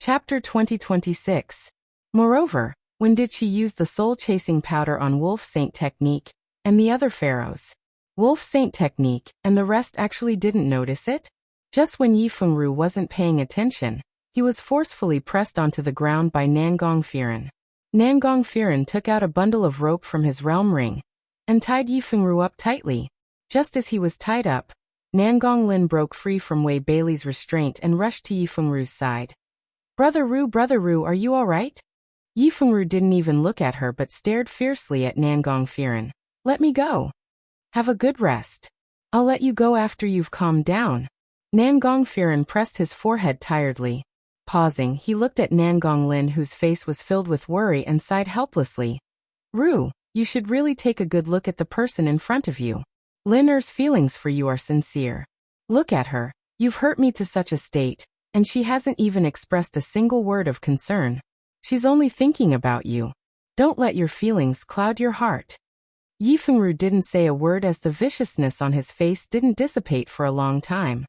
Chapter 2026. Moreover, when did she use the soul-chasing powder on Wolf Saint technique and the other pharaohs? Wolf Saint technique and the rest actually didn't notice it? Just when Yifengru wasn't paying attention, he was forcefully pressed onto the ground by Nangong Firen. Nangong Firen took out a bundle of rope from his realm ring and tied Yifengru up tightly. Just as he was tied up, Nangong Lin broke free from Wei Bailey's restraint and rushed to Yifengru's side. Brother Ru, are you all right? Yifengru didn't even look at her but stared fiercely at Nangong Firen. Let me go. Have a good rest. I'll let you go after you've calmed down. Nangong Firen pressed his forehead tiredly. Pausing, he looked at Nangong Lin, whose face was filled with worry, and sighed helplessly. Ru, you should really take a good look at the person in front of you. Lin Er's feelings for you are sincere. Look at her. You've hurt me to such a state, and she hasn't even expressed a single word of concern. She's only thinking about you. Don't let your feelings cloud your heart. Yifengru didn't say a word as the viciousness on his face didn't dissipate for a long time.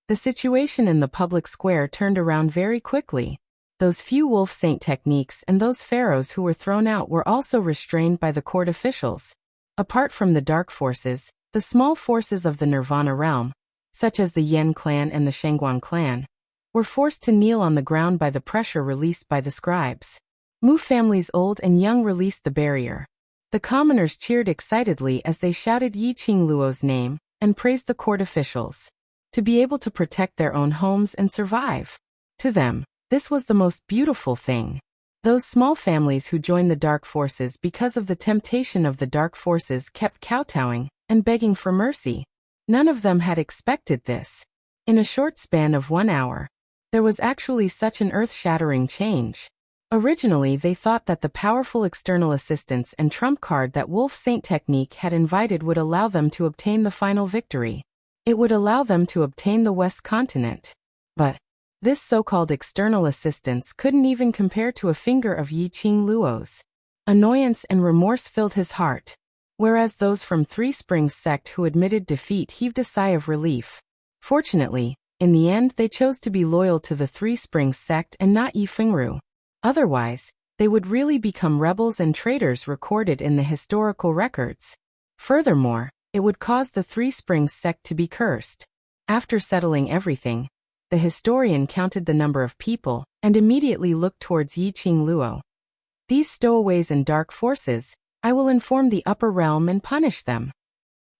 The situation in the public square turned around very quickly. Those few Wolf Saint techniques and those pharaohs who were thrown out were also restrained by the court officials. Apart from the dark forces, the small forces of the Nirvana realm, such as the Yen clan and the Shengguan clan, were forced to kneel on the ground by the pressure released by the scribes. Mu families old and young released the barrier. The commoners cheered excitedly as they shouted Yiqing Luo's name and praised the court officials. To be able to protect their own homes and survive. To them, this was the most beautiful thing. Those small families who joined the dark forces because of the temptation of the dark forces kept kowtowing and begging for mercy. None of them had expected this. In a short span of 1 hour, there was actually such an earth-shattering change. Originally, they thought that the powerful external assistance and trump card that Wolf Saint technique had invited would allow them to obtain the final victory. It would allow them to obtain the West Continent. But this so-called external assistance couldn't even compare to a finger of Yiqing Luo's. Annoyance and remorse filled his heart, whereas those from Three Springs sect who admitted defeat heaved a sigh of relief. Fortunately, in the end they chose to be loyal to the Three Springs sect and not Yifengru. Otherwise, they would really become rebels and traitors recorded in the historical records. Furthermore, it would cause the Three Springs sect to be cursed. After settling everything, the historian counted the number of people and immediately looked towards Yiqing Luo. These stowaways and dark forces, I will inform the upper realm and punish them.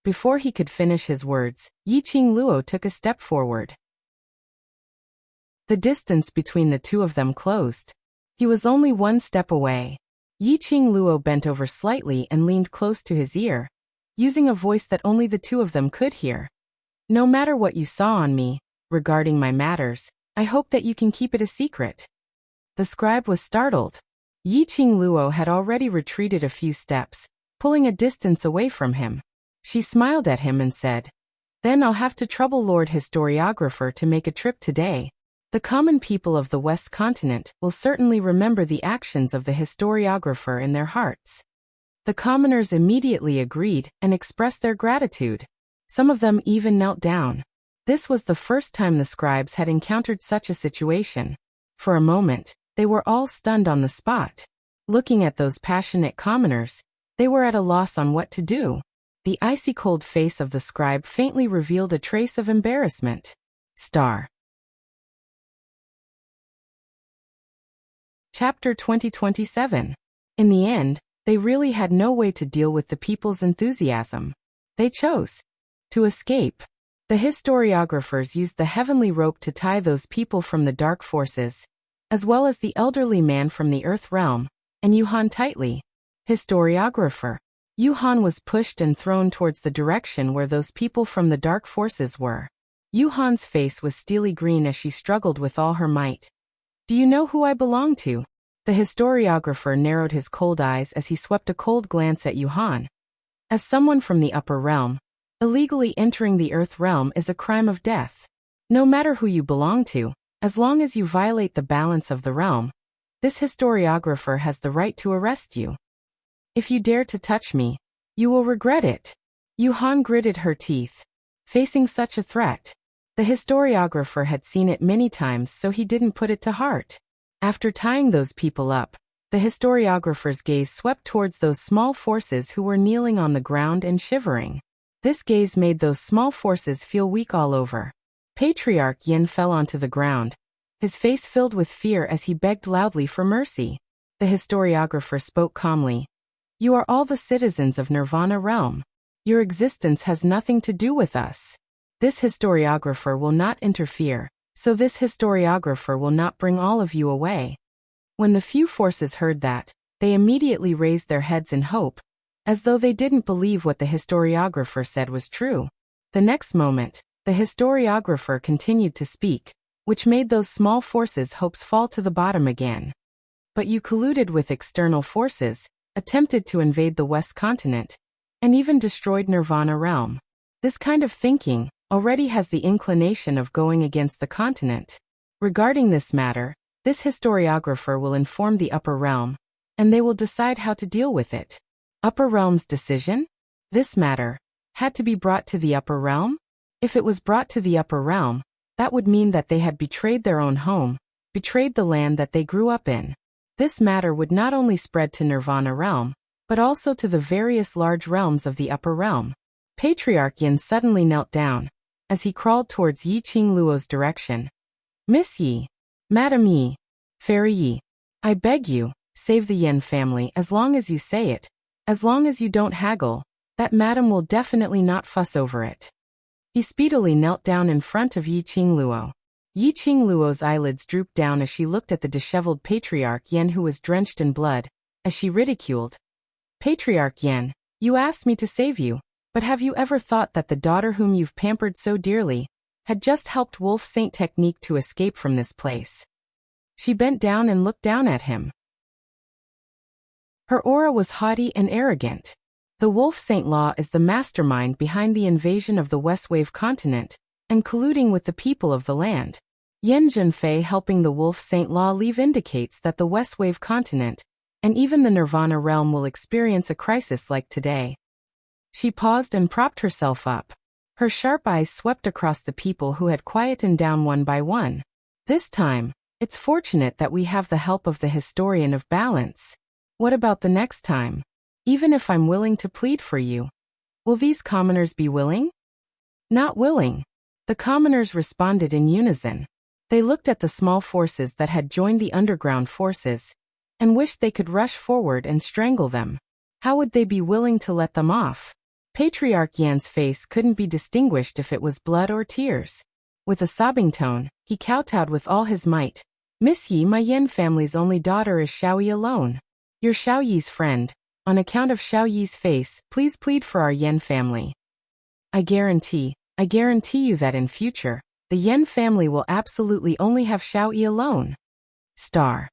Before he could finish his words, Yiqing Luo took a step forward. The distance between the two of them closed. He was only 1 step away. Yiqing Luo bent over slightly and leaned close to his ear, using a voice that only the two of them could hear. No matter what you saw on me, regarding my matters, I hope that you can keep it a secret. The scribe was startled. Yiqing Luo had already retreated a few steps, pulling a distance away from him. She smiled at him and said, "Then I'll have to trouble Lord Historiographer to make a trip today. The common people of the West Continent will certainly remember the actions of the historiographer in their hearts." The commoners immediately agreed and expressed their gratitude. Some of them even knelt down. This was the first time the scribes had encountered such a situation. For a moment, they were all stunned on the spot. Looking at those passionate commoners, they were at a loss on what to do. The icy cold face of the scribe faintly revealed a trace of embarrassment. Chapter 2027. In the end, they really had no way to deal with the people's enthusiasm. They chose to escape. The historiographers used the heavenly rope to tie those people from the dark forces, as well as the elderly man from the earth realm, and Yuhan tightly. Historiographer. Yuhan was pushed and thrown towards the direction where those people from the dark forces were. Yuhan's face was steely green as she struggled with all her might. "Do you know who I belong to?" The historiographer narrowed his cold eyes as he swept a cold glance at Yuhan. As someone from the upper realm, illegally entering the earth realm is a crime of death. No matter who you belong to, as long as you violate the balance of the realm, this historiographer has the right to arrest you. If you dare to touch me, you will regret it. Yuhan gritted her teeth. Facing such a threat, The historiographer had seen it many times, so he didn't put it to heart. After tying those people up, the historiographer's gaze swept towards those small forces who were kneeling on the ground and shivering. This gaze made those small forces feel weak all over. Patriarch Yin fell onto the ground, his face filled with fear as he begged loudly for mercy. The historiographer spoke calmly. You are all the citizens of Nirvana realm. Your existence has nothing to do with us. This historiographer will not interfere, so this historiographer will not bring all of you away. When the few forces heard that, they immediately raised their heads in hope, as though they didn't believe what the historiographer said was true. The next moment, the historiographer continued to speak, which made those small forces' hopes fall to the bottom again. But you colluded with external forces, attempted to invade the West continent, and even destroyed Nirvana realm. This kind of thinking already has the inclination of going against the continent. Regarding this matter, this historiographer will inform the upper realm, and they will decide how to deal with it. Upper realm's decision? This matter had to be brought to the upper realm? If it was brought to the upper realm, that would mean that they had betrayed their own home, betrayed the land that they grew up in. This matter would not only spread to Nirvana realm, but also to the various large realms of the upper realm. Patriarch Yin suddenly knelt down, as he crawled towards Yi Qingluo's direction. Miss Yi, Madam Yi, Fairy Yi, I beg you, save the Yin family as long as you say it, as long as you don't haggle, that madam will definitely not fuss over it. He speedily knelt down in front of Yi Qingluo. Yi Qingluo's eyelids drooped down as she looked at the disheveled Patriarch Yin who was drenched in blood, as she ridiculed. Patriarch Yin, you asked me to save you, but have you ever thought that the daughter whom you've pampered so dearly had just helped Wolf Saint Technique to escape from this place? She bent down and looked down at him. Her aura was haughty and arrogant. The Wolf Saint Law is the mastermind behind the invasion of the West Wave continent and colluding with the people of the land. Yen Zhenfei helping the Wolf Saint Law leave indicates that the West Wave continent and even the Nirvana realm will experience a crisis like today. She paused and propped herself up. Her sharp eyes swept across the people who had quietened down one by one. This time, it's fortunate that we have the help of the historian of balance. What about the next time? Even if I'm willing to plead for you, will these commoners be willing? Not willing. The commoners responded in unison. They looked at the small forces that had joined the underground forces and wished they could rush forward and strangle them. How would they be willing to let them off? Patriarch Yan's face couldn't be distinguished if it was blood or tears. With a sobbing tone, he kowtowed with all his might. Miss Yi, my Yin family's only daughter is Xiao Yi alone. You're Xiao Yi's friend. On account of Xiao Yi's face, please plead for our Yin family. I guarantee you that in future, the Yin family will absolutely only have Xiao Yi alone. Star.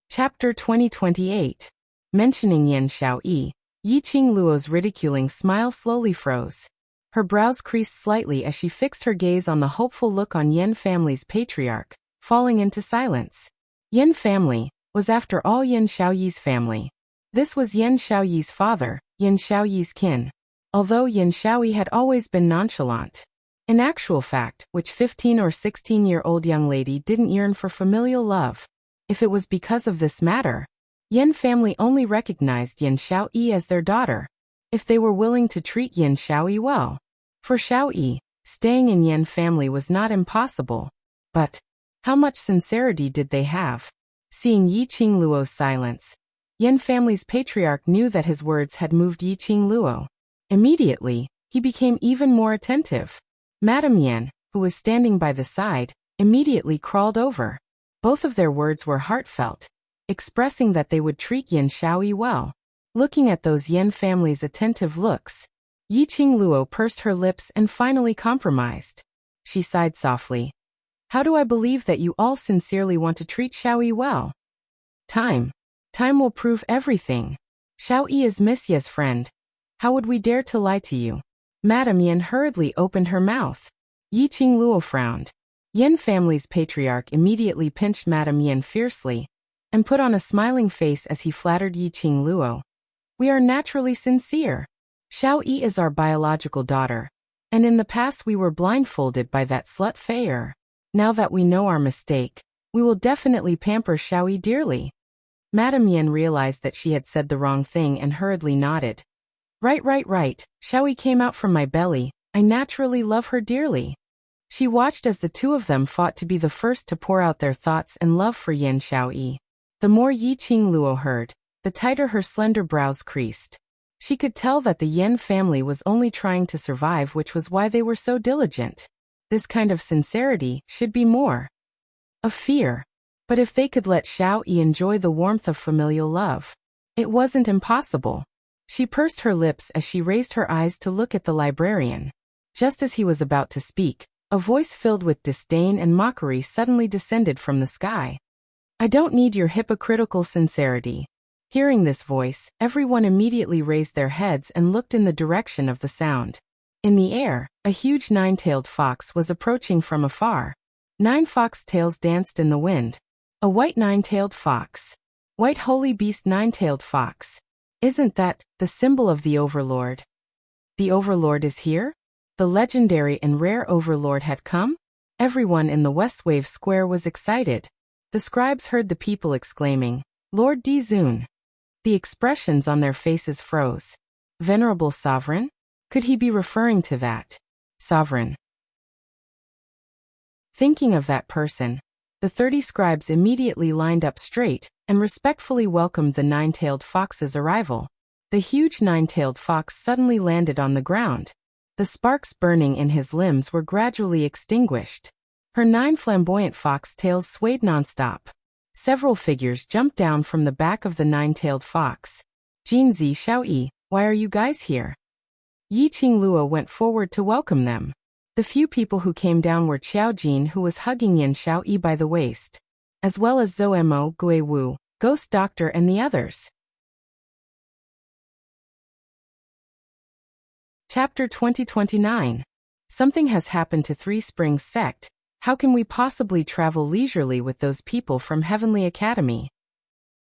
Chapter 2028. Mentioning Yin Xiao Yi, Yi Qingluo's ridiculing smile slowly froze. Her brows creased slightly as she fixed her gaze on the hopeful look on Yin family's patriarch, falling into silence. Yin family was after all Yin Xiao Yi's family. This was Yin Xiao Yi's father, Yin Xiao Yi's kin. Although Yin Xiao Yi had always been nonchalant. In actual fact, which 15 or 16-year-old young lady didn't yearn for familial love? If it was because of this matter, Yin family only recognized Yin Xiao Yi as their daughter, if they were willing to treat Yin Xiao Yi well. For Xiao Yi, staying in Yin family was not impossible. But how much sincerity did they have? Seeing Yi Qingluo's silence, Yin family's patriarch knew that his words had moved Yi Qingluo. Immediately, he became even more attentive. Madame Yin, who was standing by the side, immediately crawled over. Both of their words were heartfelt, expressing that they would treat Yin Xiao Yi well. Looking at those Yin family's attentive looks, Yi Qingluo pursed her lips and finally compromised. She sighed softly. How do I believe that you all sincerely want to treat Xiao Yi well? Time will prove everything. Xiao Yi is Miss Ye's friend. How would we dare to lie to you? Madame Yin hurriedly opened her mouth. Yi Qingluo frowned. Yin family's patriarch immediately pinched Madame Yin fiercely and put on a smiling face as he flattered Yi Qingluo. We are naturally sincere. Xiao Yi is our biological daughter. And in the past we were blindfolded by that slut Feier. Now that we know our mistake, we will definitely pamper Xiao Yi dearly. Madame Yen realized that she had said the wrong thing and hurriedly nodded. Right. Xiao Yi came out from my belly. I naturally love her dearly. She watched as the two of them fought to be the first to pour out their thoughts and love for Yin Xiao Yi. The more Yi Qingluo heard, the tighter her slender brows creased. She could tell that the Yen family was only trying to survive, which was why they were so diligent. This kind of sincerity should be more of fear. But if they could let Xiao Yi enjoy the warmth of familial love, it wasn't impossible. She pursed her lips as she raised her eyes to look at the librarian. Just as he was about to speak, a voice filled with disdain and mockery suddenly descended from the sky. I don't need your hypocritical sincerity. Hearing this voice, everyone immediately raised their heads and looked in the direction of the sound. In the air, a huge nine-tailed fox was approaching from afar. 9 fox tails danced in the wind. A white nine-tailed fox. White holy beast nine-tailed fox. Isn't that the symbol of the Overlord? The Overlord is here? The legendary and rare Overlord had come? Everyone in the Westwave Square was excited. The scribes heard the people exclaiming, Lord Dizun. The expressions on their faces froze. Venerable Sovereign? Could he be referring to that Sovereign? Thinking of that person, the 30 scribes immediately lined up straight and respectfully welcomed the nine-tailed fox's arrival. The huge nine-tailed fox suddenly landed on the ground. The sparks burning in his limbs were gradually extinguished. Her 9 flamboyant fox tails swayed nonstop. Several figures jumped down from the back of the nine-tailed fox. Jinzi Xiao Yi, why are you guys here? Yi Qingluo went forward to welcome them. The few people who came down were Qiao Jin, who was hugging Yin Xiao Yi by the waist, as well as Zhou Mo, Gui Wu, Ghost Doctor and the others. Chapter 2029. Something has happened to Three Springs Sect. How can we possibly travel leisurely with those people from Heavenly Academy?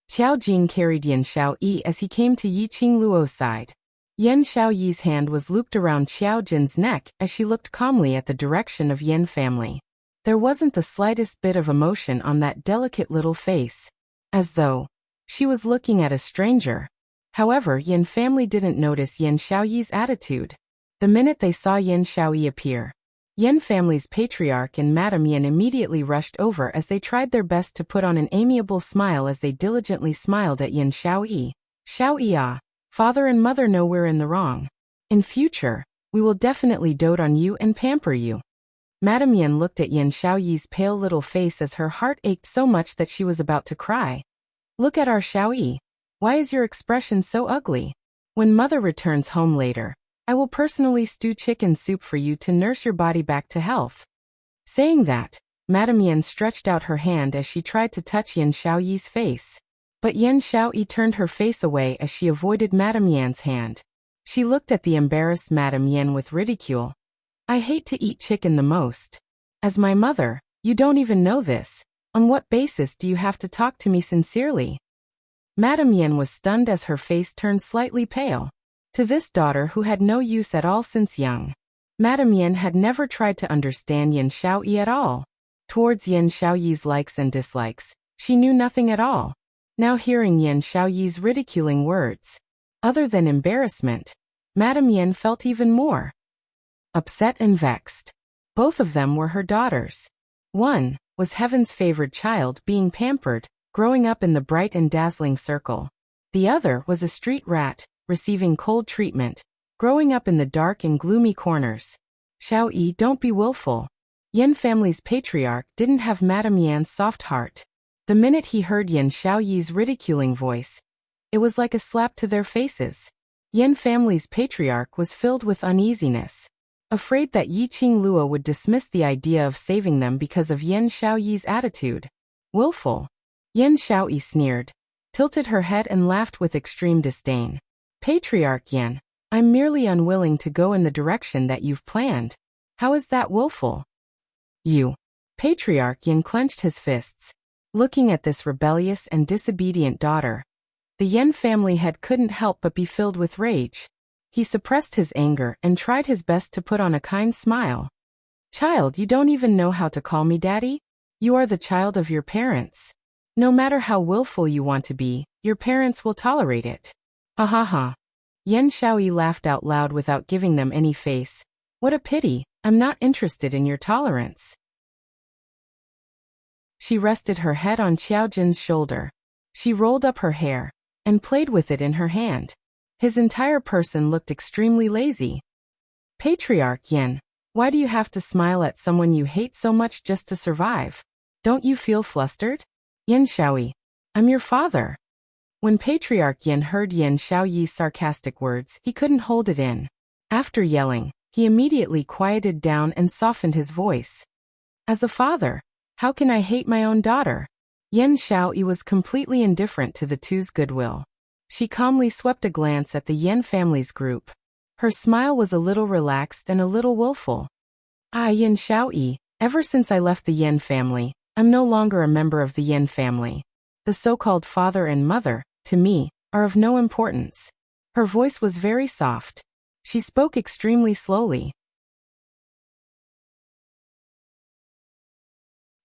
Qiao Jin carried Yin Xiao Yi as he came to Yi Qingluo's side. Yin Xiao Yi's hand was looped around Qiao Jin's neck as she looked calmly at the direction of Yin family. There wasn't the slightest bit of emotion on that delicate little face, as though she was looking at a stranger. However, Yin family didn't notice Yin Xiao Yi's attitude. The minute they saw Yin Xiao Yi appear, Yin family's patriarch and Madame Yin immediately rushed over as they tried their best to put on an amiable smile as they diligently smiled at Yin Xiao Yi. Xiao Yi, father and mother know we're in the wrong. In future, we will definitely dote on you and pamper you. Madame Yin looked at Yin Xiao Yi's pale little face as her heart ached so much that she was about to cry. Look at our Xiao Yi. Why is your expression so ugly? When mother returns home later, I will personally stew chicken soup for you to nurse your body back to health. Saying that, Madame Yin stretched out her hand as she tried to touch Yin Xiao Yi's face. But Yin Xiao Yi turned her face away as she avoided Madame Yan's hand. She looked at the embarrassed Madame Yin with ridicule. I hate to eat chicken the most. As my mother, you don't even know this. On what basis do you have to talk to me sincerely? Madame Yin was stunned as her face turned slightly pale. To this daughter who had no use at all since young, Madame Yin had never tried to understand Yin Xiao Yi at all. Towards Yin Xiao Yi's likes and dislikes, she knew nothing at all. Now hearing Yin Xiao Yi's ridiculing words, other than embarrassment, Madame Yin felt even more upset and vexed. Both of them were her daughters. One was heaven's favored child being pampered, growing up in the bright and dazzling circle. The other was a street rat, receiving cold treatment, growing up in the dark and gloomy corners. Xiao Yi, don't be willful. Yin family's patriarch didn't have Madame Yan's soft heart. The minute he heard Yin Xiao Yi's ridiculing voice, it was like a slap to their faces. Yin family's patriarch was filled with uneasiness, afraid that Yi Qingluo would dismiss the idea of saving them because of Yin Xiao Yi's attitude. Willful. Yin Xiao Yi sneered, tilted her head and laughed with extreme disdain. Patriarch Yin, I'm merely unwilling to go in the direction that you've planned. How is that willful? You. Patriarch Yin clenched his fists. Looking at this rebellious and disobedient daughter, the Yin family head couldn't help but be filled with rage. He suppressed his anger and tried his best to put on a kind smile. Child, you don't even know how to call me daddy? You are the child of your parents. No matter how willful you want to be, your parents will tolerate it. Ha ha ha. Yan Xiaoyi laughed out loud without giving them any face. What a pity, I'm not interested in your tolerance. She rested her head on Qiao Jin's shoulder. She rolled up her hair and played with it in her hand. His entire person looked extremely lazy. Patriarch Yan, why do you have to smile at someone you hate so much just to survive? Don't you feel flustered? Yan Xiaoyi, I'm your father. When Patriarch Yan heard Yan Xiaoyi's sarcastic words, he couldn't hold it in. After yelling, he immediately quieted down and softened his voice. As a father, how can I hate my own daughter? Yan Xiaoyi was completely indifferent to the two's goodwill. She calmly swept a glance at the Yan family's group. Her smile was a little relaxed and a little willful. Yan Xiaoyi, ever since I left the Yan family, I'm no longer a member of the Yan family. The so-called father and mother, to me, are of no importance. Her voice was very soft. She spoke extremely slowly.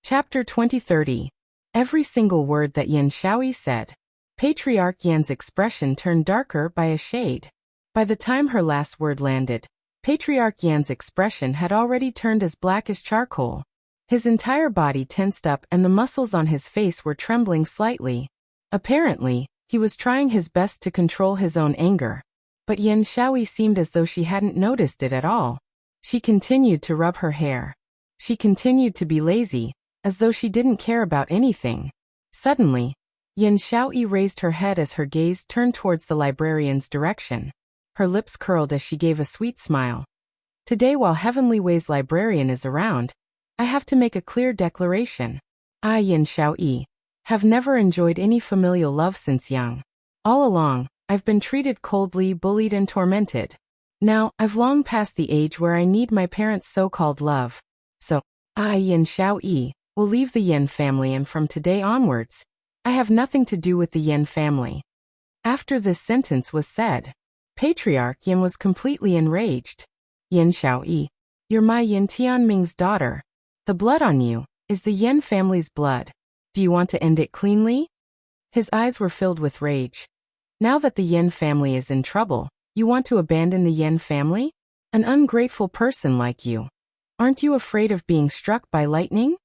Chapter 2030. Every single word that Yan Xiaoyi said. Patriarch Yan's expression turned darker by a shade. By the time her last word landed, Patriarch Yan's expression had already turned as black as charcoal. His entire body tensed up and the muscles on his face were trembling slightly. Apparently, he was trying his best to control his own anger. But Yan Xiaoyi seemed as though she hadn't noticed it at all. She continued to rub her hair. She continued to be lazy, as though she didn't care about anything. Suddenly, Yan Xiaoyi raised her head as her gaze turned towards the librarian's direction. Her lips curled as she gave a sweet smile. Today, while Heavenly Way's librarian is around, I have to make a clear declaration. I, Yan Xiaoyi, have never enjoyed any familial love since young. All along, I've been treated coldly, bullied and tormented. Now, I've long passed the age where I need my parents' so-called love. So, I, Yan Xiaoyi, will leave the Yan family, and from today onwards, I have nothing to do with the Yan family. After this sentence was said, Patriarch Yan was completely enraged. Yan Xiaoyi, you're my Yan Tianming's daughter. The blood on you is the Yan family's blood. Do you want to end it cleanly? His eyes were filled with rage. Now that the Yan family is in trouble, you want to abandon the Yan family? An ungrateful person like you. Aren't you afraid of being struck by lightning?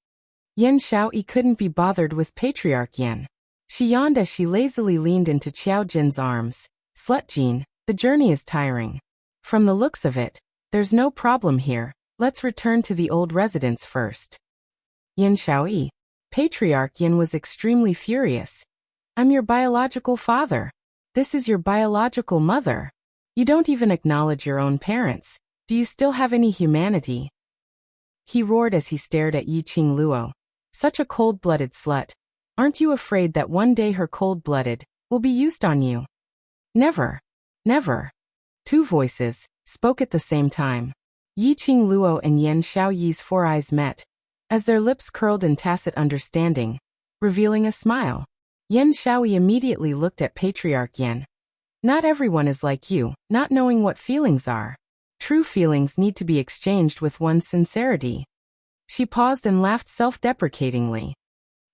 Yan Xiaoyi couldn't be bothered with Patriarch Yan. She yawned as she lazily leaned into Qiao Jin's arms. Slut Jin, the journey is tiring. From the looks of it, there's no problem here. Let's return to the old residence first. Yan Xiaoyi. Patriarch Yan was extremely furious. I'm your biological father. This is your biological mother. You don't even acknowledge your own parents. Do you still have any humanity? He roared as he stared at Yi Qing Luo. Such a cold-blooded slut. Aren't you afraid that one day her cold-blooded will be used on you? Never. Never. Two voices spoke at the same time. Yi Qing Luo and Yan Xiaoyi's four eyes met, as their lips curled in tacit understanding, revealing a smile. Yan Xiaoyi immediately looked at Patriarch Yan. Not everyone is like you, not knowing what feelings are. True feelings need to be exchanged with one's sincerity. She paused and laughed self-deprecatingly.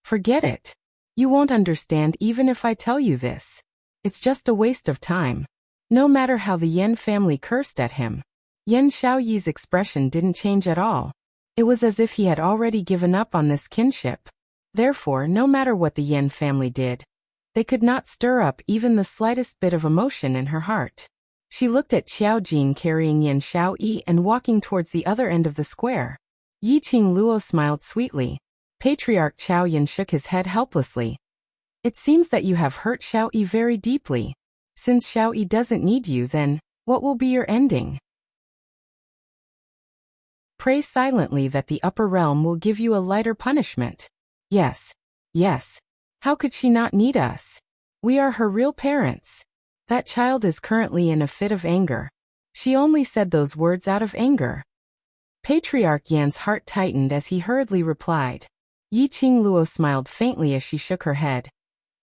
Forget it. You won't understand even if I tell you this. It's just a waste of time. No matter how the Yan family cursed at him, Yan Xiaoyi's expression didn't change at all. It was as if he had already given up on this kinship. Therefore, no matter what the Yan family did, they could not stir up even the slightest bit of emotion in her heart. She looked at Qiao Jin carrying Yan Xiaoyi and walking towards the other end of the square. Yi Qing Luo smiled sweetly. Patriarch Qiao Yan shook his head helplessly. It seems that you have hurt Xiaoyi very deeply. Since Xiaoyi doesn't need you, then what will be your ending? Pray silently that the upper realm will give you a lighter punishment. Yes. Yes. How could she not need us? We are her real parents. That child is currently in a fit of anger. She only said those words out of anger. Patriarch Yan's heart tightened as he hurriedly replied. Yi Qing Luo smiled faintly as she shook her head.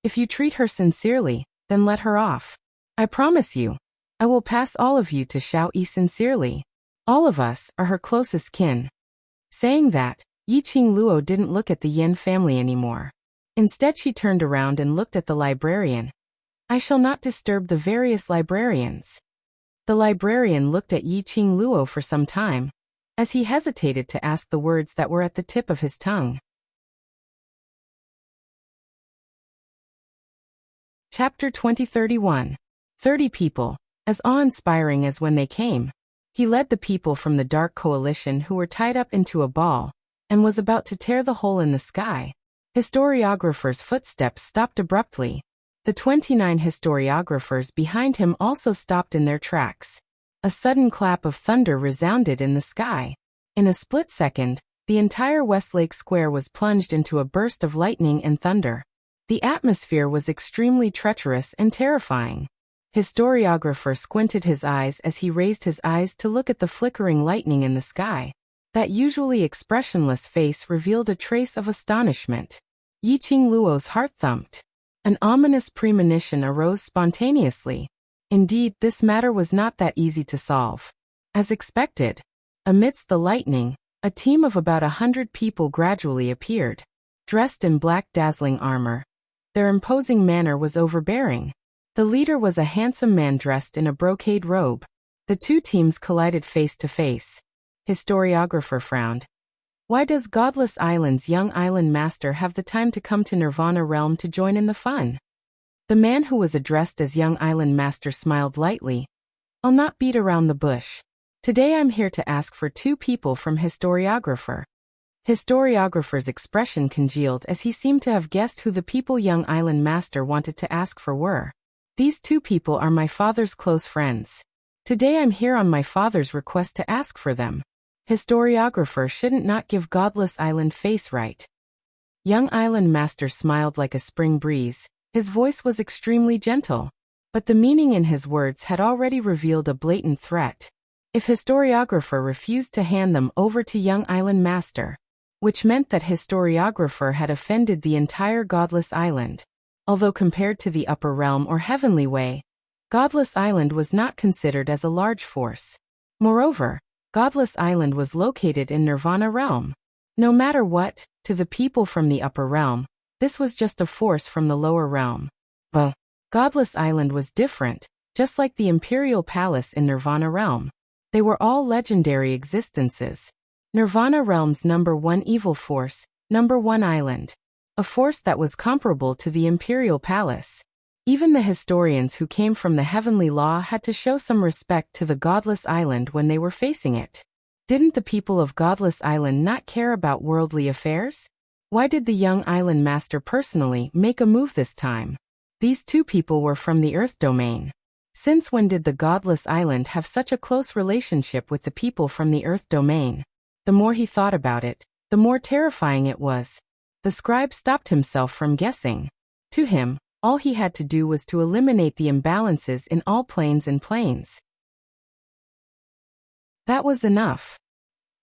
If you treat her sincerely, then let her off. I promise you, I will pass all of you to Xiao Yi sincerely. All of us are her closest kin. Saying that, Yiqing Luo didn't look at the Yin family anymore. Instead she turned around and looked at the librarian. I shall not disturb the various librarians. The librarian looked at Yiqing Luo for some time, as he hesitated to ask the words that were at the tip of his tongue. Chapter 2031. 30 people, as awe-inspiring as when they came. He led the people from the Dark Coalition who were tied up into a ball, and was about to tear the hole in the sky. Historiographer's footsteps stopped abruptly. The 29 historiographers behind him also stopped in their tracks. A sudden clap of thunder resounded in the sky. In a split second, the entire Westlake Square was plunged into a burst of lightning and thunder. The atmosphere was extremely treacherous and terrifying. Historiographer squinted his eyes as he raised his eyes to look at the flickering lightning in the sky. That usually expressionless face revealed a trace of astonishment. Yiqing Luo's heart thumped. An ominous premonition arose spontaneously. Indeed, this matter was not that easy to solve. As expected, amidst the lightning, a team of about 100 people gradually appeared. Dressed in black dazzling armor, their imposing manner was overbearing. The leader was a handsome man dressed in a brocade robe. The two teams collided face to face. Historiographer frowned. Why does Godless Island's young island master have the time to come to Nirvana Realm to join in the fun? The man who was addressed as young island master smiled lightly. I'll not beat around the bush. Today I'm here to ask for 2 people from Historiographer. Historiographer's expression congealed as he seemed to have guessed who the people young island master wanted to ask for were. These 2 people are my father's close friends. Today I'm here on my father's request to ask for them. Historiographer shouldn't not give Godless Island face right. Young Island Master smiled like a spring breeze. His voice was extremely gentle, but the meaning in his words had already revealed a blatant threat. If Historiographer refused to hand them over to Young Island Master, which meant that Historiographer had offended the entire Godless Island. Although compared to the Upper Realm or Heavenly Way, Godless Island was not considered as a large force. Moreover, Godless Island was located in Nirvana Realm. No matter what, to the people from the Upper Realm, this was just a force from the Lower Realm. But Godless Island was different, just like the Imperial Palace in Nirvana Realm. They were all legendary existences. Nirvana Realm's #1 evil force, #1 island. A force that was comparable to the Imperial Palace. Even the historians who came from the Heavenly Law had to show some respect to the Godless Island when they were facing it. Didn't the people of Godless Island not care about worldly affairs? Why did the young island master personally make a move this time? These 2 people were from the Earth domain. Since when did the Godless Island have such a close relationship with the people from the Earth domain? The more he thought about it, the more terrifying it was. The scribe stopped himself from guessing. To him, all he had to do was to eliminate the imbalances in all planes and planes. That was enough.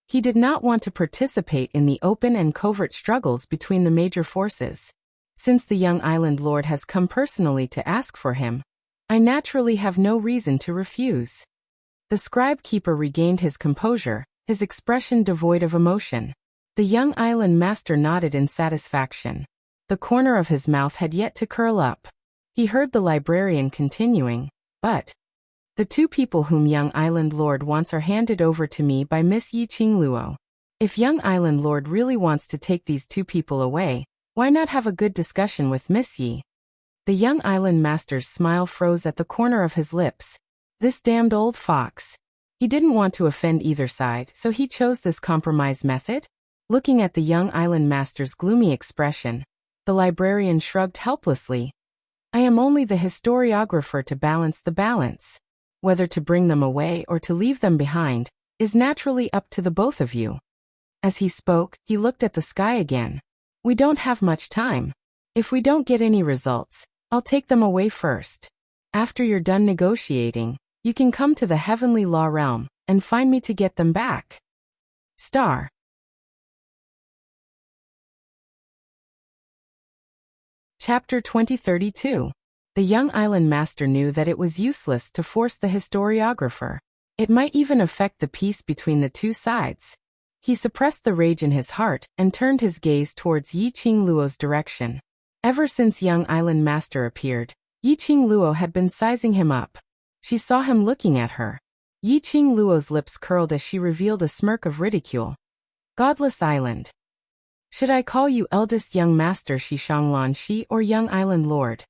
He did not want to participate in the open and covert struggles between the major forces. Since the young island lord has come personally to ask for him, I naturally have no reason to refuse. The scribe keeper regained his composure, his expression devoid of emotion. The young island master nodded in satisfaction. The corner of his mouth had yet to curl up. He heard the librarian continuing, but the 2 people whom young island lord wants are handed over to me by Miss Yiqing Luo. If young island lord really wants to take these 2 people away, why not have a good discussion with Miss Yi? The young island master's smile froze at the corner of his lips. This damned old fox. He didn't want to offend either side, so he chose this compromise method? Looking at the young island master's gloomy expression, the librarian shrugged helplessly. I am only the historiographer to balance the balance. Whether to bring them away or to leave them behind is naturally up to the both of you. As he spoke, he looked at the sky again. We don't have much time. If we don't get any results, I'll take them away first. After you're done negotiating, you can come to the Heavenly Law Realm and find me to get them back. Star. Chapter 2032. The young island master knew that it was useless to force the historiographer. It might even affect the peace between the two sides. He suppressed the rage in his heart and turned his gaze towards Yi Qingluo's direction. Ever since young island master appeared, Yi Qingluo had been sizing him up. She saw him looking at her. Yi Qingluo's lips curled as she revealed a smirk of ridicule. Godless Island. Should I call you eldest young master Shishanglan Shi or young island lord?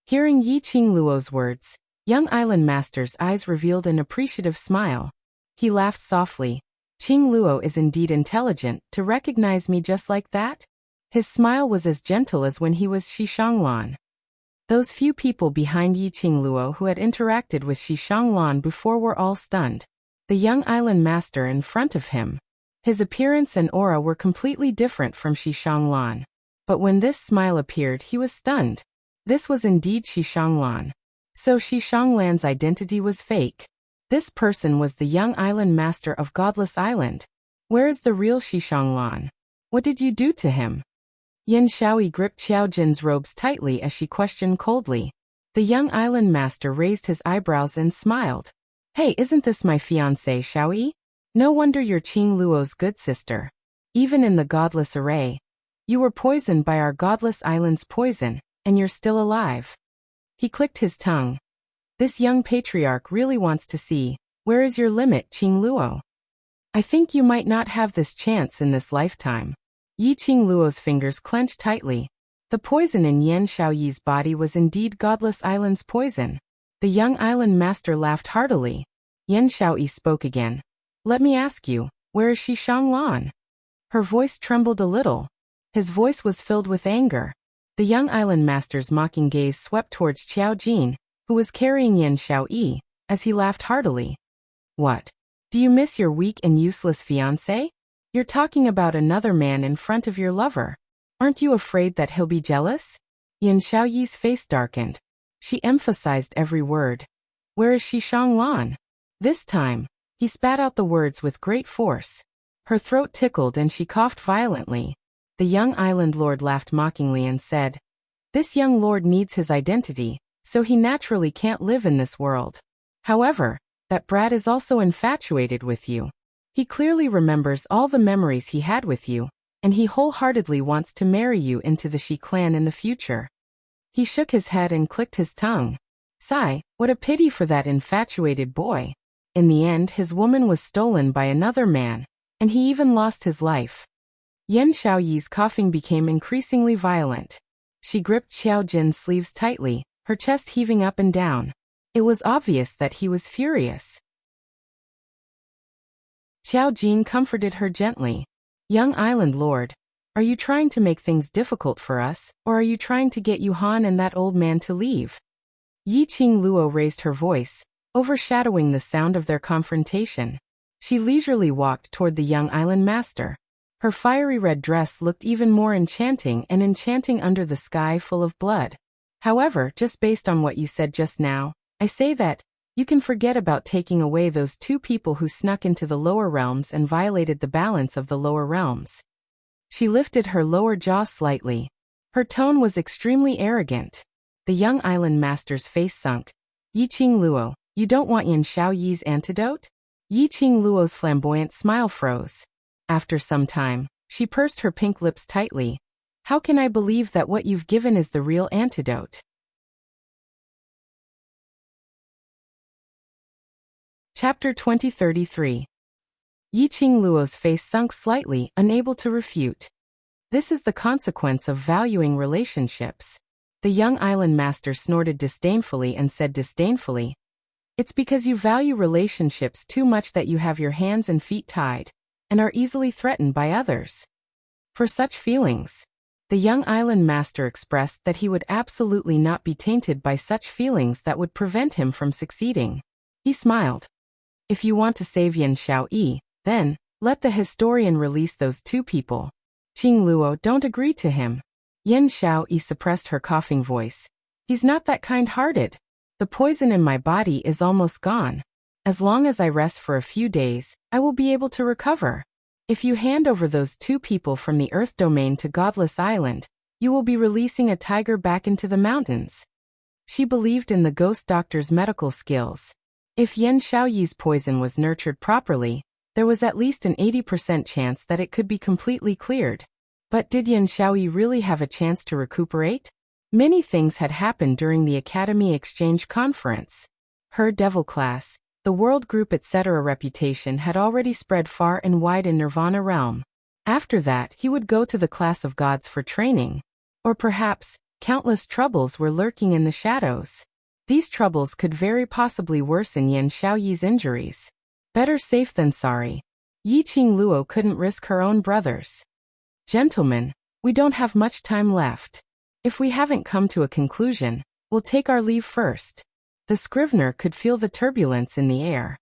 Hearing Yi Qingluo's words, young island master's eyes revealed an appreciative smile. He laughed softly. Qingluo is indeed intelligent to recognize me just like that? His smile was as gentle as when he was Shishanglan. Those few people behind Yi Qingluo who had interacted with Shishanglan before were all stunned. The young island master in front of him. His appearance and aura were completely different from Shishanglan. But when this smile appeared, he was stunned. This was indeed Shishanglan. So Shishanglan's identity was fake. This person was the young island master of Godless Island. Where is the real Shishanglan? What did you do to him? Yan Shaoyi gripped Xiao Jin's robes tightly as she questioned coldly. The young island master raised his eyebrows and smiled. Hey, isn't this my fiancée, Shaoyi? No wonder you're Qingluo's good sister. Even in the godless array, you were poisoned by our Godless Island's poison, and you're still alive. He clicked his tongue. This young patriarch really wants to see, where is your limit, Qingluo? I think you might not have this chance in this lifetime. Yi Qingluo's fingers clenched tightly. The poison in Yan Shaoyi's body was indeed Godless Island's poison. The young island master laughed heartily. Yan Shaoyi spoke again. Let me ask you, where is Shishanglan? Her voice trembled a little. His voice was filled with anger. The young island master's mocking gaze swept towards Xiao Jin, who was carrying Yan Shaoyi, as he laughed heartily. What? Do you miss your weak and useless fiancé? You're talking about another man in front of your lover. Aren't you afraid that he'll be jealous? Yan Shaoyi's face darkened. She emphasized every word. Where is Shishanglan? This time, he spat out the words with great force. Her throat tickled and she coughed violently. The young island lord laughed mockingly and said, This young lord needs his identity, so he naturally can't live in this world. However, that brat is also infatuated with you. He clearly remembers all the memories he had with you, and he wholeheartedly wants to marry you into the Shi clan in the future. He shook his head and clicked his tongue. Sigh, what a pity for that infatuated boy. In the end, his woman was stolen by another man, and he even lost his life. Yan Shaoyi's coughing became increasingly violent. She gripped Xiao Jin's sleeves tightly, her chest heaving up and down. It was obvious that he was furious. Xiao Jin comforted her gently. Young island lord, are you trying to make things difficult for us, or are you trying to get Yuhan and that old man to leave? Yi Qingluo raised her voice, overshadowing the sound of their confrontation. She leisurely walked toward the young island master. Her fiery red dress looked even more enchanting and enchanting under the sky full of blood. However, just based on what you said just now, I say that you can forget about taking away those two people who snuck into the lower realms and violated the balance of the lower realms. She lifted her lower jaw slightly. Her tone was extremely arrogant. The young island master's face sunk. Yi Qingluo, you don't want Yan Shaoyi's antidote? Yi Qingluo's flamboyant smile froze. After some time, she pursed her pink lips tightly. How can I believe that what you've given is the real antidote? Chapter 2033. Yi Qingluo's face sunk slightly, unable to refute. This is the consequence of valuing relationships. The young island master snorted disdainfully and said disdainfully, It's because you value relationships too much that you have your hands and feet tied, and are easily threatened by others. For such feelings, the young island master expressed that he would absolutely not be tainted by such feelings that would prevent him from succeeding. He smiled. If you want to save Yan Shaoyi, then, let the historian release those two people. Qingluo, don't agree to him. Yan Shaoyi suppressed her coughing voice. He's not that kind-hearted. The poison in my body is almost gone. As long as I rest for a few days, I will be able to recover. If you hand over those two people from the Earth domain to Godless Island, you will be releasing a tiger back into the mountains. She believed in the ghost doctor's medical skills. If Yan Xiaoyi's poison was nurtured properly, there was at least an 80% chance that it could be completely cleared. But did Yan Xiaoyi really have a chance to recuperate? Many things had happened during the Academy Exchange Conference. Her devil class, the world group etc. reputation had already spread far and wide in Nirvana realm. After that he would go to the class of gods for training. Or perhaps, countless troubles were lurking in the shadows. These troubles could very possibly worsen Yan Xiaoyi's injuries. Better safe than sorry. Yi Qingluo couldn't risk her own brothers. Gentlemen, we don't have much time left. If we haven't come to a conclusion, we'll take our leave first. The scrivener could feel the turbulence in the air.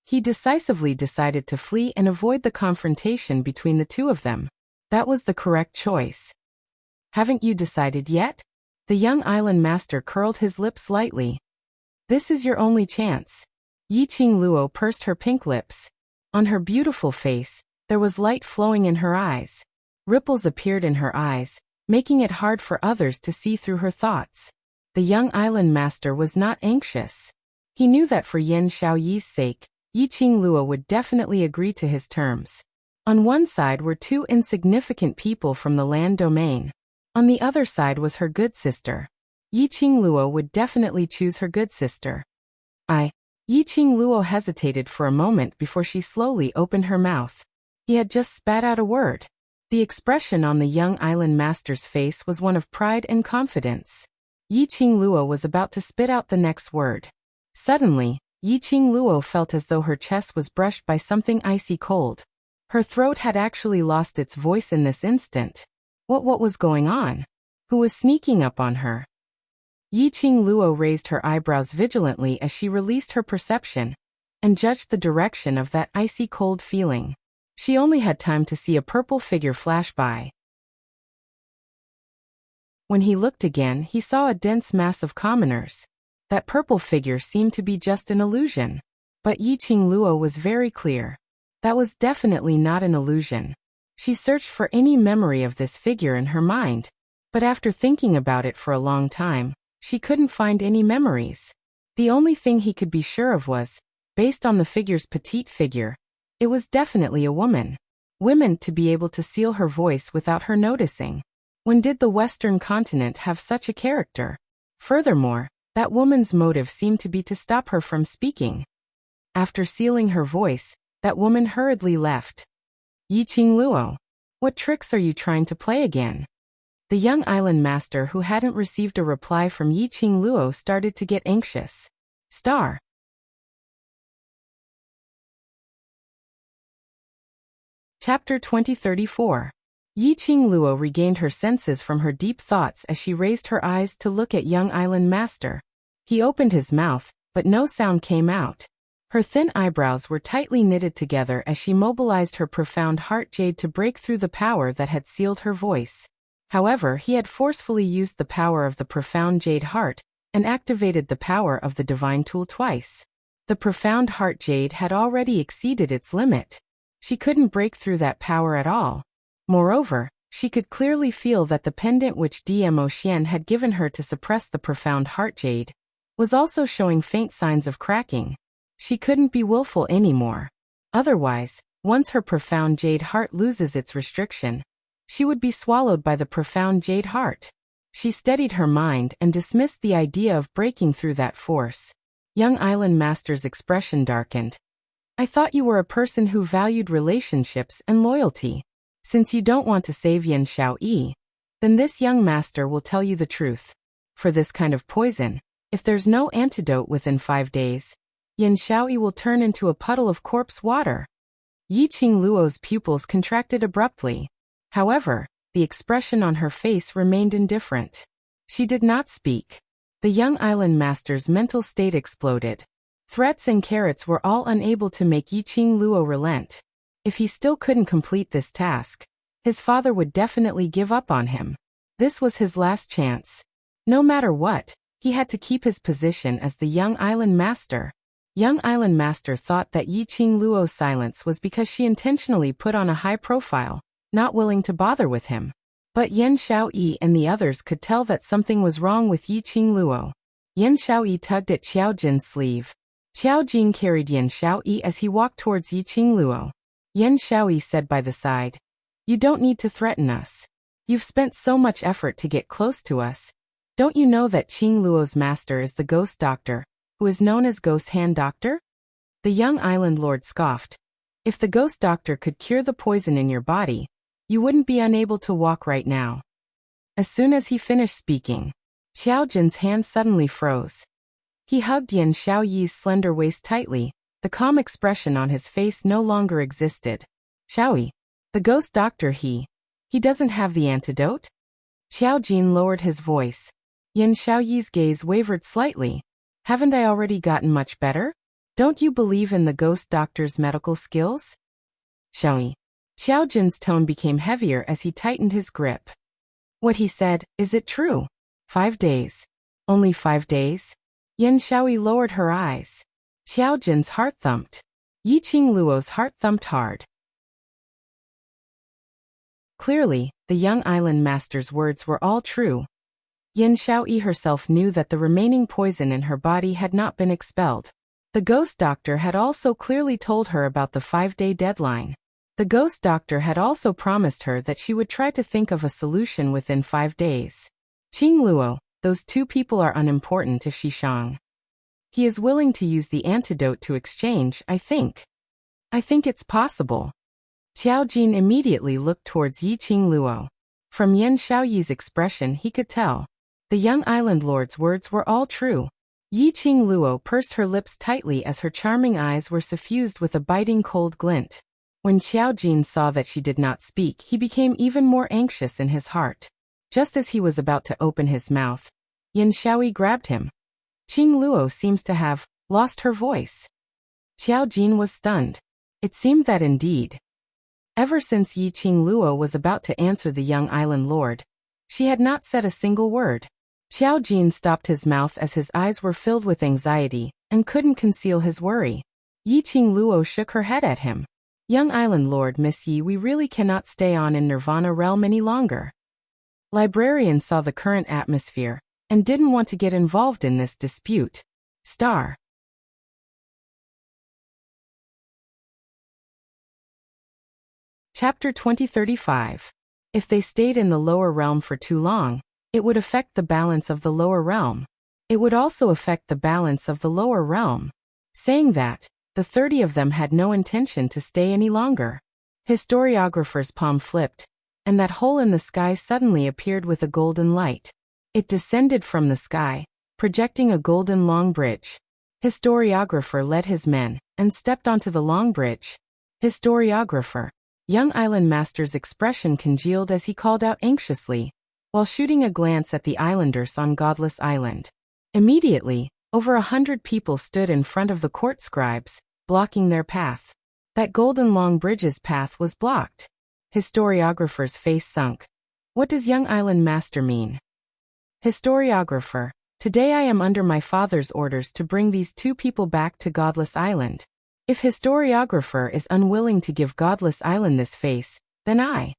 He decisively decided to flee and avoid the confrontation between the two of them. That was the correct choice. Haven't you decided yet? The young island master curled his lips lightly. This is your only chance. Yi Qingluo pursed her pink lips. On her beautiful face, there was light flowing in her eyes. Ripples appeared in her eyes, making it hard for others to see through her thoughts. The young island master was not anxious. He knew that for Yan Xiaoyi's sake, Yi Qingluo would definitely agree to his terms. On one side were two insignificant people from the land domain. On the other side was her good sister. Yi Qingluo would definitely choose her good sister. Yi Qingluo hesitated for a moment before she slowly opened her mouth. He had just spat out a word. The expression on the young island master's face was one of pride and confidence. Yi Qingluo was about to spit out the next word. Suddenly, Yi Qingluo felt as though her chest was brushed by something icy cold. Her throat had actually lost its voice in this instant. What was going on? Who was sneaking up on her? Yi Qingluo raised her eyebrows vigilantly as she released her perception and judged the direction of that icy cold feeling. She only had time to see a purple figure flash by. When he looked again, he saw a dense mass of commoners. That purple figure seemed to be just an illusion. But Yi Qingluo was very clear. That was definitely not an illusion. She searched for any memory of this figure in her mind, but after thinking about it for a long time, she couldn't find any memories. The only thing he could be sure of was, based on the figure's petite figure, it was definitely a woman. Women to be able to seal her voice without her noticing. When did the Western continent have such a character? Furthermore, that woman's motive seemed to be to stop her from speaking. After sealing her voice, that woman hurriedly left. Yi Qingluo, what tricks are you trying to play again? The young island master who hadn't received a reply from Yi Qingluo started to get anxious. Star. Chapter 2034. Yi Qingluo regained her senses from her deep thoughts as she raised her eyes to look at young island master. He opened his mouth, but no sound came out. Her thin eyebrows were tightly knitted together as she mobilized her profound heart jade to break through the power that had sealed her voice. However, he had forcefully used the power of the profound jade heart and activated the power of the divine tool twice. The profound heart jade had already exceeded its limit. She couldn't break through that power at all. Moreover, she could clearly feel that the pendant which Dmo Xian had given her to suppress the profound heart jade was also showing faint signs of cracking. She couldn't be willful anymore. Otherwise, once her profound jade heart loses its restriction, she would be swallowed by the profound jade heart. She steadied her mind and dismissed the idea of breaking through that force. Young island master's expression darkened. I thought you were a person who valued relationships and loyalty. Since you don't want to save Yan Xiaoyi, then this young master will tell you the truth. For this kind of poison, if there's no antidote within 5 days, Yan Xiaoyi will turn into a puddle of corpse water. Yi Qingluo's pupils contracted abruptly. However, the expression on her face remained indifferent. She did not speak. The young island master's mental state exploded. Threats and carrots were all unable to make Yi Qingluo relent. If he still couldn't complete this task, his father would definitely give up on him. This was his last chance. No matter what, he had to keep his position as the young island master. Young island master thought that Yi Qingluo's silence was because she intentionally put on a high profile, not willing to bother with him. But Yan Xiaoyi and the others could tell that something was wrong with Yi Qingluo. Yan Xiaoyi tugged at Xiao Jin's sleeve. Xiao Jin carried Yan Xiaoyi as he walked towards Yiqing Luo. Yan Xiaoyi said by the side, "You don't need to threaten us. You've spent so much effort to get close to us. Don't you know that Qing Luo's master is the ghost doctor, who is known as Ghost Hand Doctor?" The young island lord scoffed. "If the ghost doctor could cure the poison in your body, you wouldn't be unable to walk right now." As soon as he finished speaking, Xiao Jin's hand suddenly froze. He hugged Yan Xiaoyi's slender waist tightly. The calm expression on his face no longer existed. "Xiaoyi, the ghost doctor he doesn't have the antidote?" Xiao Jin lowered his voice. Yan Xiaoyi's gaze wavered slightly. "Haven't I already gotten much better? Don't you believe in the ghost doctor's medical skills?" "Xiaoyi." Xiao Jin's tone became heavier as he tightened his grip. "What he said, is it true? 5 days. Only 5 days?" Yan Xiaoyi lowered her eyes. Xiao Jin's heart thumped. Yiqing Luo's heart thumped hard. Clearly, the young island master's words were all true. Yan Xiaoyi herself knew that the remaining poison in her body had not been expelled. The ghost doctor had also clearly told her about the 5-day deadline. The ghost doctor had also promised her that she would try to think of a solution within 5 days. Qing Luo, those two people are unimportant if she Shang. He is willing to use the antidote to exchange, I think. I think it's possible. Xiao Jin immediately looked towards Yiqing Luo. From Yan Xiaoyi's expression he could tell. The young island lord's words were all true. Yiqing Luo pursed her lips tightly as her charming eyes were suffused with a biting cold glint. When Xiao Jin saw that she did not speak, he became even more anxious in his heart. Just as he was about to open his mouth, Yan Xiaoyi grabbed him. Qing Luo seems to have lost her voice. Xiao Jin was stunned. It seemed that indeed. Ever since Yiqing Luo was about to answer the young island lord, she had not said a single word. Xiao Jin stopped his mouth as his eyes were filled with anxiety, and couldn't conceal his worry. Yiqing Luo shook her head at him. "Young island lord Miss Yi, we really cannot stay on in Nirvana realm any longer." Librarian saw the current atmosphere, and didn't want to get involved in this dispute. Star. Chapter 2035. If they stayed in the lower realm for too long, it would affect the balance of the lower realm. It would also affect the balance of the lower realm. Saying that, the 30 of them had no intention to stay any longer. Historiographer's palm flipped, and that hole in the sky suddenly appeared with a golden light. It descended from the sky, projecting a golden long bridge. Historiographer led his men, and stepped onto the long bridge. Historiographer. Young island master's expression congealed as he called out anxiously, while shooting a glance at the islanders on Godless Island. Immediately, over 100 people stood in front of the court scribes, blocking their path. That golden long bridge's path was blocked. Historiographer's face sunk. What does young island master mean? Historiographer. Today I am under my father's orders to bring these 2 people back to Godless Island. If historiographer is unwilling to give Godless Island this face, then I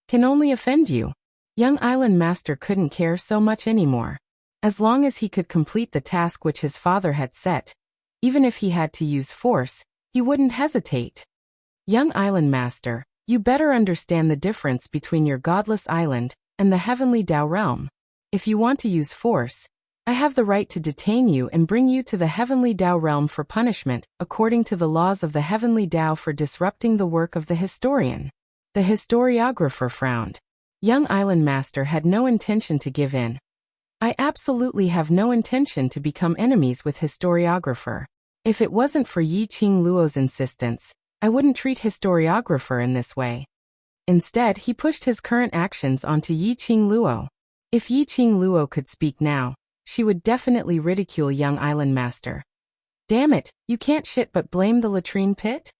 can only offend you. Young island master couldn't care so much anymore. As long as he could complete the task which his father had set, even if he had to use force, he wouldn't hesitate. Young island master, you better understand the difference between your Godless Island and the Heavenly Dao realm. If you want to use force, I have the right to detain you and bring you to the Heavenly Dao realm for punishment, according to the laws of the Heavenly Dao for disrupting the work of the historian. The historiographer frowned. Young island master had no intention to give in. I absolutely have no intention to become enemies with historiographer. If it wasn't for Yiqing Luo's insistence, I wouldn't treat historiographer in this way. Instead, he pushed his current actions onto Yiqing Luo. If Yiqing Luo could speak now, she would definitely ridicule young island master. Damn it, you can't shit but blame the latrine pit?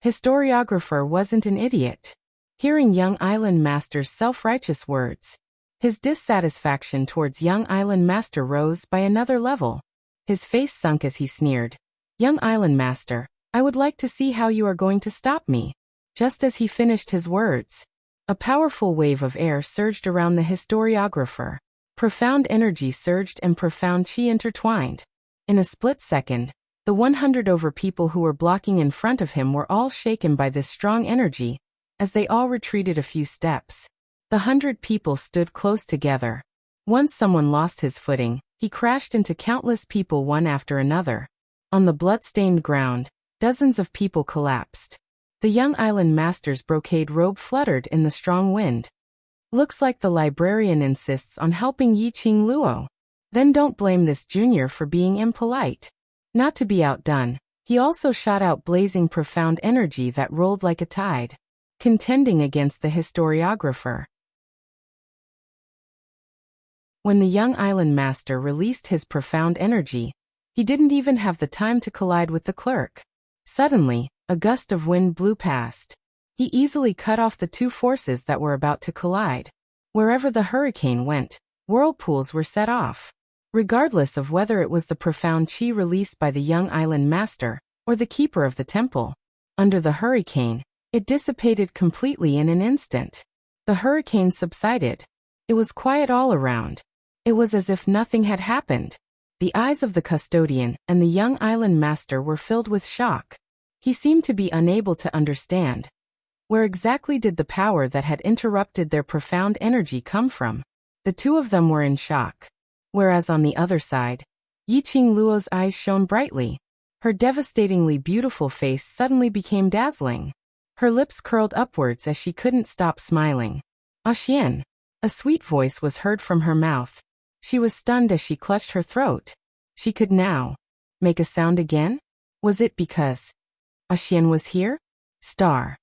Historiographer wasn't an idiot. Hearing young island master's self-righteous words, his dissatisfaction towards young island master rose by another level. His face sunk as he sneered. Young island master, I would like to see how you are going to stop me. Just as he finished his words, a powerful wave of air surged around the historiographer. Profound energy surged and profound chi intertwined. In a split second, the 100 over people who were blocking in front of him were all shaken by this strong energy, as they all retreated a few steps. The 100 people stood close together. Once someone lost his footing, he crashed into countless people one after another. On the blood-stained ground, dozens of people collapsed. The young island master's brocade robe fluttered in the strong wind. Looks like the librarian insists on helping Yiqing Luo. Then don't blame this junior for being impolite. Not to be outdone, he also shot out blazing profound energy that rolled like a tide, contending against the historiographer. When the young island master released his profound energy, he didn't even have the time to collide with the clerk. Suddenly, a gust of wind blew past. He easily cut off the two forces that were about to collide. Wherever the hurricane went, whirlpools were set off. Regardless of whether it was the profound chi released by the young island master, or the keeper of the temple. Under the hurricane, it dissipated completely in an instant. The hurricane subsided. It was quiet all around. It was as if nothing had happened. The eyes of the custodian and the young island master were filled with shock. He seemed to be unable to understand. Where exactly did the power that had interrupted their profound energy come from? The two of them were in shock. Whereas on the other side, Yiqing Luo's eyes shone brightly. Her devastatingly beautiful face suddenly became dazzling. Her lips curled upwards as she couldn't stop smiling. "Xian." A sweet voice was heard from her mouth. She was stunned as she clutched her throat. She could now make a sound again? Was it because Xian was here? Star.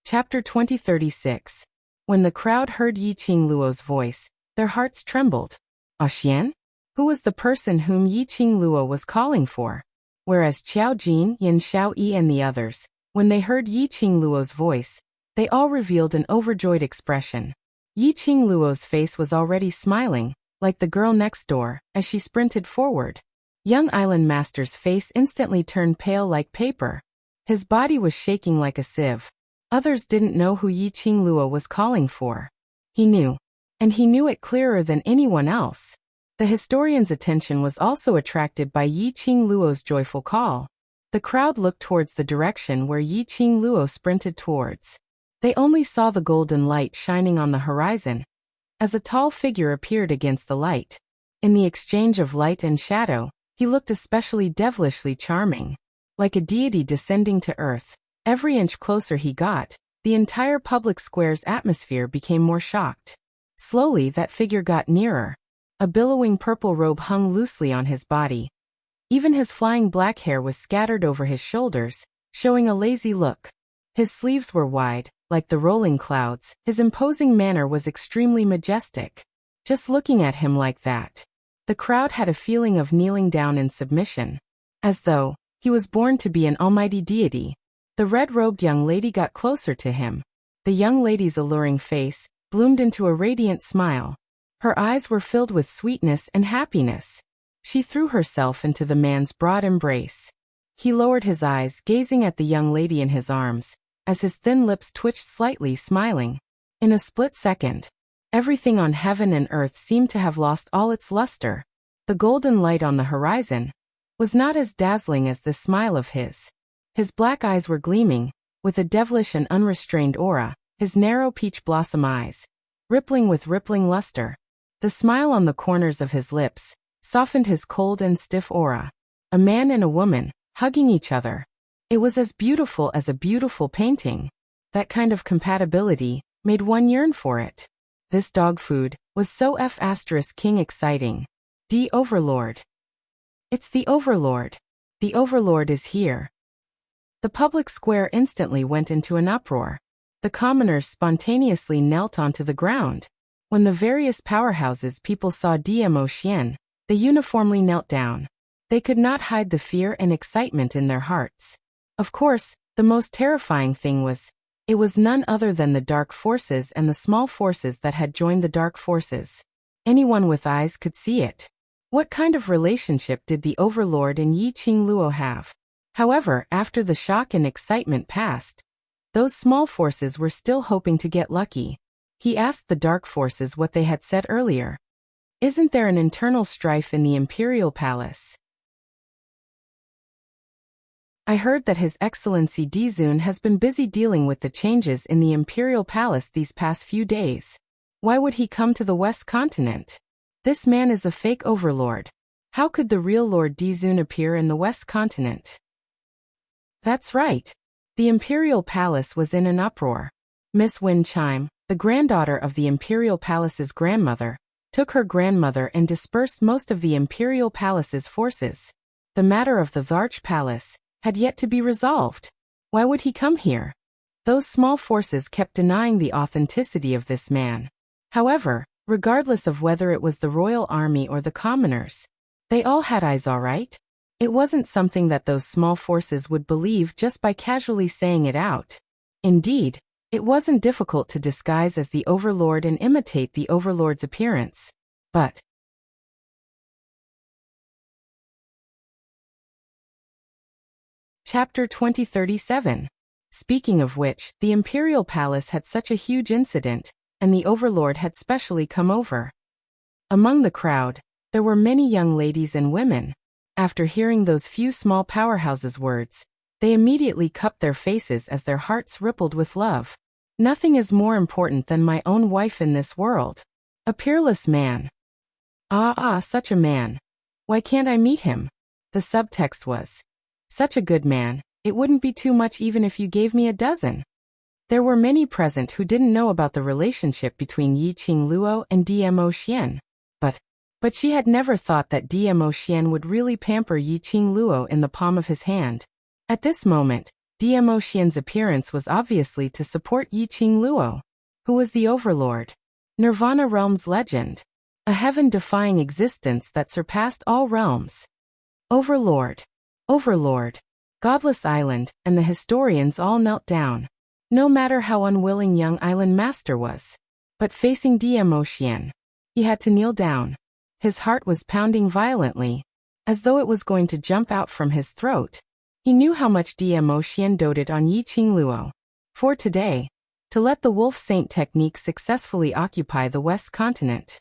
Chapter 2036. When the crowd heard Yiqing Luo's voice, their hearts trembled. Xian? Who was the person whom Yiqing Luo was calling for? Whereas Qiao Jin, Yin Xiaoyi and the others, when they heard Yiqing Luo's voice, they all revealed an overjoyed expression. Yiqing Luo's face was already smiling, like the girl next door, as she sprinted forward. Young Island Master's face instantly turned pale like paper. His body was shaking like a sieve. Others didn't know who Yiqing Luo was calling for. He knew. And he knew it clearer than anyone else. The historian's attention was also attracted by Yiqing Luo's joyful call. The crowd looked towards the direction where Yiqing Luo sprinted towards. They only saw the golden light shining on the horizon, as a tall figure appeared against the light. In the exchange of light and shadow, he looked especially devilishly charming. Like a deity descending to earth, every inch closer he got, the entire public square's atmosphere became more shocked. Slowly that figure got nearer. A billowing purple robe hung loosely on his body. Even his flying black hair was scattered over his shoulders, showing a lazy look. His sleeves were wide, like the rolling clouds. His imposing manner was extremely majestic. Just looking at him like that, the crowd had a feeling of kneeling down in submission. As though he was born to be an almighty deity. The red-robed young lady got closer to him. The young lady's alluring face bloomed into a radiant smile. Her eyes were filled with sweetness and happiness. She threw herself into the man's broad embrace. He lowered his eyes, gazing at the young lady in his arms, as his thin lips twitched slightly, smiling. In a split second, everything on heaven and earth seemed to have lost all its luster. The golden light on the horizon was not as dazzling as this smile of his. His black eyes were gleaming, with a devilish and unrestrained aura, his narrow peach blossom eyes, rippling with rippling luster. The smile on the corners of his lips softened his cold and stiff aura. A man and a woman, hugging each other. It was as beautiful as a beautiful painting. That kind of compatibility made one yearn for it. This dog food was so King exciting. The Overlord. It's the Overlord. The Overlord is here. The public square instantly went into an uproar. The commoners spontaneously knelt onto the ground. When the various powerhouses people saw Dmo Xian, they uniformly knelt down. They could not hide the fear and excitement in their hearts. Of course, the most terrifying thing was, it was none other than the dark forces and the small forces that had joined the dark forces. Anyone with eyes could see it. What kind of relationship did the Overlord and Yiqing Luo have? However, after the shock and excitement passed, Those small forces were still hoping to get lucky. He asked the dark forces what they had said earlier. Isn't there an internal strife in the imperial palace? I heard that His Excellency Dizun has been busy dealing with the changes in the imperial palace these past few days. Why would he come to the West Continent? This man is a fake overlord. How could the real Lord Dizun appear in the West Continent? That's right. The imperial palace was in an uproar. Miss Wind Chime, the granddaughter of the imperial palace's grandmother, took her grandmother and dispersed most of the imperial palace's forces. The matter of the Varch Palace had yet to be resolved. Why would he come here? Those small forces kept denying the authenticity of this man. However, regardless of whether it was the royal army or the commoners, they all had eyes, all right? It wasn't something that those small forces would believe just by casually saying it out. Indeed, it wasn't difficult to disguise as the overlord and imitate the overlord's appearance. But Chapter 2037. Speaking of which, the imperial palace had such a huge incident, and the overlord had specially come over. Among the crowd, there were many young ladies and women. After hearing those few small powerhouses' words, they immediately cupped their faces as their hearts rippled with love. Nothing is more important than my own wife in this world. A peerless man. Such a man. Why can't I meet him? The subtext was, such a good man, it wouldn't be too much even if you gave me a dozen. There were many present who didn't know about the relationship between Yi Qing Luo and DMO Xian. But she had never thought that DMO Xian would really pamper Yi Qing Luo in the palm of his hand. At this moment, DMO Xian's appearance was obviously to support Yi Qing Luo, who was the overlord. Nirvana Realm's legend. A heaven-defying existence that surpassed all realms. Overlord. Godless Island, and the historians all knelt down. No matter how unwilling young Island Master was. But facing DMO Xian, he had to kneel down. His heart was pounding violently, as though it was going to jump out from his throat. He knew how much DMO Xian doted on Yi Qing Luo. For today, to let the Wolf Saint technique successfully occupy the West Continent.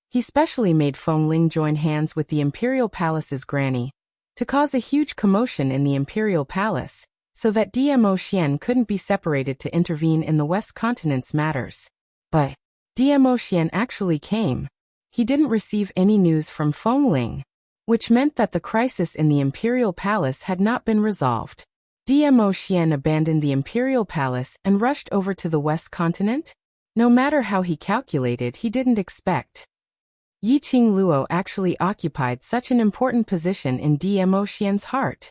He specially made Feng Ling join hands with the Imperial Palace's granny, to cause a huge commotion in the Imperial Palace, so that DMO Xian couldn't be separated to intervene in the West Continent's matters. But DMO Xian actually came. He didn't receive any news from Feng Ling, which meant that the crisis in the Imperial Palace had not been resolved. DMO Xian abandoned the Imperial Palace and rushed over to the West Continent? No matter how he calculated, he didn't expect Yi Qing Luo actually occupied such an important position in DMO Xian's heart.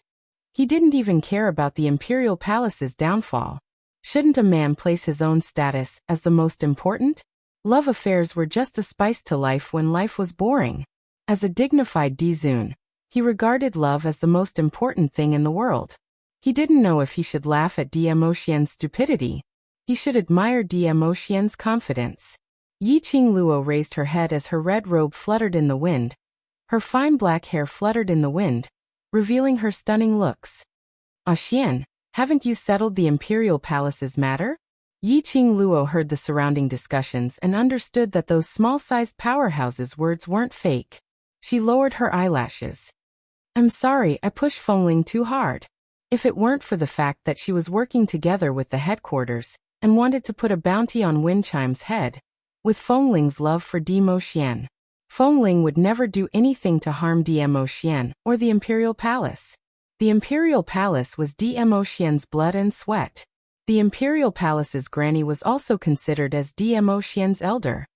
He didn't even care about the Imperial Palace's downfall. Shouldn't a man place his own status as the most important? Love affairs were just a spice to life when life was boring. As a dignified Dizun, he regarded love as the most important thing in the world. He didn't know if he should laugh at DMO Xian's stupidity. He should admire DMO Xian's confidence. Yi Qing Luo raised her head as her red robe fluttered in the wind. Her fine black hair fluttered in the wind, revealing her stunning looks. Xian, haven't you settled the Imperial Palace's matter? Yi Qing Luo heard the surrounding discussions and understood that those small-sized powerhouses' words weren't fake. She lowered her eyelashes. I'm sorry, I pushed Feng Ling too hard. If it weren't for the fact that she was working together with the headquarters and wanted to put a bounty on Wind Chime's head, with Feng Ling's love for DMO Xian, Feng Ling would never do anything to harm DMO Xian or the Imperial Palace. The Imperial Palace was DMO Xian's blood and sweat. The Imperial Palace's granny was also considered as DMO Xian's elder.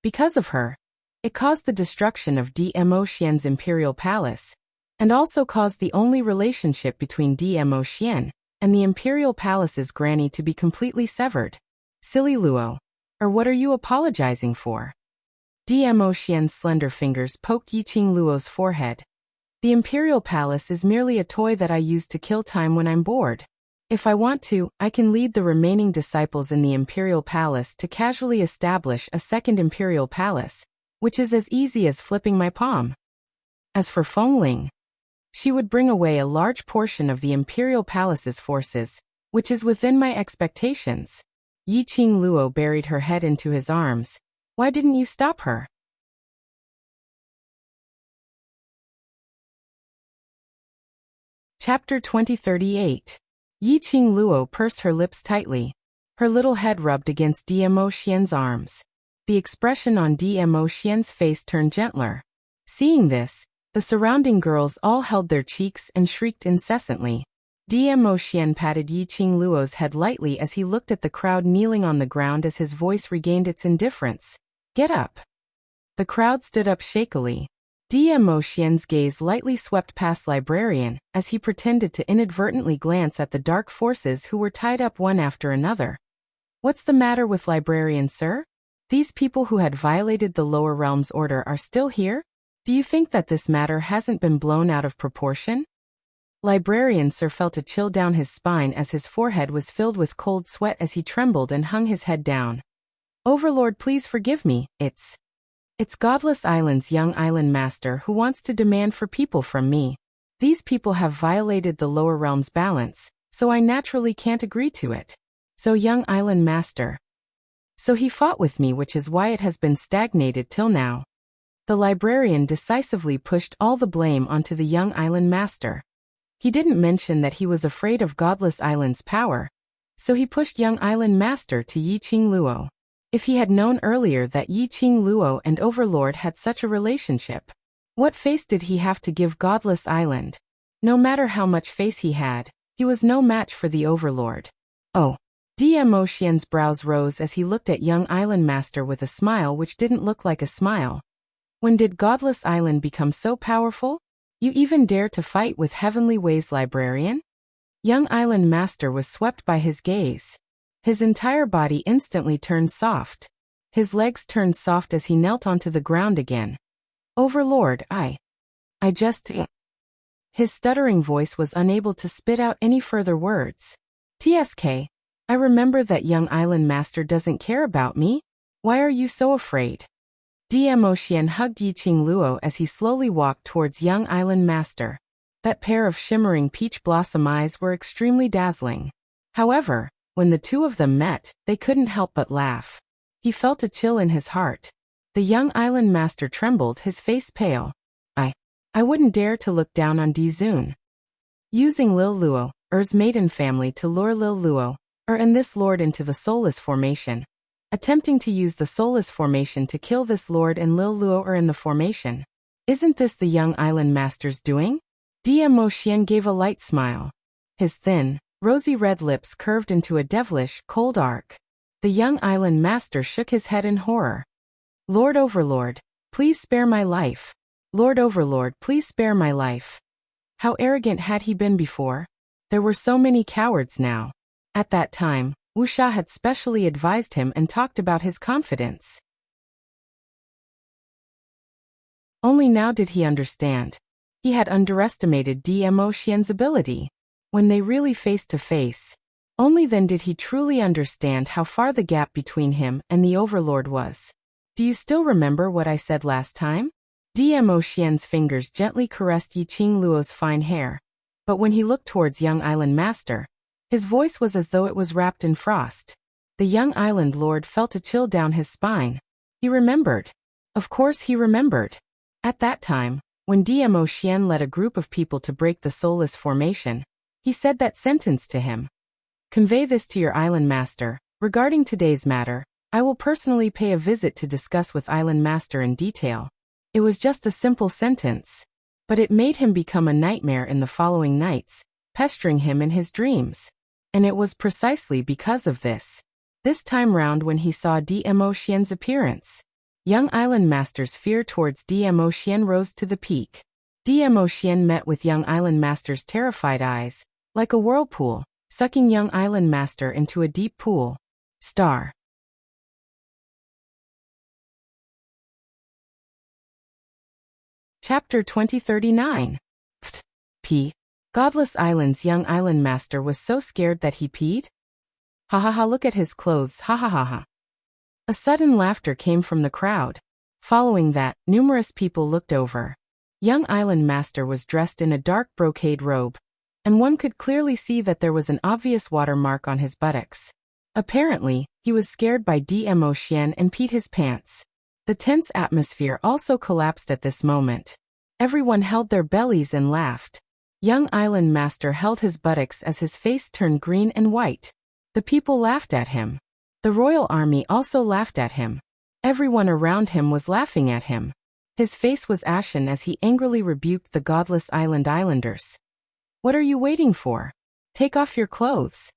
Because of her, it caused the destruction of DMO Xian's Imperial Palace, and also caused the only relationship between DMO Xian and the Imperial Palace's granny to be completely severed. Silly Luo. Or what are you apologizing for? DMO Xian's slender fingers poked Yi Qing Luo's forehead. The Imperial Palace is merely a toy that I use to kill time when I'm bored. If I want to, I can lead the remaining disciples in the Imperial Palace to casually establish a second Imperial Palace, which is as easy as flipping my palm. As for Feng Ling, She would bring away a large portion of the Imperial Palace's forces, which is within my expectations. Yi Qing Luo buried her head into his arms. Why didn't you stop her? Chapter 2038. Yi Qing Luo pursed her lips tightly. Her little head rubbed against Dmo Xian's arms. The expression on Dmo Xian's face turned gentler. Seeing this, the surrounding girls all held their cheeks and shrieked incessantly. Dmo Xian patted Yi Qing Luo's head lightly as he looked at the crowd kneeling on the ground as his voice regained its indifference. Get up. The crowd stood up shakily. Dmo Xian's gaze lightly swept past Librarian as he pretended to inadvertently glance at the dark forces who were tied up one after another. What's the matter with Librarian, sir? These people who had violated the lower realm's order are still here? Do you think that this matter hasn't been blown out of proportion? Librarian Sir felt a chill down his spine as his forehead was filled with cold sweat as he trembled and hung his head down. Overlord, please forgive me, it's Godless Island's young island master who wants to demand for people from me. These people have violated the lower realm's balance, so I naturally can't agree to it. So young island master. So he fought with me, which is why it has been stagnated till now. The librarian decisively pushed all the blame onto the young island master. He didn't mention that he was afraid of Godless Island's power, so he pushed young island master to Yi Qing Luo. If he had known earlier that Yi Qing Luo and Overlord had such a relationship, what face did he have to give Godless Island? No matter how much face he had, he was no match for the Overlord. Oh. Dmo Xian's brows rose as he looked at young island master with a smile which didn't look like a smile. When did Godless Island become so powerful? You even dare to fight with Heavenly Ways Librarian? Young island master was swept by his gaze. His entire body instantly turned soft. His legs turned soft as he knelt onto the ground again. Overlord, I just... His stuttering voice was unable to spit out any further words. TSK, I remember that young island master doesn't care about me. Why are you so afraid? Dmo Xian hugged Yi Qing Luo as he slowly walked towards young island master. That pair of shimmering peach blossom eyes were extremely dazzling. However, when the two of them met, they couldn't help but laugh. He felt a chill in his heart. The young island master trembled, his face pale. I wouldn't dare to look down on Dizun. Using Lil Luo, Er's maiden family to lure Lil Luo, and this lord into the soulless formation. Attempting to use the soulless formation to kill this lord and Lil Luo in the formation. Isn't this the young island master's doing? Dmo Xian gave a light smile. His thin, rosy red lips curved into a devilish, cold arc. The young island master shook his head in horror. Lord Overlord, please spare my life. Lord Overlord, please spare my life. How arrogant had he been before? There were so many cowards now. At that time, Wu Sha had specially advised him and talked about his confidence. Only now did he understand. He had underestimated Dmo Xian's ability. When they really face to face, only then did he truly understand how far the gap between him and the Overlord was. Do you still remember what I said last time? Dmo Xian's fingers gently caressed Yi Qing Luo's fine hair. But when he looked towards young island master, his voice was as though it was wrapped in frost. The young island lord felt a chill down his spine. He remembered. Of course he remembered. At that time, when Dmo Xian led a group of people to break the soulless formation, he said that sentence to him. Convey this to your island master. Regarding today's matter, I will personally pay a visit to discuss with island master in detail. It was just a simple sentence. But it made him become a nightmare in the following nights, pestering him in his dreams. And it was precisely because of this. This time round when he saw Dmo Xian's appearance. Young island master's fear towards Dmo Xian rose to the peak. Dmo Xian met with young island master's terrified eyes, like a whirlpool, sucking young island master into a deep pool. Star. Chapter 2039. P. Godless Island's young island master was so scared that he peed? Ha ha ha, look at his clothes, ha ha ha ha. A sudden laughter came from the crowd. Following that, numerous people looked over. Young Island Master was dressed in a dark brocade robe, and one could clearly see that there was an obvious watermark on his buttocks. Apparently, he was scared by Dmo Xian and peed his pants. The tense atmosphere also collapsed at this moment. Everyone held their bellies and laughed. Young Island Master held his buttocks as his face turned green and white. The people laughed at him. The royal army also laughed at him. Everyone around him was laughing at him. His face was ashen as he angrily rebuked the godless islanders. "What are you waiting for? Take off your clothes."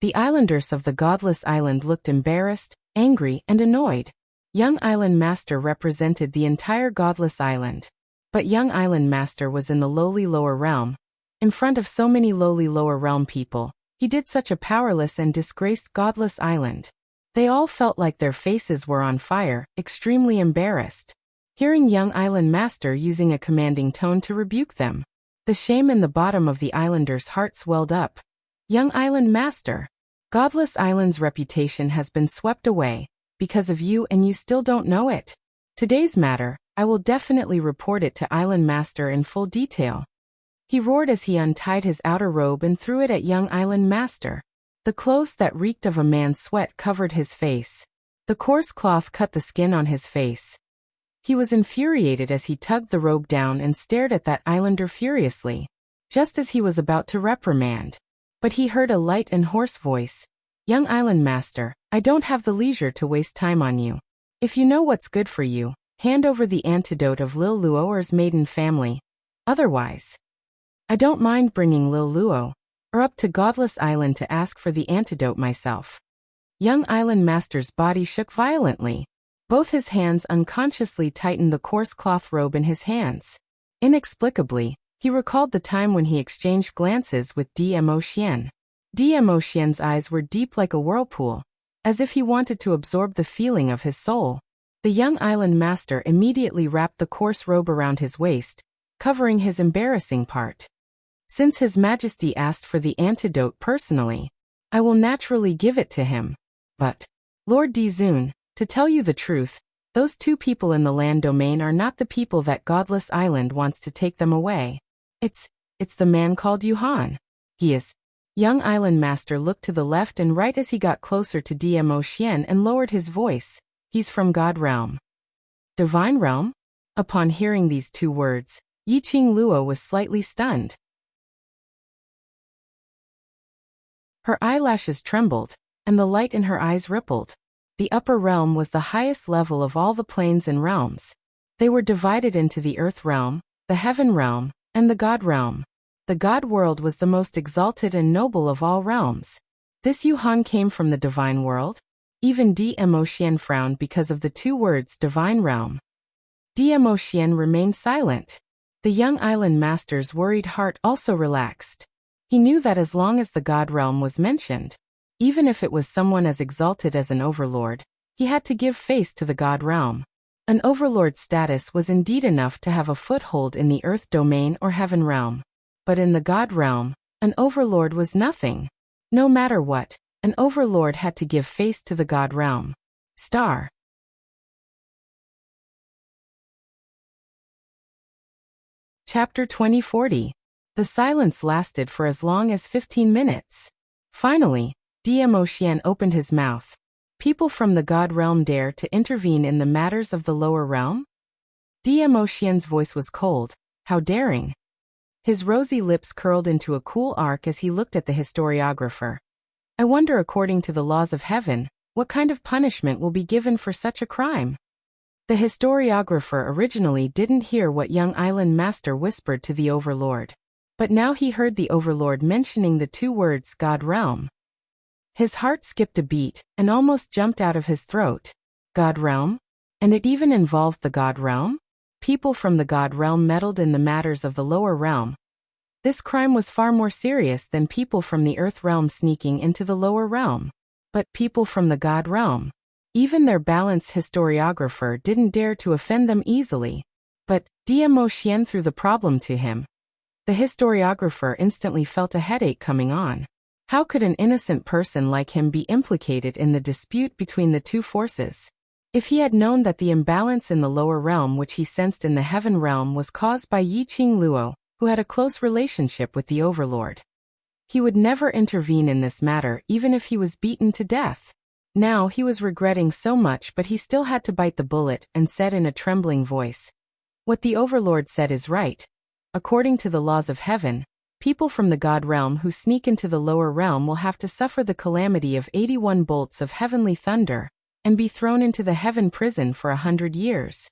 The islanders of the godless island looked embarrassed, angry, and annoyed. Young Island Master represented the entire godless island. But Young Island Master was in the lowly lower realm. In front of so many lowly lower realm people, he did such a powerless and disgraced godless island. They all felt like their faces were on fire, extremely embarrassed. Hearing Young Island Master using a commanding tone to rebuke them, the shame in the bottom of the islanders' hearts welled up. "Young Island Master, Godless Island's reputation has been swept away, because of you, and you still don't know it. Today's matter, I will definitely report it to Island Master in full detail." He roared as he untied his outer robe and threw it at Young Island Master. The clothes that reeked of a man's sweat covered his face. The coarse cloth cut the skin on his face. He was infuriated as he tugged the robe down and stared at that islander furiously, just as he was about to reprimand. But he heard a light and hoarse voice. "Young Island Master, I don't have the leisure to waste time on you. If you know what's good for you, hand over the antidote of Lil Luoer's maiden family. Otherwise, I don't mind bringing Lil Luo, or up to Godless Island to ask for the antidote myself." Young Island Master's body shook violently. Both his hands unconsciously tightened the coarse cloth robe in his hands. Inexplicably, he recalled the time when he exchanged glances with Dmo Xian. Dmo Xian's eyes were deep like a whirlpool, as if he wanted to absorb the feeling of his soul. The Young Island Master immediately wrapped the coarse robe around his waist, covering his embarrassing part. "Since His Majesty asked for the antidote personally, I will naturally give it to him. But, Lord Dizun, to tell you the truth, those two people in the land domain are not the people that Godless Island wants to take them away. It's the man called Yuhan. He is." Young Island Master looked to the left and right as he got closer to Dmo Xian and lowered his voice. "He's from God Realm." "Divine Realm?" Upon hearing these two words, Yiqing Luo was slightly stunned. Her eyelashes trembled, and the light in her eyes rippled. The upper realm was the highest level of all the planes and realms. They were divided into the Earth Realm, the Heaven Realm, and the God Realm. The God World was the most exalted and noble of all realms. This Yuhan came from the Divine World? Even Dmo Xian frowned because of the two words Divine Realm. Dmo Xian remained silent. The Young Island Master's worried heart also relaxed. He knew that as long as the God Realm was mentioned, even if it was someone as exalted as an overlord, he had to give face to the God Realm. An overlord status was indeed enough to have a foothold in the Earth Domain or Heaven Realm. But in the God Realm, an overlord was nothing. No matter what, an overlord had to give face to the God Realm. Star. Chapter 2040. The silence lasted for as long as 15 minutes. Finally, Dmo Xian opened his mouth. "People from the God Realm dare to intervene in the matters of the lower realm?" Dmo Xian's voice was cold. How daring. His rosy lips curled into a cool arc as he looked at the historiographer. "I wonder, according to the laws of heaven, what kind of punishment will be given for such a crime?" The historiographer originally didn't hear what Young Island Master whispered to the overlord. But now he heard the overlord mentioning the two words God Realm. His heart skipped a beat and almost jumped out of his throat. God Realm? And it even involved the God Realm? People from the God Realm meddled in the matters of the lower realm. This crime was far more serious than people from the Earth Realm sneaking into the lower realm. But people from the God Realm. Even their balanced historiographer didn't dare to offend them easily. But Dmo Xian threw the problem to him. The historiographer instantly felt a headache coming on. How could an innocent person like him be implicated in the dispute between the two forces? If he had known that the imbalance in the lower realm which he sensed in the heaven realm was caused by Yi Qing Luo, who had a close relationship with the Overlord, he would never intervene in this matter even if he was beaten to death. Now he was regretting so much, but he still had to bite the bullet and said in a trembling voice, "What the Overlord said is right. According to the laws of heaven, people from the God realm who sneak into the lower realm will have to suffer the calamity of 81 bolts of heavenly thunder and be thrown into the heaven prison for 100 years.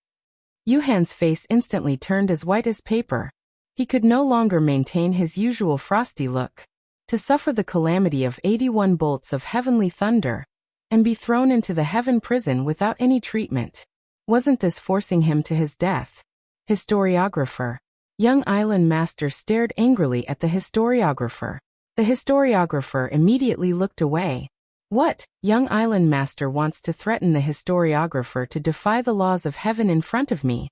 Yuhan's face instantly turned as white as paper. He could no longer maintain his usual frosty look. To suffer the calamity of 81 bolts of heavenly thunder and be thrown into the heaven prison without any treatment. Wasn't this forcing him to his death? Historiographer. Young Island Master stared angrily at the historiographer. The historiographer immediately looked away. What? Young Island Master wants to threaten the historiographer to defy the laws of heaven in front of me.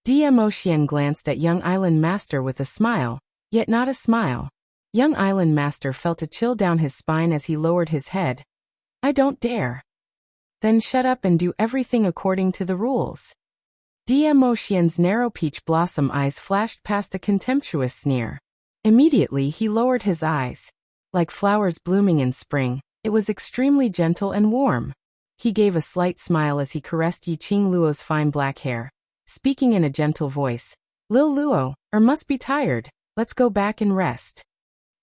Dmo Xian glanced at Young Island Master with a smile, yet not a smile. Young Island Master felt a chill down his spine as he lowered his head. I don't dare. Then shut up and do everything according to the rules. Dmo Xian's narrow peach blossom eyes flashed past a contemptuous sneer. Immediately he lowered his eyes. Like flowers blooming in spring, it was extremely gentle and warm. He gave a slight smile as he caressed Yi Qing Luo's fine black hair, speaking in a gentle voice. Lil Luo, must be tired, let's go back and rest.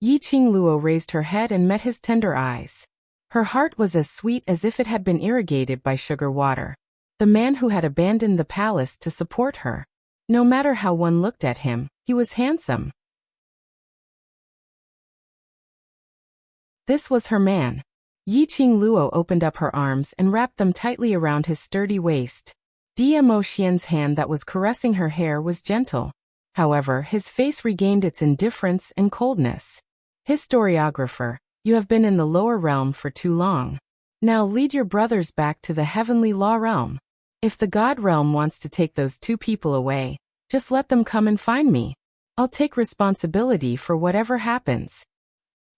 Yi Qing Luo raised her head and met his tender eyes. Her heart was as sweet as if it had been irrigated by sugar water. The man who had abandoned the palace to support her. No matter how one looked at him, he was handsome. This was her man. Yi Qing Luo opened up her arms and wrapped them tightly around his sturdy waist. Dmo Xian's hand that was caressing her hair was gentle. However, his face regained its indifference and coldness. Historiographer, you have been in the lower realm for too long. Now lead your brothers back to the heavenly law realm. If the God realm wants to take those two people away, just let them come and find me. I'll take responsibility for whatever happens.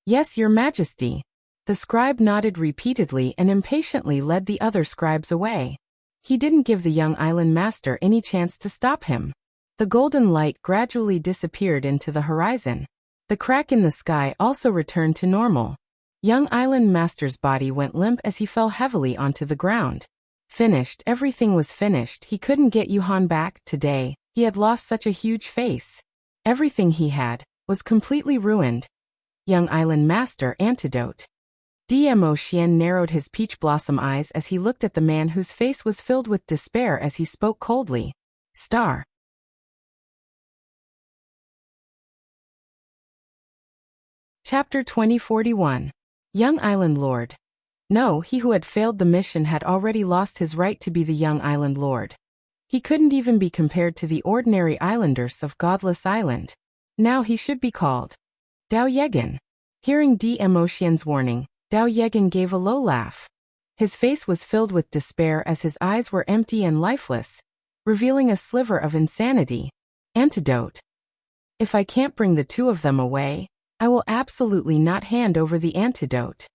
Yes, Your Majesty. The scribe nodded repeatedly and impatiently led the other scribes away. He didn't give the young island master any chance to stop him. The golden light gradually disappeared into the horizon. The crack in the sky also returned to normal. Young Island Master's body went limp as he fell heavily onto the ground. Finished, everything was finished. He couldn't get Yuhan back today. He had lost such a huge face. Everything he had was completely ruined. Young Island Master antidote. Dmo Xian narrowed his peach blossom eyes as he looked at the man whose face was filled with despair as he spoke coldly. Star. Chapter 2041. Young Island Lord. No, he who had failed the mission had already lost his right to be the Young Island Lord. He couldn't even be compared to the ordinary islanders of Godless Island. Now he should be called Dao Yegan. Hearing Dmo Xian's warning, Dao Yegan gave a low laugh. His face was filled with despair as his eyes were empty and lifeless, revealing a sliver of insanity. Antidote. If I can't bring the two of them away, I will absolutely not hand over the antidote.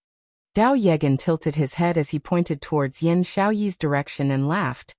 Dao Yegan tilted his head as he pointed towards Yin Xiaoyi's direction and laughed.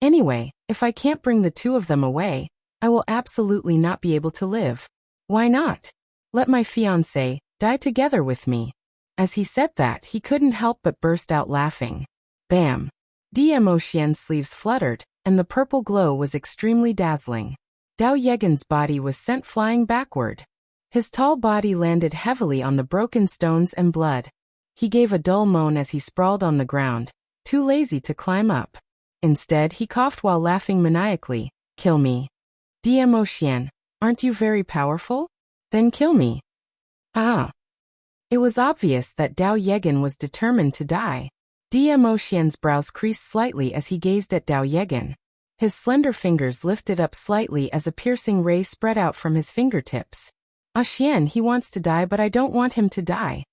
Anyway, if I can't bring the two of them away, I will absolutely not be able to live. Why not? Let my fiancé die together with me. As he said that, he couldn't help but burst out laughing. Bam! Dmo Xian's sleeves fluttered, and the purple glow was extremely dazzling. Dao Yegan's body was sent flying backward. His tall body landed heavily on the broken stones and blood. He gave a dull moan as he sprawled on the ground, too lazy to climb up. Instead, he coughed while laughing maniacally. Kill me. Dmo Xian, aren't you very powerful? Then kill me. Ah. It was obvious that Dao Yegan was determined to die. Dmo Xian's brows creased slightly as he gazed at Dao Yegan. His slender fingers lifted up slightly as a piercing ray spread out from his fingertips. Ah Xian, he wants to die, but I don't want him to die.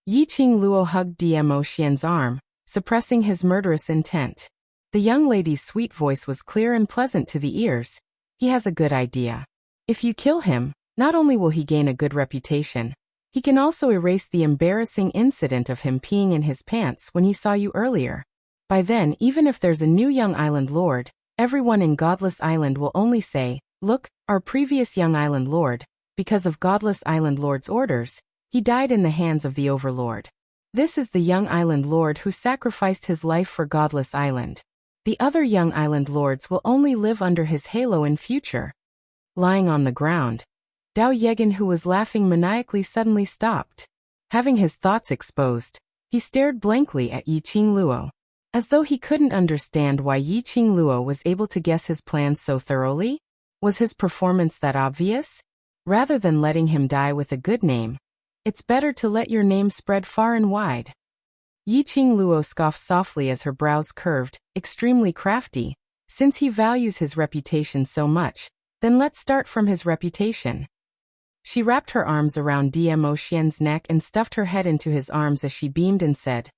Yi Qing Luo hugged Dmo Xian's arm, suppressing his murderous intent. The young lady's sweet voice was clear and pleasant to the ears. He has a good idea. If you kill him, not only will he gain a good reputation, he can also erase the embarrassing incident of him peeing in his pants when he saw you earlier. By then, even if there's a new young island lord, everyone in Godless Island will only say, "Look, our previous young island lord, because of Godless Island lord's orders, he died in the hands of the overlord. This is the young island lord who sacrificed his life for Godless Island. The other young island lords will only live under his halo in future." Lying on the ground, Dao Yegan, who was laughing maniacally, suddenly stopped. Having his thoughts exposed, he stared blankly at Yi Qingluo, as though he couldn't understand why Yi Qingluo was able to guess his plans so thoroughly. Was his performance that obvious? Rather than letting him die with a good name, it's better to let your name spread far and wide. Yi Qingluo scoffed softly as her brows curved, extremely crafty. Since he values his reputation so much, then let's start from his reputation. She wrapped her arms around Dmo Xian's neck and stuffed her head into his arms as she beamed and said,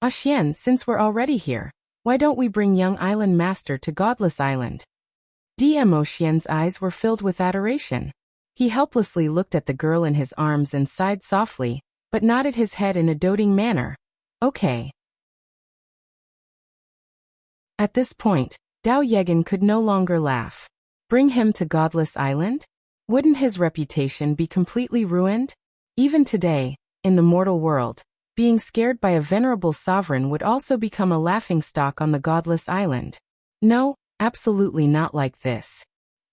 "Ah Xian, since we're already here, why don't we bring young island master to Godless Island?" Dmo Xian's eyes were filled with adoration. He helplessly looked at the girl in his arms and sighed softly, but nodded his head in a doting manner. Okay. At this point, Dao Yegan could no longer laugh. Bring him to Godless Island? Wouldn't his reputation be completely ruined? Even today, in the mortal world, being scared by a venerable sovereign would also become a laughingstock on the Godless Island. No, absolutely not like this.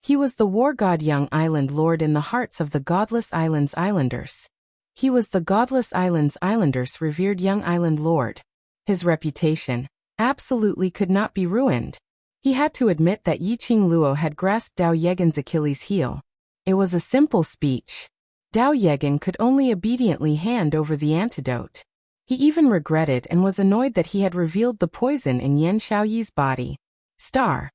He was the war god young island lord in the hearts of the Godless Island's islanders. He was the Godless Island's islanders' revered young island lord. His reputation absolutely could not be ruined. He had to admit that Yi Qingluo had grasped Dao Yegan's Achilles heel. It was a simple speech. Dao Yegan could only obediently hand over the antidote. He even regretted and was annoyed that he had revealed the poison in Yan Xiaoyi's body. Star.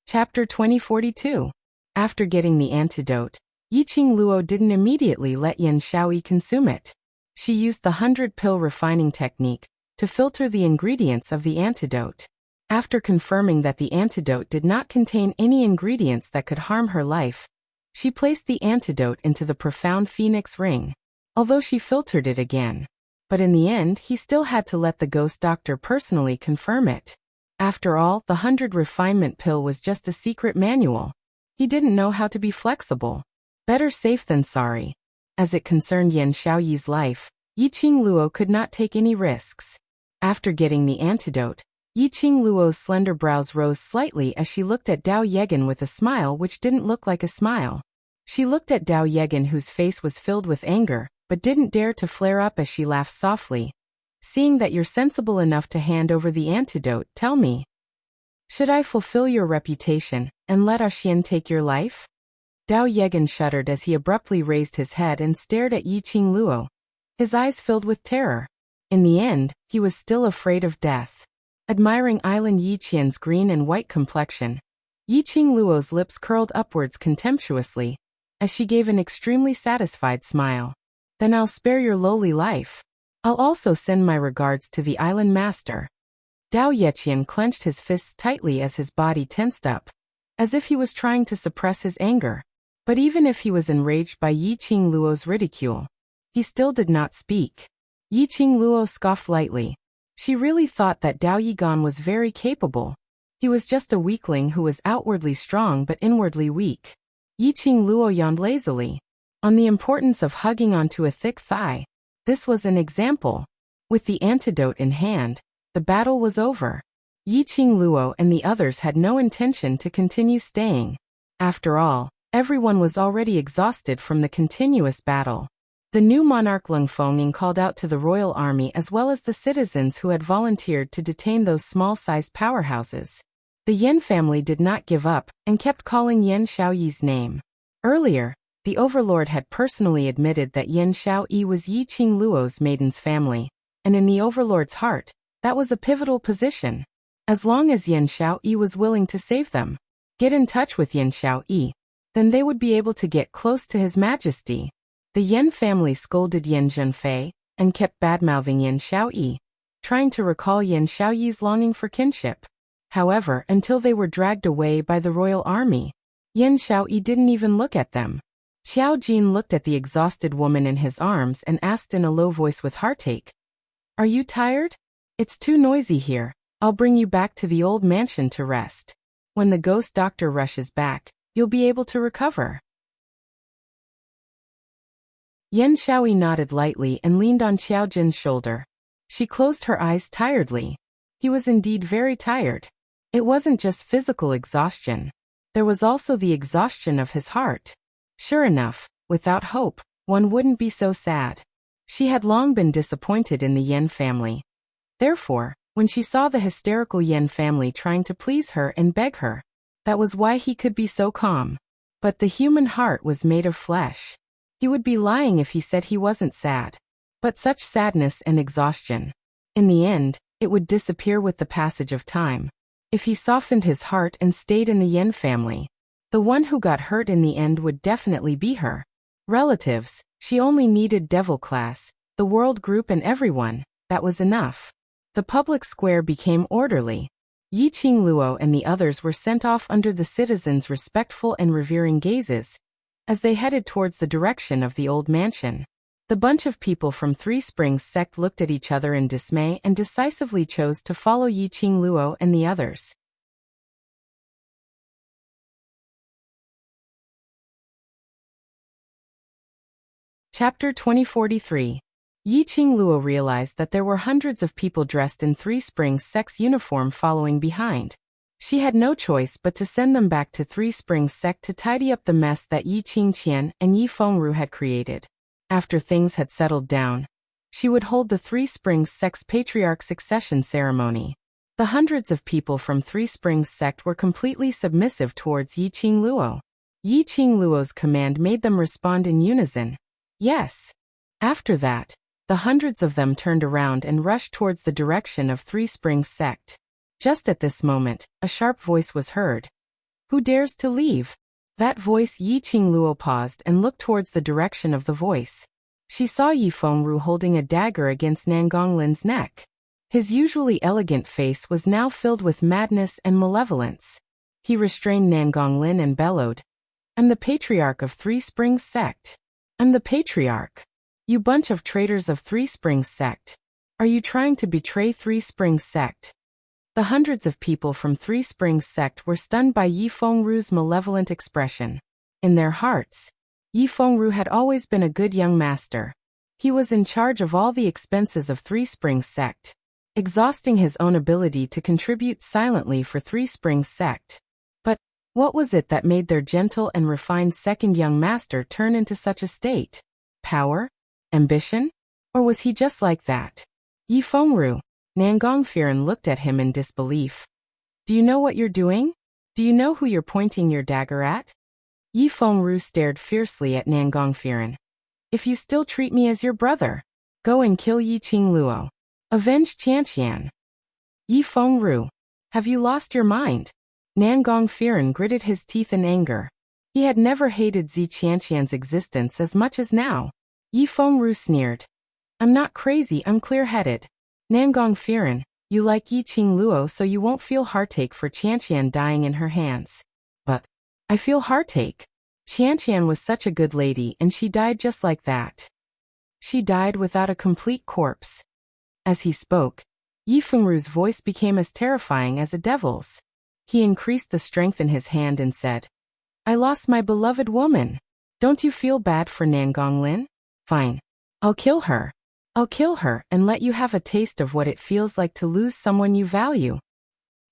Chapter 2042. After getting the antidote, Yi Qingluo didn't immediately let Yan Xiaoyi consume it. She used the 100-pill refining technique to filter the ingredients of the antidote. After confirming that the antidote did not contain any ingredients that could harm her life, she placed the antidote into the profound phoenix ring, although she filtered it again. But in the end, he still had to let the ghost doctor personally confirm it. After all, the 100 refinement pill was just a secret manual. He didn't know how to be flexible. Better safe than sorry. As it concerned Yan Xiaoyi's life, Yi Qingluo could not take any risks. After getting the antidote, Yi Qingluo's slender brows rose slightly as she looked at Dao Yegan with a smile which didn't look like a smile. She looked at Dao Yegan, whose face was filled with anger, but didn't dare to flare up as she laughed softly. "Seeing that you're sensible enough to hand over the antidote, tell me, should I fulfill your reputation and let Xian take your life?" Dao Yegan shuddered as he abruptly raised his head and stared at Yi Qingluo. His eyes filled with terror. In the end, he was still afraid of death. Admiring Island Yi Qian's green and white complexion, Yi Qingluo's lips curled upwards contemptuously, as she gave an extremely satisfied smile. "Then I'll spare your lowly life. I'll also send my regards to the island master." Dao Yeqian clenched his fists tightly as his body tensed up, as if he was trying to suppress his anger. But even if he was enraged by Yi Qingluo's ridicule, he still did not speak. Yi Qingluo scoffed lightly. She really thought that Dao Yegan was very capable. He was just a weakling who was outwardly strong but inwardly weak. Yi Qingluo yawned lazily. On the importance of hugging onto a thick thigh. This was an example. With the antidote in hand, the battle was over. Yi Qingluo and the others had no intention to continue staying. After all, everyone was already exhausted from the continuous battle. The new monarch Leng Fengning called out to the royal army as well as the citizens who had volunteered to detain those small-sized powerhouses. The Yan family did not give up and kept calling Yan Xiaoyi's name. Earlier, the overlord had personally admitted that Yan Xiaoyi was Yi Qingluo's maiden's family, and in the overlord's heart, that was a pivotal position. As long as Yan Xiaoyi was willing to save them, get in touch with Yan Xiaoyi, then they would be able to get close to His Majesty. The Yan family scolded Yan Zhenfei and kept badmouthing Yan Xiaoyi, trying to recall Yan Xiaoyi's longing for kinship. However, until they were dragged away by the royal army, Yan Xiaoyi didn't even look at them. Xiao Jin looked at the exhausted woman in his arms and asked in a low voice with heartache, "Are you tired? It's too noisy here. I'll bring you back to the old mansion to rest. When the ghost doctor rushes back, you'll be able to recover." Yan Xiaoyi nodded lightly and leaned on Xiao Jin's shoulder. She closed her eyes tiredly. He was indeed very tired. It wasn't just physical exhaustion. There was also the exhaustion of his heart. Sure enough, without hope, one wouldn't be so sad. She had long been disappointed in the Yan family. Therefore, when she saw the hysterical Yan family trying to please her and beg her, that was why he could be so calm. But the human heart was made of flesh. He would be lying if he said he wasn't sad. But such sadness and exhaustion, in the end, it would disappear with the passage of time. If he softened his heart and stayed in the Yan family, the one who got hurt in the end would definitely be her. Relatives, she only needed devil class, the world group and everyone, that was enough. The public square became orderly. Yi Qingluo and the others were sent off under the citizens' respectful and revering gazes, as they headed towards the direction of the old mansion. The bunch of people from Three Springs sect looked at each other in dismay and decisively chose to follow Yi Qingluo and the others. Chapter 2043. Yi Qingluo realized that there were hundreds of people dressed in Three Springs sect's uniform following behind. She had no choice but to send them back to Three Springs sect to tidy up the mess that Yi Qingqian and Yi Fengru had created. After things had settled down, she would hold the Three Springs sect's patriarch succession ceremony. The hundreds of people from Three Springs sect were completely submissive towards Yi Qingluo. Yi Qingluo's command made them respond in unison. Yes. After that, the hundreds of them turned around and rushed towards the direction of Three Springs sect. Just at this moment, a sharp voice was heard. "Who dares to leave?" That voice. Yi Qingluo paused and looked towards the direction of the voice. She saw Yi Fengru holding a dagger against Nangonglin's neck. His usually elegant face was now filled with madness and malevolence. He restrained Nangonglin and bellowed, "I'm the patriarch of Three Springs sect. I'm the patriarch. You bunch of traitors of Three Springs sect. Are you trying to betray Three Springs sect?" The hundreds of people from Three Springs sect were stunned by Yi Fengru's malevolent expression. In their hearts, Yi Fengru had always been a good young master. He was in charge of all the expenses of Three Springs sect, exhausting his own ability to contribute silently for Three Springs sect. But what was it that made their gentle and refined second young master turn into such a state? Power? Ambition? Or was he just like that? Yi Fengru. Nangongfiren looked at him in disbelief. "Do you know what you're doing? Do you know who you're pointing your dagger at?" Yi Fengru stared fiercely at Nangongfiren. "If you still treat me as your brother, go and kill Yi Qingluo. Avenge Qianqian." "Yi Fengru, have you lost your mind?" Nangongfiren gritted his teeth in anger. He had never hated Zi Qianqian's existence as much as now. Yi Fengru sneered. "I'm not crazy, I'm clear-headed. Nangongfiren, you like Yi Qingluo so you won't feel heartache for Qianqian dying in her hands. But I feel heartache. Qianqian was such a good lady and she died just like that. She died without a complete corpse." As he spoke, Yi Fengru's voice became as terrifying as a devil's. He increased the strength in his hand and said, "I lost my beloved woman. Don't you feel bad for Nangonglin? Fine. I'll kill her. I'll kill her and let you have a taste of what it feels like to lose someone you value."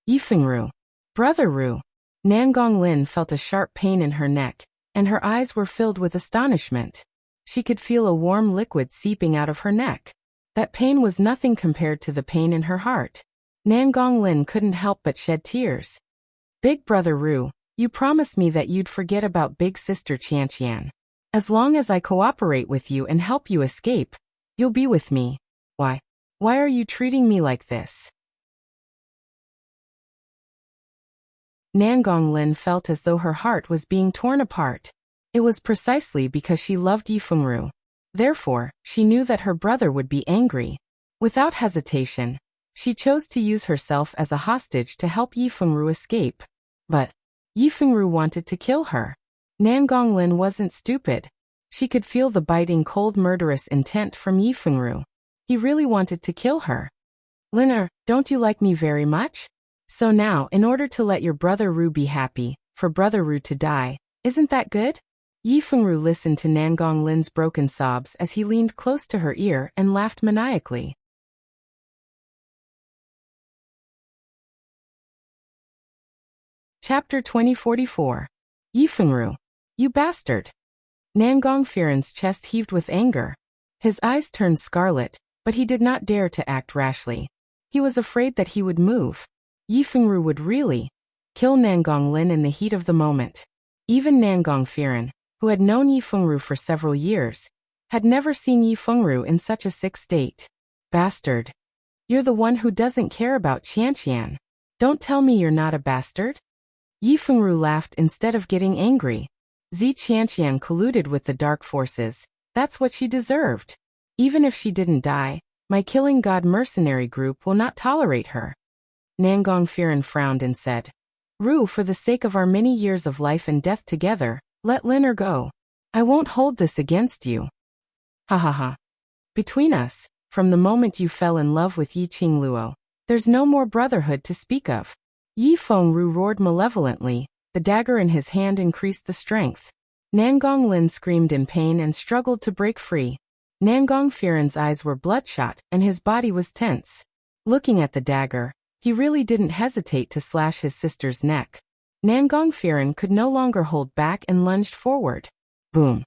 "Yi Fengru. Brother Ru." Nangonglin felt a sharp pain in her neck, and her eyes were filled with astonishment. She could feel a warm liquid seeping out of her neck. That pain was nothing compared to the pain in her heart. Nangonglin couldn't help but shed tears. "Big brother Ru, you promised me that you'd forget about big sister Qianqian. As long as I cooperate with you and help you escape, you'll be with me. Why are you treating me like this?" Nangonglin felt as though her heart was being torn apart. It was precisely because she loved Yi Fengru. Therefore, she knew that her brother would be angry. Without hesitation, she chose to use herself as a hostage to help Yi Fengru escape. But Yi Fengru wanted to kill her. Nan Gonglin wasn't stupid. She could feel the biting cold murderous intent from Yi Fengru. He really wanted to kill her. Liner, don't you like me very much? So now, in order to let your brother Ru be happy, for brother Ru to die, isn't that good? Yi Fengru listened to Nan Gonglin's broken sobs as he leaned close to her ear and laughed maniacally. Chapter 2044. Yi Fengru. You bastard. Nan Gongfiren's chest heaved with anger. His eyes turned scarlet, but he did not dare to act rashly. He was afraid that he would move. Yi Fengru would really kill Nan Gonglin in the heat of the moment. Even Nan Gongfiren, who had known Yi Fengru for several years, had never seen Yi Fengru in such a sick state. Bastard. You're the one who doesn't care about Qianqian. Don't tell me you're not a bastard. Yi Fengru laughed instead of getting angry. Zi Qianqian colluded with the dark forces. That's what she deserved. Even if she didn't die, my killing god mercenary group will not tolerate her. Nan Gongfiren frowned and said, Ru, for the sake of our many years of life and death together, let Liner go. I won't hold this against you. Ha ha ha. Between us, from the moment you fell in love with Yi Qingluo, there's no more brotherhood to speak of. Yi Fengru roared malevolently. The dagger in his hand increased the strength. Nan Gonglin screamed in pain and struggled to break free. Nan Gongfiren's eyes were bloodshot and his body was tense. Looking at the dagger, he really didn't hesitate to slash his sister's neck. Nan Gongfiren could no longer hold back and lunged forward. Boom.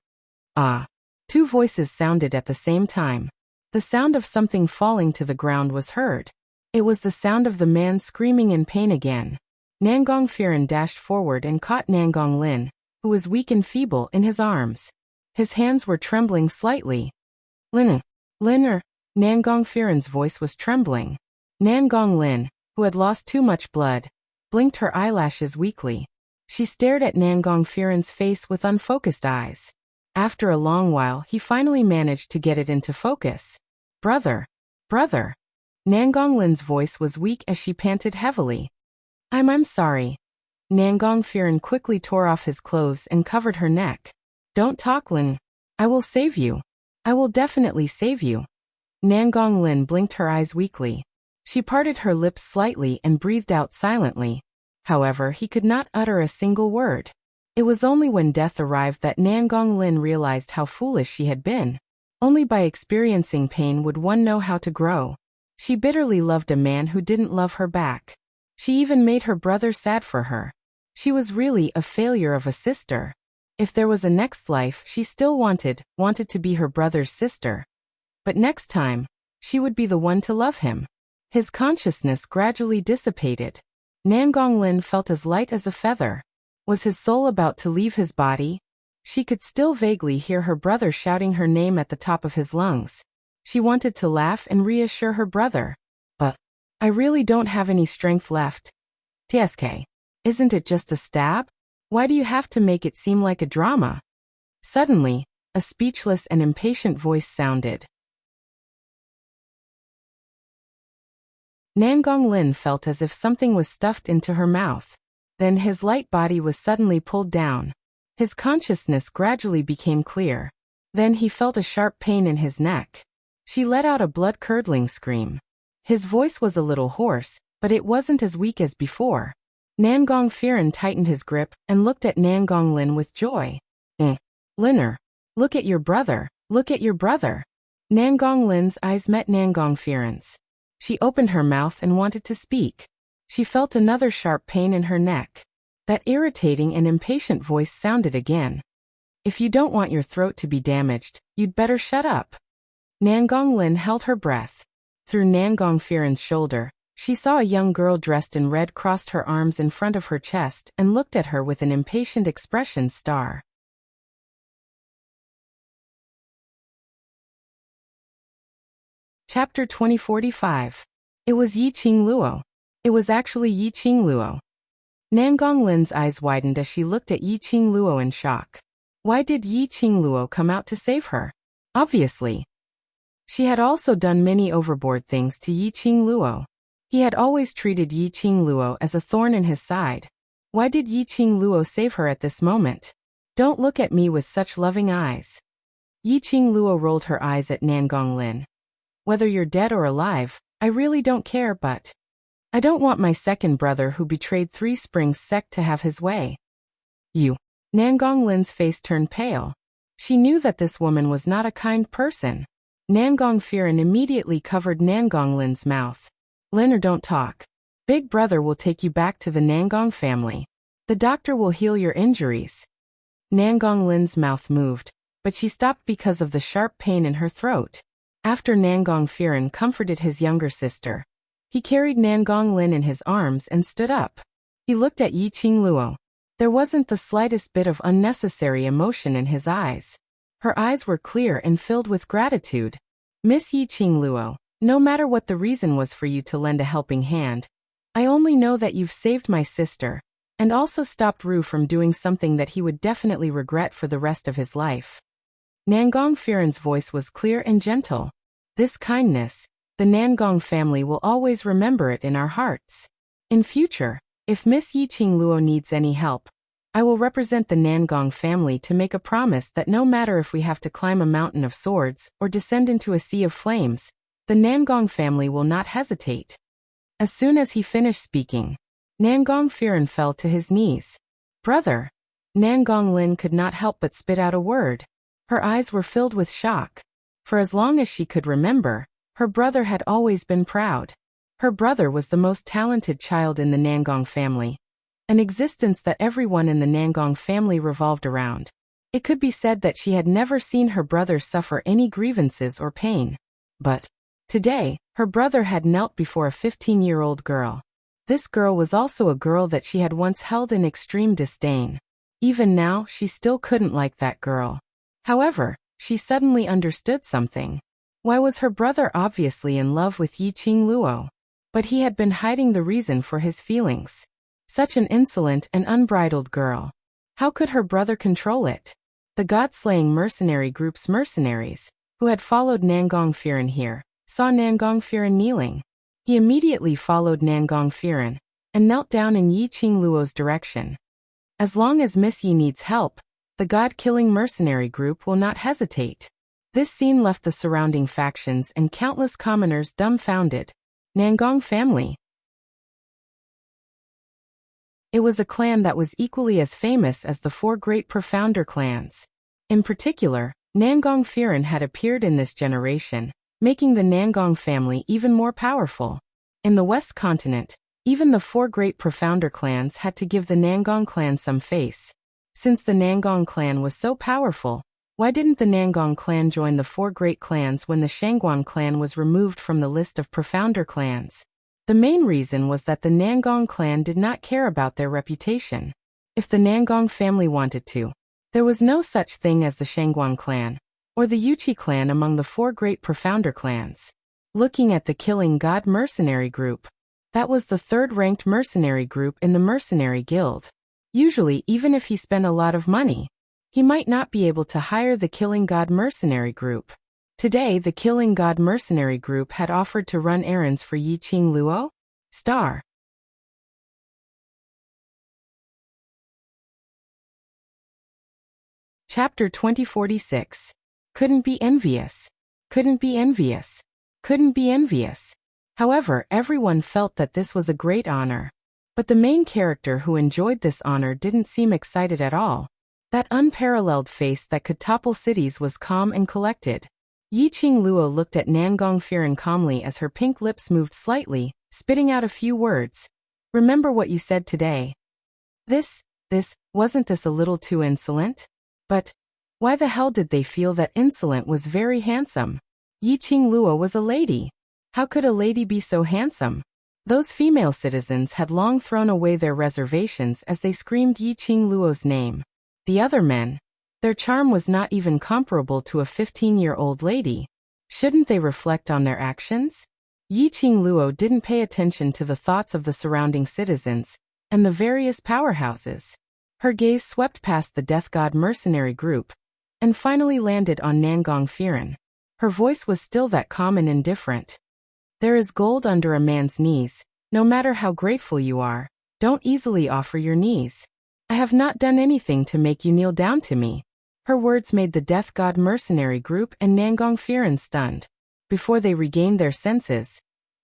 Ah. Two voices sounded at the same time. The sound of something falling to the ground was heard. It was the sound of the man screaming in pain again. Nan Gongfiren dashed forward and caught Nan Gonglin, who was weak and feeble, in his arms. His hands were trembling slightly. Liner. Nan Gongfiren's voice was trembling. Nan Gonglin, who had lost too much blood, blinked her eyelashes weakly. She stared at Nan Gongfiren's face with unfocused eyes. After a long while, he finally managed to get it into focus. Brother. Nan Gonglin's voice was weak as she panted heavily. I'm sorry. Nan Gongfiren quickly tore off his clothes and covered her neck. Don't talk, Lin. I will save you. I will definitely save you. Nan Gonglin blinked her eyes weakly. She parted her lips slightly and breathed out silently. However, he could not utter a single word. It was only when death arrived that Nan Gonglin realized how foolish she had been. Only by experiencing pain would one know how to grow. She bitterly loved a man who didn't love her back. She even made her brother sad for her. She was really a failure of a sister. If there was a next life, she still wanted to be her brother's sister. But next time, she would be the one to love him. His consciousness gradually dissipated. Nan Gonglin felt as light as a feather. Was his soul about to leave his body? She could still vaguely hear her brother shouting her name at the top of his lungs. She wanted to laugh and reassure her brother. But I really don't have any strength left. TSK. Isn't it just a stab? Why do you have to make it seem like a drama? Suddenly, a speechless and impatient voice sounded. Nan Gonglin felt as if something was stuffed into her mouth. Then his light body was suddenly pulled down. His consciousness gradually became clear. Then he felt a sharp pain in his neck. She let out a blood-curdling scream. His voice was a little hoarse, but it wasn't as weak as before. Nan Gongfiren tightened his grip and looked at Nan Gonglin with joy. Liner, look at your brother, look at your brother. Nan Gonglin's eyes met Nan Gongfiren's. She opened her mouth and wanted to speak. She felt another sharp pain in her neck. That irritating and impatient voice sounded again. If you don't want your throat to be damaged, you'd better shut up. Nan Gonglin held her breath. Through Nan Gongfiren's shoulder, she saw a young girl dressed in red crossed her arms in front of her chest and looked at her with an impatient expression. Chapter 2045. It was Yi Qingluo. It was actually Yi Qingluo. Nan Gonglin's eyes widened as she looked at Yi Qingluo in shock. Why did Yi Qingluo come out to save her? Obviously. She had also done many overboard things to Yi Qingluo. He had always treated Yi Qingluo as a thorn in his side. Why did Yi Qingluo save her at this moment? Don't look at me with such loving eyes. Yiqing Luo rolled her eyes at Nangong Lin. Whether you're dead or alive, I really don't care, but I don't want my second brother who betrayed Three Springs sect to have his way. You. Nangong Lin's face turned pale. She knew that this woman was not a kind person. Nangong Firen immediately covered Nangong Lin's mouth. Lin, or don't talk. Big brother will take you back to the Nangong family. The doctor will heal your injuries. Nangong Lin's mouth moved, but she stopped because of the sharp pain in her throat. After Nangong Firen comforted his younger sister, he carried Nangong Lin in his arms and stood up. He looked at Yiqing Luo. There wasn't the slightest bit of unnecessary emotion in his eyes. Her eyes were clear and filled with gratitude. Miss Yiqing Luo, no matter what the reason was for you to lend a helping hand, I only know that you've saved my sister, and also stopped Ru from doing something that he would definitely regret for the rest of his life. Nangong Firen's voice was clear and gentle. This kindness, the Nangong family will always remember it in our hearts. In future, if Miss Yiqing Luo needs any help, I will represent the Nangong family to make a promise that no matter if we have to climb a mountain of swords or descend into a sea of flames, the Nangong family will not hesitate. As soon as he finished speaking, Nangong Firen fell to his knees. Brother. Nangong Lin could not help but spit out a word. Her eyes were filled with shock. For as long as she could remember, her brother had always been proud. Her brother was the most talented child in the Nangong family, an existence that everyone in the Nangong family revolved around. It could be said that she had never seen her brother suffer any grievances or pain. But today, her brother had knelt before a 15-year-old girl. This girl was also a girl that she had once held in extreme disdain. Even now, she still couldn't like that girl. However, she suddenly understood something. Why was her brother obviously in love with Yiqing Luo? But he had been hiding the reason for his feelings. Such an insolent and unbridled girl. How could her brother control it? The god-slaying mercenary group's mercenaries, who had followed Nangong Firen here, saw Nangong Firen kneeling. He immediately followed Nangong Firen and knelt down in Yiqing Luo's direction. As long as Miss Yi needs help, the god-killing mercenary group will not hesitate. This scene left the surrounding factions and countless commoners dumbfounded. Nangong family. It was a clan that was equally as famous as the four great profounder clans. In particular, Nangong Firen had appeared in this generation, making the Nangong family even more powerful. In the West Continent, even the four great profounder clans had to give the Nangong clan some face. Since the Nangong clan was so powerful, why didn't the Nangong clan join the four great clans when the Shangguan clan was removed from the list of profounder clans? The main reason was that the Nangong clan did not care about their reputation. If the Nangong family wanted to, there was no such thing as the Shangguan clan, or the Yuchi clan among the four great profounder clans. Looking at the Killing God mercenary group, that was the third-ranked mercenary group in the mercenary guild. Usually, even if he spent a lot of money, he might not be able to hire the Killing God mercenary group. Today, the Killing God mercenary group had offered to run errands for Yiqing Luo. Star. Chapter 2046. Couldn't be envious. Couldn't be envious. Couldn't be envious. However, everyone felt that this was a great honor. But the main character who enjoyed this honor didn't seem excited at all. That unparalleled face that could topple cities was calm and collected. Yiqing Luo looked at Nangong Firen calmly as her pink lips moved slightly, spitting out a few words. Remember what you said today. Wasn't this a little too insolent? But why the hell did they feel that insolent was very handsome? Yiqing Luo was a lady. How could a lady be so handsome? Those female citizens had long thrown away their reservations as they screamed Yiqing Luo's name. The other men, their charm was not even comparable to a 15-year-old lady. Shouldn't they reflect on their actions? Yiqing Luo didn't pay attention to the thoughts of the surrounding citizens and the various powerhouses. Her gaze swept past the Death God mercenary group and finally landed on Nangong Firen. Her voice was still that calm and indifferent. There is gold under a man's knees. No matter how grateful you are, don't easily offer your knees. I have not done anything to make you kneel down to me. Her words made the death god mercenary group and Nangong Firen stunned. Before they regained their senses,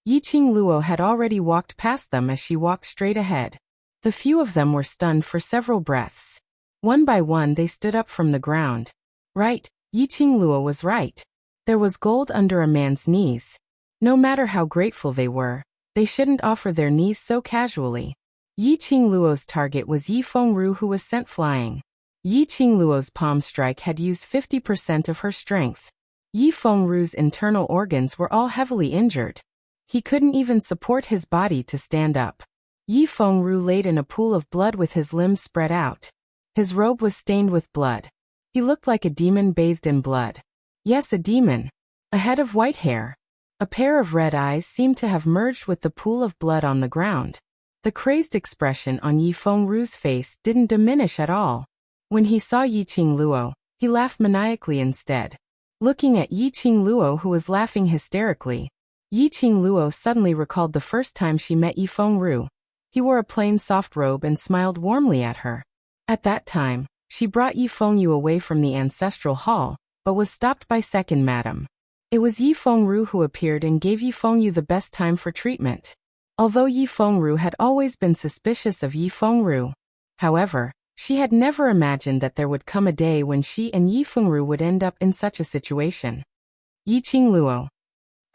Yiqing Luo had already walked past them as she walked straight ahead. The few of them were stunned for several breaths. One by one they stood up from the ground. Right, Yiqing Luo was right. There was gold under a man's knees. No matter how grateful they were, they shouldn't offer their knees so casually. Yiqing Luo's target was Yi Fengru, who was sent flying. Yiqing Luo's palm strike had used 50% of her strength. Yi Fengru's internal organs were all heavily injured. He couldn't even support his body to stand up. Yi Fengru laid in a pool of blood with his limbs spread out. His robe was stained with blood. He looked like a demon bathed in blood. Yes, a demon. A head of white hair. A pair of red eyes seemed to have merged with the pool of blood on the ground. The crazed expression on Yi Fengru's face didn't diminish at all. When he saw Yiqing Luo, he laughed maniacally instead. Looking at Yiqing Luo, who was laughing hysterically, Yiqing Luo suddenly recalled the first time she met Yi Fengru. He wore a plain soft robe and smiled warmly at her. At that time, she brought Yi Fengru away from the ancestral hall, but was stopped by second madam. It was Yi Fengru who appeared and gave Yi Fengru the best time for treatment. Although Yi Fengru had always been suspicious of Yi Fengru, however, she had never imagined that there would come a day when she and Yi Fengru would end up in such a situation. Yiqing Luo.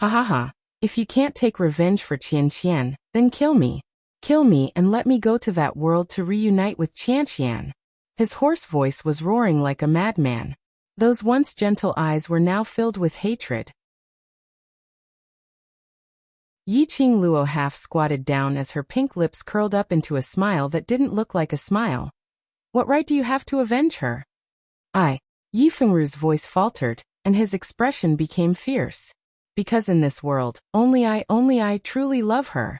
Ha ha ha, if you can't take revenge for Qianqian, then kill me. Kill me and let me go to that world to reunite with Qianqian. His hoarse voice was roaring like a madman. Those once gentle eyes were now filled with hatred. Yiqing Luo half squatted down as her pink lips curled up into a smile that didn't look like a smile. What right do you have to avenge her? Yi Fengru's voice faltered, and his expression became fierce. Because in this world, only I truly love her.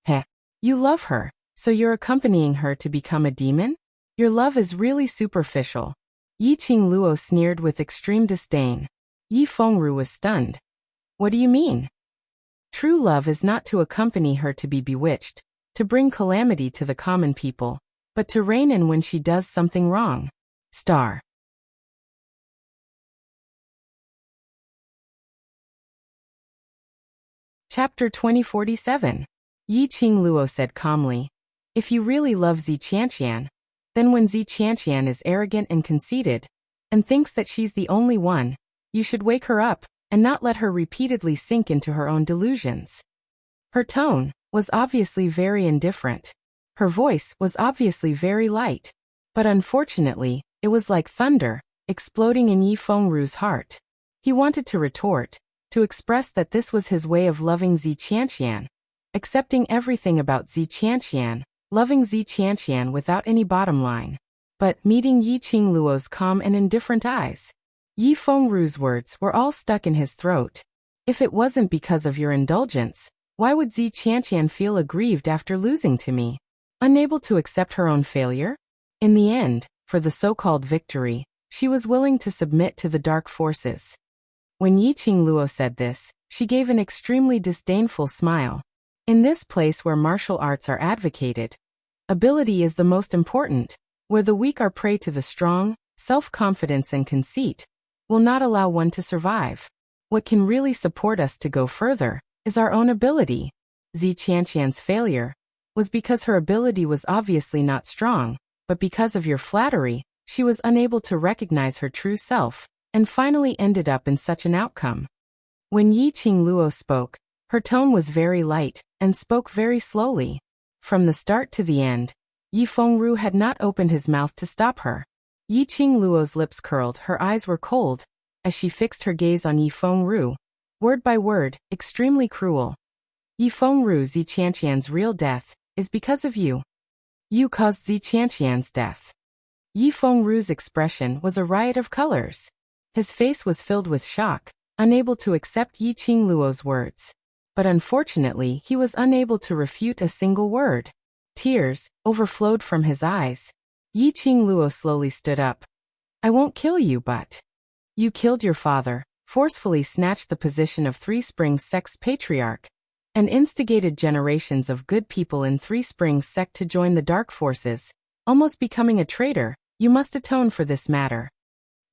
Heh. You love her, so you're accompanying her to become a demon? Your love is really superficial. Yiqing Luo sneered with extreme disdain. Yi Fengru was stunned. What do you mean? True love is not to accompany her to be bewitched, to bring calamity to the common people, but to rein in when she does something wrong. Star. Chapter 2047. Yiqing Luo said calmly, if you really love Zi Qianqian, then when Zi Qianqian is arrogant and conceited, and thinks that she's the only one, you should wake her up, and not let her repeatedly sink into her own delusions. Her tone was obviously very indifferent. Her voice was obviously very light. But unfortunately, it was like thunder, exploding in Yi Fengru's heart. He wanted to retort, to express that this was his way of loving Zi Qianqian, accepting everything about Zi Qianqian, loving Zi Qianqian without any bottom line. But meeting Yiqing Luo's calm and indifferent eyes, Yi Fengru's words were all stuck in his throat. If it wasn't because of your indulgence, why would Zi Qianqian feel aggrieved after losing to me? Unable to accept her own failure? In the end, for the so-called victory, she was willing to submit to the dark forces. When Yiqing Luo said this, she gave an extremely disdainful smile. In this place where martial arts are advocated, ability is the most important, where the weak are prey to the strong, self-confidence and conceit will not allow one to survive. What can really support us to go further is our own ability. Zi Qianqian's failure was because her ability was obviously not strong, but because of your flattery, she was unable to recognize her true self, and finally ended up in such an outcome. When Yiqing Luo spoke, her tone was very light, and spoke very slowly. From the start to the end, Yi Fengru had not opened his mouth to stop her. Yiqing Luo's lips curled, her eyes were cold, as she fixed her gaze on Yi Fengru, word by word, extremely cruel. Yi Fengru, Zi Qianqian's real death is because of you. You caused Zi Qianqian's death. Yi Fengru's expression was a riot of colors. His face was filled with shock, unable to accept Yiqing Luo's words. But unfortunately, he was unable to refute a single word. Tears overflowed from his eyes. Yiqing Luo slowly stood up. I won't kill you, but you killed your father, forcefully snatched the position of Three Springs sect's patriarch, and instigated generations of good people in Three Springs sect to join the dark forces, almost becoming a traitor, you must atone for this matter.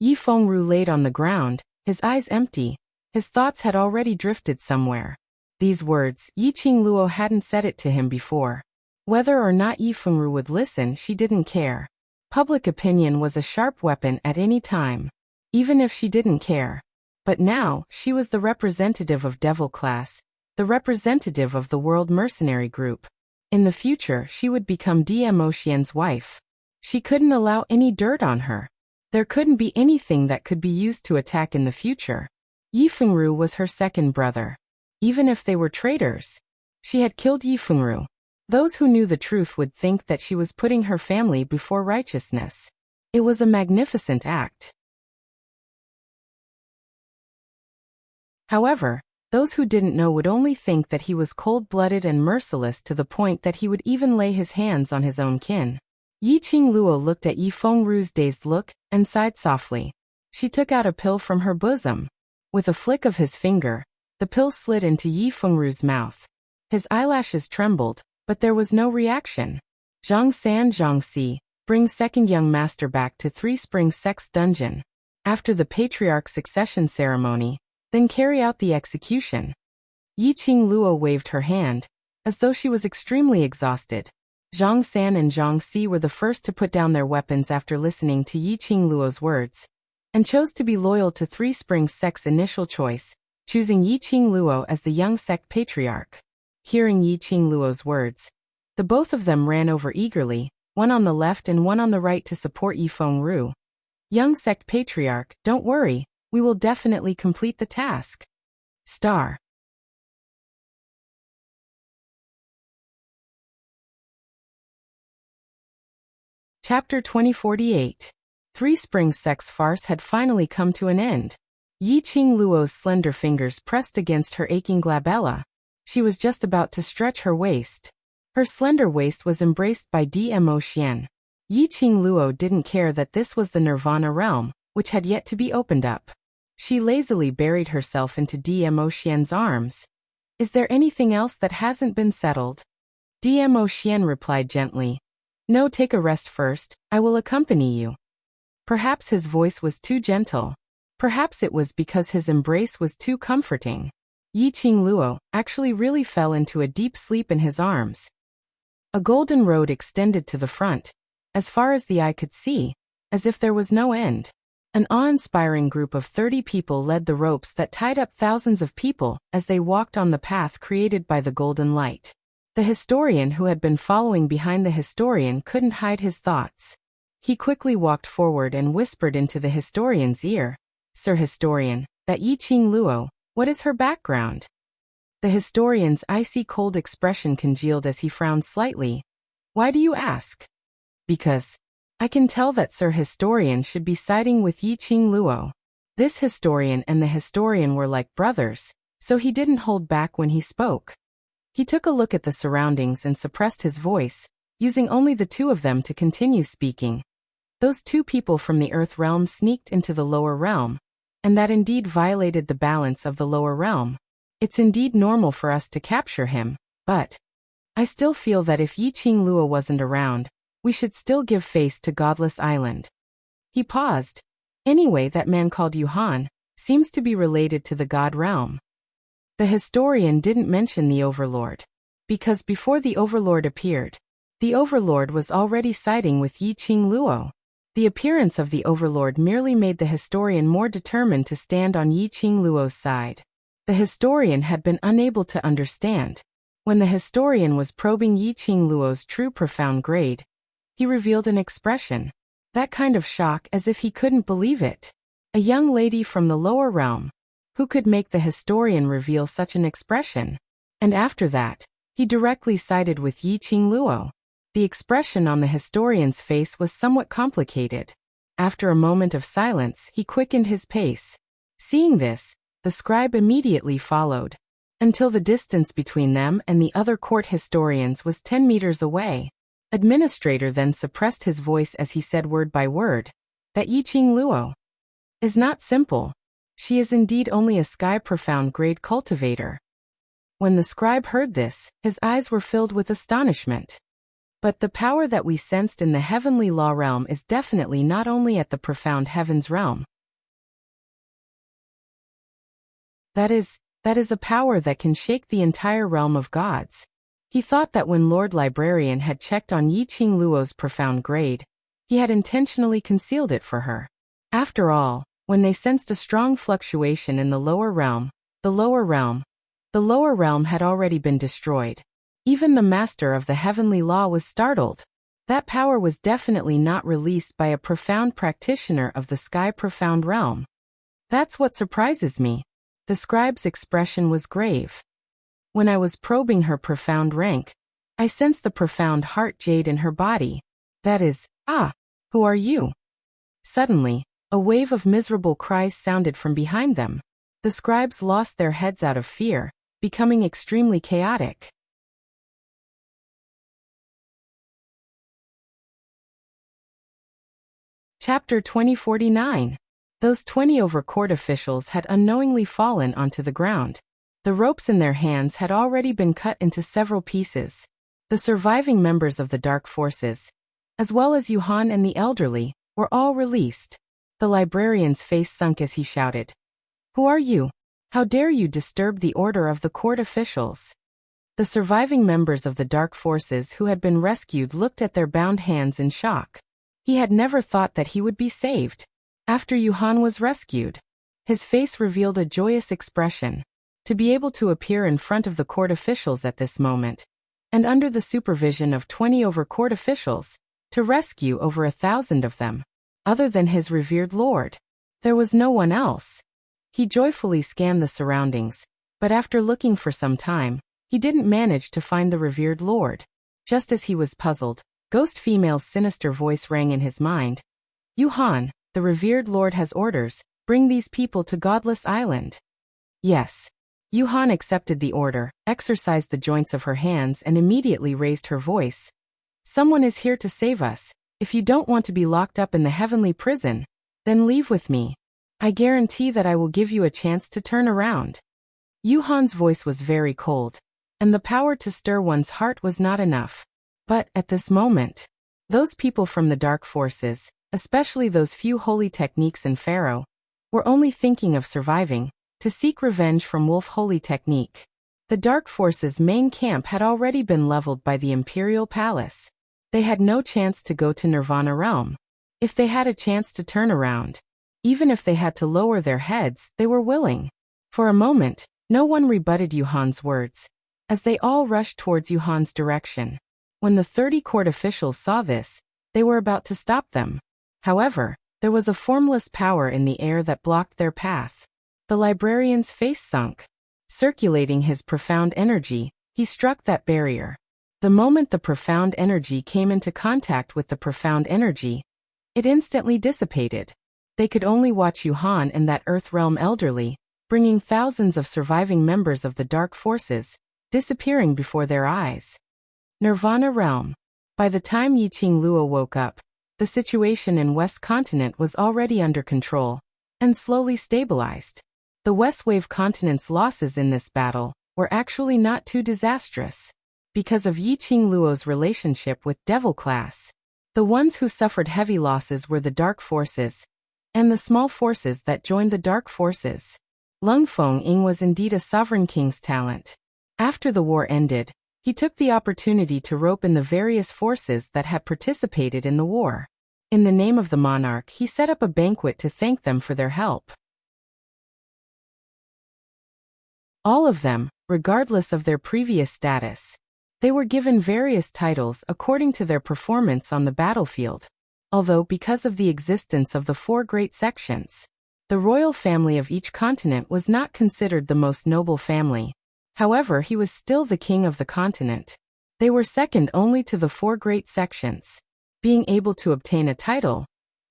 Yi Fengru laid on the ground, his eyes empty. His thoughts had already drifted somewhere. These words, Yi Qingluo hadn't said it to him before. Whether or not Yi Fengru would listen, she didn't care. Public opinion was a sharp weapon at any time, even if she didn't care. But now, she was the representative of Devil Class, the representative of the World Mercenary Group. In the future, she would become Dmo Xian's wife. She couldn't allow any dirt on her. There couldn't be anything that could be used to attack in the future. Yi Fengru was her second brother. Even if they were traitors, she had killed Yi Fengru. Those who knew the truth would think that she was putting her family before righteousness. It was a magnificent act. However, those who didn't know would only think that he was cold-blooded and merciless to the point that he would even lay his hands on his own kin. Yi Qingluo looked at Yi Fengru's dazed look and sighed softly. She took out a pill from her bosom. With a flick of his finger, the pill slid into Yi Fengru's mouth. His eyelashes trembled, but there was no reaction. Zhang San Zhangxi, bring second young master back to Three Springs Sex Dungeon. After the patriarch succession ceremony, then carry out the execution. Yi Qingluo waved her hand, as though she was extremely exhausted. Zhang San and Zhang Si were the first to put down their weapons after listening to Yi Qingluo's words, and chose to be loyal to Three Springs Sect's initial choice, choosing Yi Qingluo as the young sect patriarch. Hearing Yi Qingluo's words, the both of them ran over eagerly, one on the left and one on the right to support Yi Fengru. Young sect patriarch, don't worry, we will definitely complete the task. Star. Chapter 2048. Three Springs Sect's farce had finally come to an end. Yi Qingluo's slender fingers pressed against her aching glabella. She was just about to stretch her waist. Her slender waist was embraced by Dmo Xian. Yi Qingluo didn't care that this was the Nirvana realm, which had yet to be opened up. She lazily buried herself into Dmo Xian's arms. Is there anything else that hasn't been settled? Dmo Xian replied gently. No, take a rest first, I will accompany you. Perhaps his voice was too gentle. Perhaps it was because his embrace was too comforting. Yi Qingluo actually really fell into a deep sleep in his arms. A golden road extended to the front, as far as the eye could see, as if there was no end. An awe-inspiring group of 30 people led the ropes that tied up thousands of people as they walked on the path created by the golden light. The historian who had been following behind the historian couldn't hide his thoughts. He quickly walked forward and whispered into the historian's ear, Sir Historian, that Yi Qingluo, what is her background? The historian's icy cold expression congealed as he frowned slightly. Why do you ask? Because I can tell that Sir Historian should be siding with Yi Qingluo. This historian and the historian were like brothers, so he didn't hold back when he spoke. He took a look at the surroundings and suppressed his voice, using only the two of them to continue speaking. Those two people from the Earth realm sneaked into the lower realm, and that indeed violated the balance of the lower realm. It's indeed normal for us to capture him, but I still feel that if Yi Qingluo wasn't around, we should still give face to Godless Island. He paused. Anyway, that man called Yuhan seems to be related to the God realm. The historian didn't mention the Overlord, because before the Overlord appeared, the Overlord was already siding with Yi Qingluo. The appearance of the Overlord merely made the historian more determined to stand on Yi Qingluo's side. The historian had been unable to understand. When the historian was probing Yi Qingluo's true profound grade, he revealed an expression. That kind of shock as if he couldn't believe it. A young lady from the lower realm. Who could make the historian reveal such an expression? And after that, he directly sided with Yi Qingluo. The expression on the historian's face was somewhat complicated. After a moment of silence, he quickened his pace. Seeing this, the scribe immediately followed, until the distance between them and the other court historians was 10 meters away. Administrator then suppressed his voice as he said word by word, that Yi Qingluo is not simple. She is indeed only a sky-profound grade cultivator. When the scribe heard this, his eyes were filled with astonishment. But the power that we sensed in the heavenly law realm is definitely not only at the profound heavens realm. That is a power that can shake the entire realm of gods. He thought that when Lord Librarian had checked on Yiqing Luo's profound grade, he had intentionally concealed it for her. After all, when they sensed a strong fluctuation in the lower realm had already been destroyed. Even the master of the heavenly law was startled. That power was definitely not released by a profound practitioner of the sky profound realm. That's what surprises me. The scribe's expression was grave. When I was probing her profound rank, I sensed the profound heart jade in her body. That is, who are you? Suddenly, a wave of miserable cries sounded from behind them. The scribes lost their heads out of fear, becoming extremely chaotic. Chapter 2049. Those 20 over-court officials had unknowingly fallen onto the ground. The ropes in their hands had already been cut into several pieces. The surviving members of the dark forces, as well as Yuhan and the elderly, were all released. The librarian's face sunk as he shouted, "Who are you? How dare you disturb the order of the court officials?" The surviving members of the dark forces who had been rescued looked at their bound hands in shock. He had never thought that he would be saved. After Yuhan was rescued, his face revealed a joyous expression. To be able to appear in front of the court officials at this moment, and under the supervision of 20 over-court officials, to rescue over 1,000 of them, other than his revered lord. There was no one else. He joyfully scanned the surroundings, but after looking for some time, he didn't manage to find the revered lord. Just as he was puzzled, Ghost Female's sinister voice rang in his mind. "Yuhan, the revered lord has orders, bring these people to Godless Island." Yes. Yuhan accepted the order, exercised the joints of her hands and immediately raised her voice. "Someone is here to save us. If you don't want to be locked up in the heavenly prison, then leave with me. I guarantee that I will give you a chance to turn around." Yuhan's voice was very cold, and the power to stir one's heart was not enough. But, at this moment, those people from the dark forces, especially those few holy techniques in Pharaoh, were only thinking of surviving, to seek revenge from Wolf Holy Technique. The dark forces' main camp had already been leveled by the Imperial Palace. They had no chance to go to Nirvana Realm. If they had a chance to turn around, even if they had to lower their heads, they were willing. For a moment, no one rebutted Yuhan's words, as they all rushed towards Yuhan's direction. When the 30 court officials saw this, they were about to stop them. However, there was a formless power in the air that blocked their path. The librarian's face sunk. Circulating his profound energy, he struck that barrier. The moment the profound energy came into contact with the profound energy, it instantly dissipated. They could only watch Yuhan and that Earth Realm elderly, bringing thousands of surviving members of the dark forces, disappearing before their eyes. Nirvana Realm. By the time Yiqing Luo woke up, the situation in West Continent was already under control, and slowly stabilized. The West Wave Continent's losses in this battle were actually not too disastrous, because of Yiqing Luo's relationship with Devil Class. The ones who suffered heavy losses were the Dark Forces, and the small forces that joined the Dark Forces. Lung Feng was indeed a sovereign king's talent. After the war ended, he took the opportunity to rope in the various forces that had participated in the war. In the name of the monarch, he set up a banquet to thank them for their help. All of them, regardless of their previous status. They were given various titles according to their performance on the battlefield. Although because of the existence of the 4 great sections, the royal family of each continent was not considered the most noble family. However, he was still the king of the continent. They were second only to the 4 great sections. Being able to obtain a title,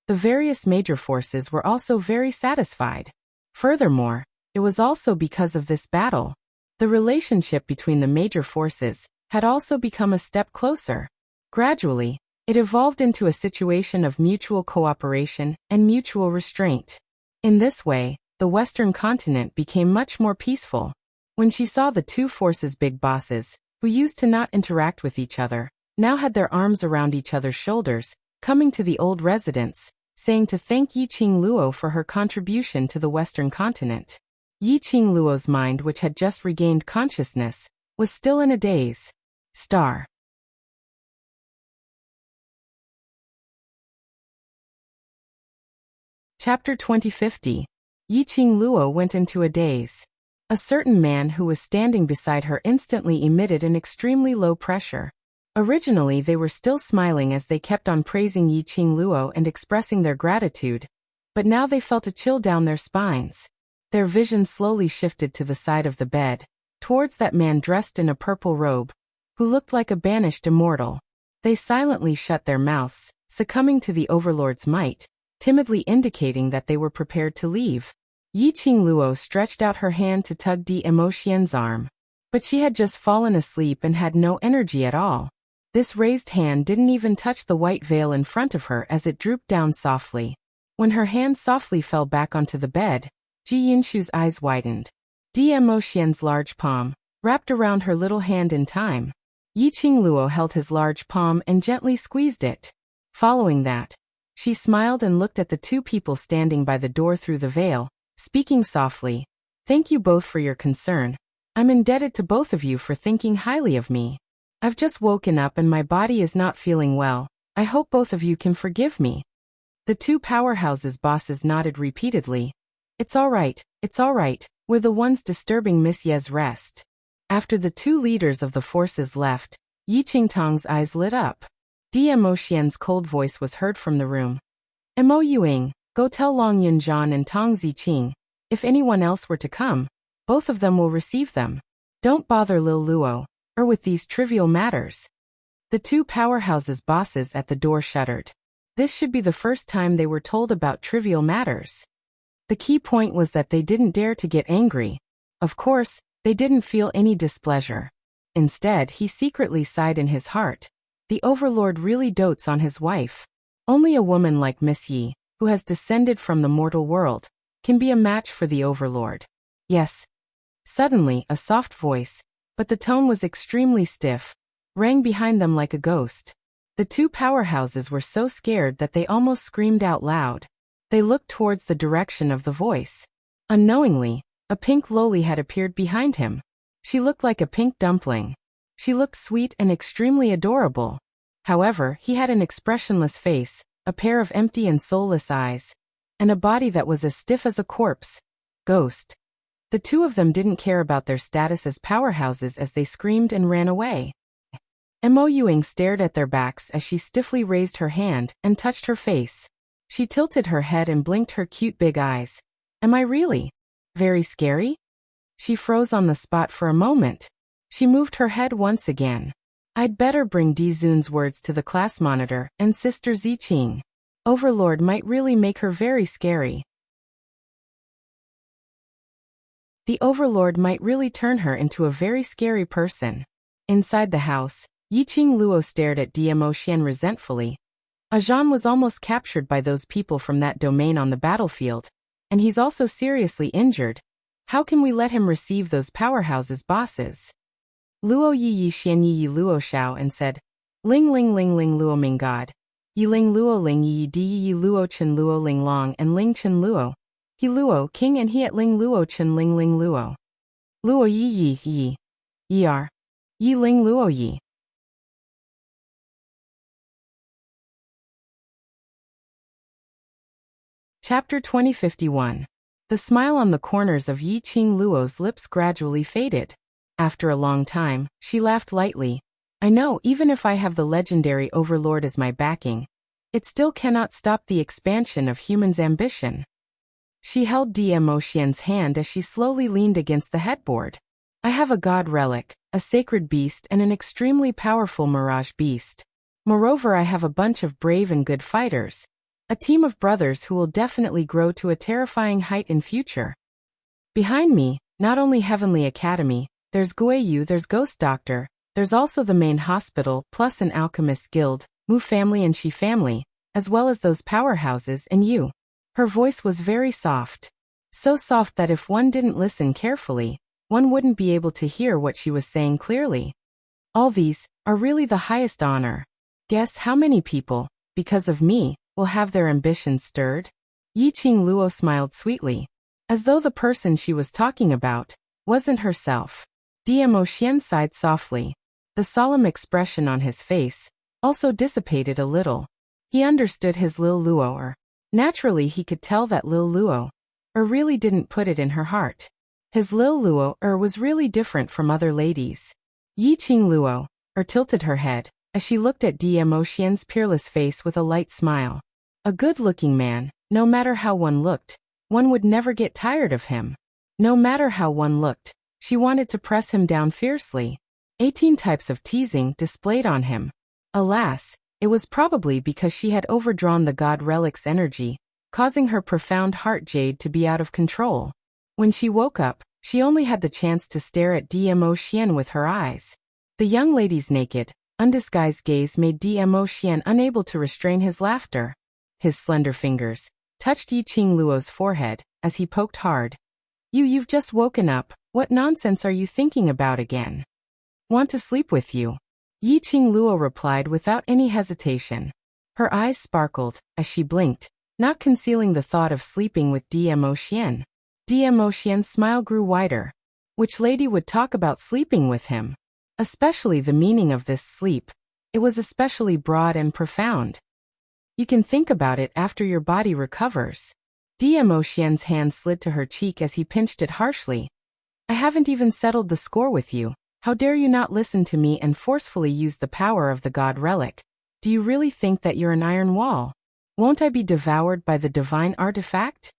the various major forces were also very satisfied. Furthermore, it was also because of this battle. The relationship between the major forces had also become a step closer. Gradually, it evolved into a situation of mutual cooperation and mutual restraint. In this way, the Western continent became much more peaceful. When she saw the 2 forces' big bosses, who used to not interact with each other, now had their arms around each other's shoulders, coming to the old residence, saying to thank Yi Qingluo for her contribution to the Western continent. Yi Qingluo's mind, which had just regained consciousness, was still in a daze. Star. Chapter 2050. Yi Qingluo went into a daze. A certain man who was standing beside her instantly emitted an extremely low pressure. Originally they were still smiling as they kept on praising Yi Qingluo and expressing their gratitude, but now they felt a chill down their spines. Their vision slowly shifted to the side of the bed, towards that man dressed in a purple robe, who looked like a banished immortal. They silently shut their mouths, succumbing to the overlord's might, timidly indicating that they were prepared to leave. Yi Qingluo stretched out her hand to tug Di Emotien's arm, but she had just fallen asleep and had no energy at all. This raised hand didn't even touch the white veil in front of her as it drooped down softly. When her hand softly fell back onto the bed, Ji Yunshu's eyes widened. Di Emotien's large palm wrapped around her little hand in time. Yi Qingluo held his large palm and gently squeezed it. Following that, she smiled and looked at the two people standing by the door through the veil, speaking softly. Thank you both for your concern. I'm indebted to both of you for thinking highly of me. I've just woken up and my body is not feeling well. I hope both of you can forgive me. The two powerhouses' bosses nodded repeatedly. It's all right, we're the ones disturbing Miss Ye's rest. After the two leaders of the forces left, Yi Qingtang's eyes lit up. Di Emotien's cold voice was heard from the room. Mo Yuing, go tell Long Yunzhan and Tong Ziqing, if anyone else were to come, both of them will receive them. Don't bother Lil Luo, or with these trivial matters. The two powerhouses' bosses at the door shuddered. This should be the first time they were told about trivial matters. The key point was that they didn't dare to get angry. Of course, they didn't feel any displeasure. Instead, he secretly sighed in his heart. The overlord really dotes on his wife. Only a woman like Miss Yi, who has descended from the mortal world, can be a match for the overlord. Yes. Suddenly, a soft voice, but the tone was extremely stiff, rang behind them like a ghost. The two powerhouses were so scared that they almost screamed out loud. They looked towards the direction of the voice. Unknowingly, a pink loli had appeared behind him. She looked like a pink dumpling. She looked sweet and extremely adorable. However, he had an expressionless face, a pair of empty and soulless eyes, and a body that was as stiff as a corpse. Ghost. The two of them didn't care about their status as powerhouses as they screamed and ran away. Mo Yuing stared at their backs as she stiffly raised her hand and touched her face. She tilted her head and blinked her cute big eyes. Am I really very scary? She froze on the spot for a moment. She moved her head once again. I'd better bring Di Zun's words to the class monitor and Sister Ziqing. Overlord might really make her very scary. The overlord might really turn her into a very scary person. Inside the house, Yi Qingluo stared at Di Emotien resentfully. Ajahn was almost captured by those people from that domain on the battlefield, and he's also seriously injured. How can we let him receive those powerhouses' bosses? Luo Yi Yi Xian Yi Yi Luo Xiao and said, Ling Ling Ling Ling Luo Ming God. Yi Ling Luo Ling Yi Yi Di Yi Yi Luo Chen Luo Ling Long and Ling Chen Luo. He Luo King and he at Ling Luo Chen Ling Ling Luo. Luo Yi Yi Yi. Yi R. Yi Ling Luo Yi. Chapter 2051. The smile on the corners of Yi Qingluo's lips gradually faded. After a long time, she laughed lightly. I know even if I have the legendary overlord as my backing, it still cannot stop the expansion of humans' ambition. She held Di Emotien's hand as she slowly leaned against the headboard. I have a god relic, a sacred beast and an extremely powerful mirage beast. Moreover, I have a bunch of brave and good fighters. A team of brothers who will definitely grow to a terrifying height in future. Behind me, not only Heavenly Academy, there's Guiyu, there's Ghost Doctor, there's also the main hospital, plus an alchemist guild, Mu family and Shi family, as well as those powerhouses and you. Her voice was very soft. So soft that if one didn't listen carefully, one wouldn't be able to hear what she was saying clearly. All these are really the highest honor. Guess how many people, because of me, will have their ambitions stirred? Yiqing Luo smiled sweetly, as though the person she was talking about wasn't herself. Dmo Xian sighed softly. The solemn expression on his face also dissipated a little. He understood his Lil Luo. Naturally he could tell that Lil Luo really didn't put it in her heart. His Lil Luo was really different from other ladies. Yiqing Luo tilted her head as she looked at Dmo Xian's peerless face with a light smile. A good-looking man, no matter how one looked, one would never get tired of him. No matter how one looked, she wanted to press him down fiercely. 18 types of teasing displayed on him. Alas, it was probably because she had overdrawn the god relic's energy, causing her profound heart jade to be out of control. When she woke up, she only had the chance to stare at Dmo Xian with her eyes. The young lady's naked, undisguised gaze made Dmo Xian unable to restrain his laughter. His slender fingers touched Yiqing Luo's forehead as he poked hard. You've just woken up. What nonsense are you thinking about again? Want to sleep with you? Yiqing Luo replied without any hesitation. Her eyes sparkled as she blinked, not concealing the thought of sleeping with Dmo Xian. Dmo Xian's smile grew wider. Which lady would talk about sleeping with him? Especially the meaning of this sleep. It was especially broad and profound. You can think about it after your body recovers. Dmo Xian's hand slid to her cheek as he pinched it harshly. I haven't even settled the score with you. How dare you not listen to me and forcefully use the power of the god relic? Do you really think that you're an iron wall? Won't I be devoured by the divine artifact?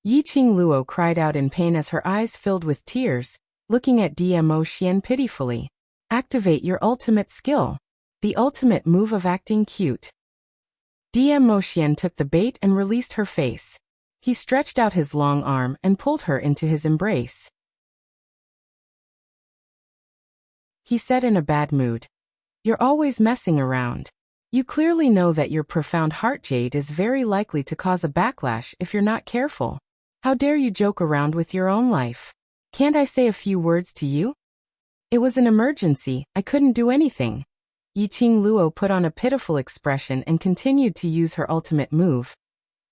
Yiqing Luo cried out in pain as her eyes filled with tears, looking at Dmo Xian pitifully. Activate your ultimate skill. The ultimate move of acting cute. Dmo Xian took the bait and released her face. He stretched out his long arm and pulled her into his embrace. He said in a bad mood. You're always messing around. You clearly know that your profound heart jade is very likely to cause a backlash if you're not careful. How dare you joke around with your own life? Can't I say a few words to you? It was an emergency, I couldn't do anything. Yiqing Luo put on a pitiful expression and continued to use her ultimate move.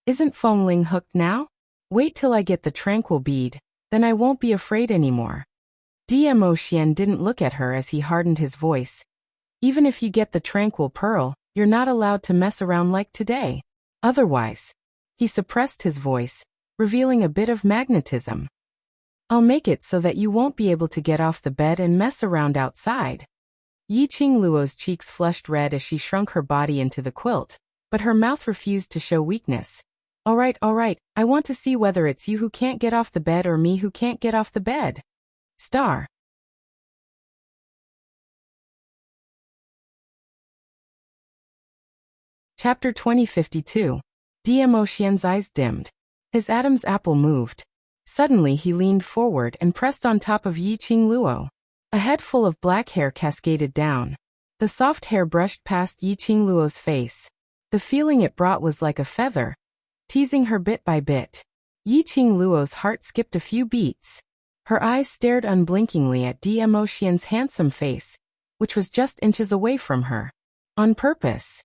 Isn't Fengling hooked now? Wait till I get the tranquil bead, then I won't be afraid anymore. Dmo Xian didn't look at her as he hardened his voice. Even if you get the tranquil pearl, you're not allowed to mess around like today. Otherwise, he suppressed his voice, revealing a bit of magnetism. I'll make it so that you won't be able to get off the bed and mess around outside. Yiqing Luo's cheeks flushed red as she shrunk her body into the quilt, but her mouth refused to show weakness. All right, I want to see whether it's you who can't get off the bed or me who can't get off the bed. Star. Chapter 2052. Dmo Xian's eyes dimmed. His Adam's apple moved. Suddenly he leaned forward and pressed on top of Yiqing Luo. A head full of black hair cascaded down. The soft hair brushed past Yiqing Luo's face. The feeling it brought was like a feather, teasing her bit by bit. Yiqing Luo's heart skipped a few beats. Her eyes stared unblinkingly at Dmo Xian's handsome face, which was just inches away from her. On purpose.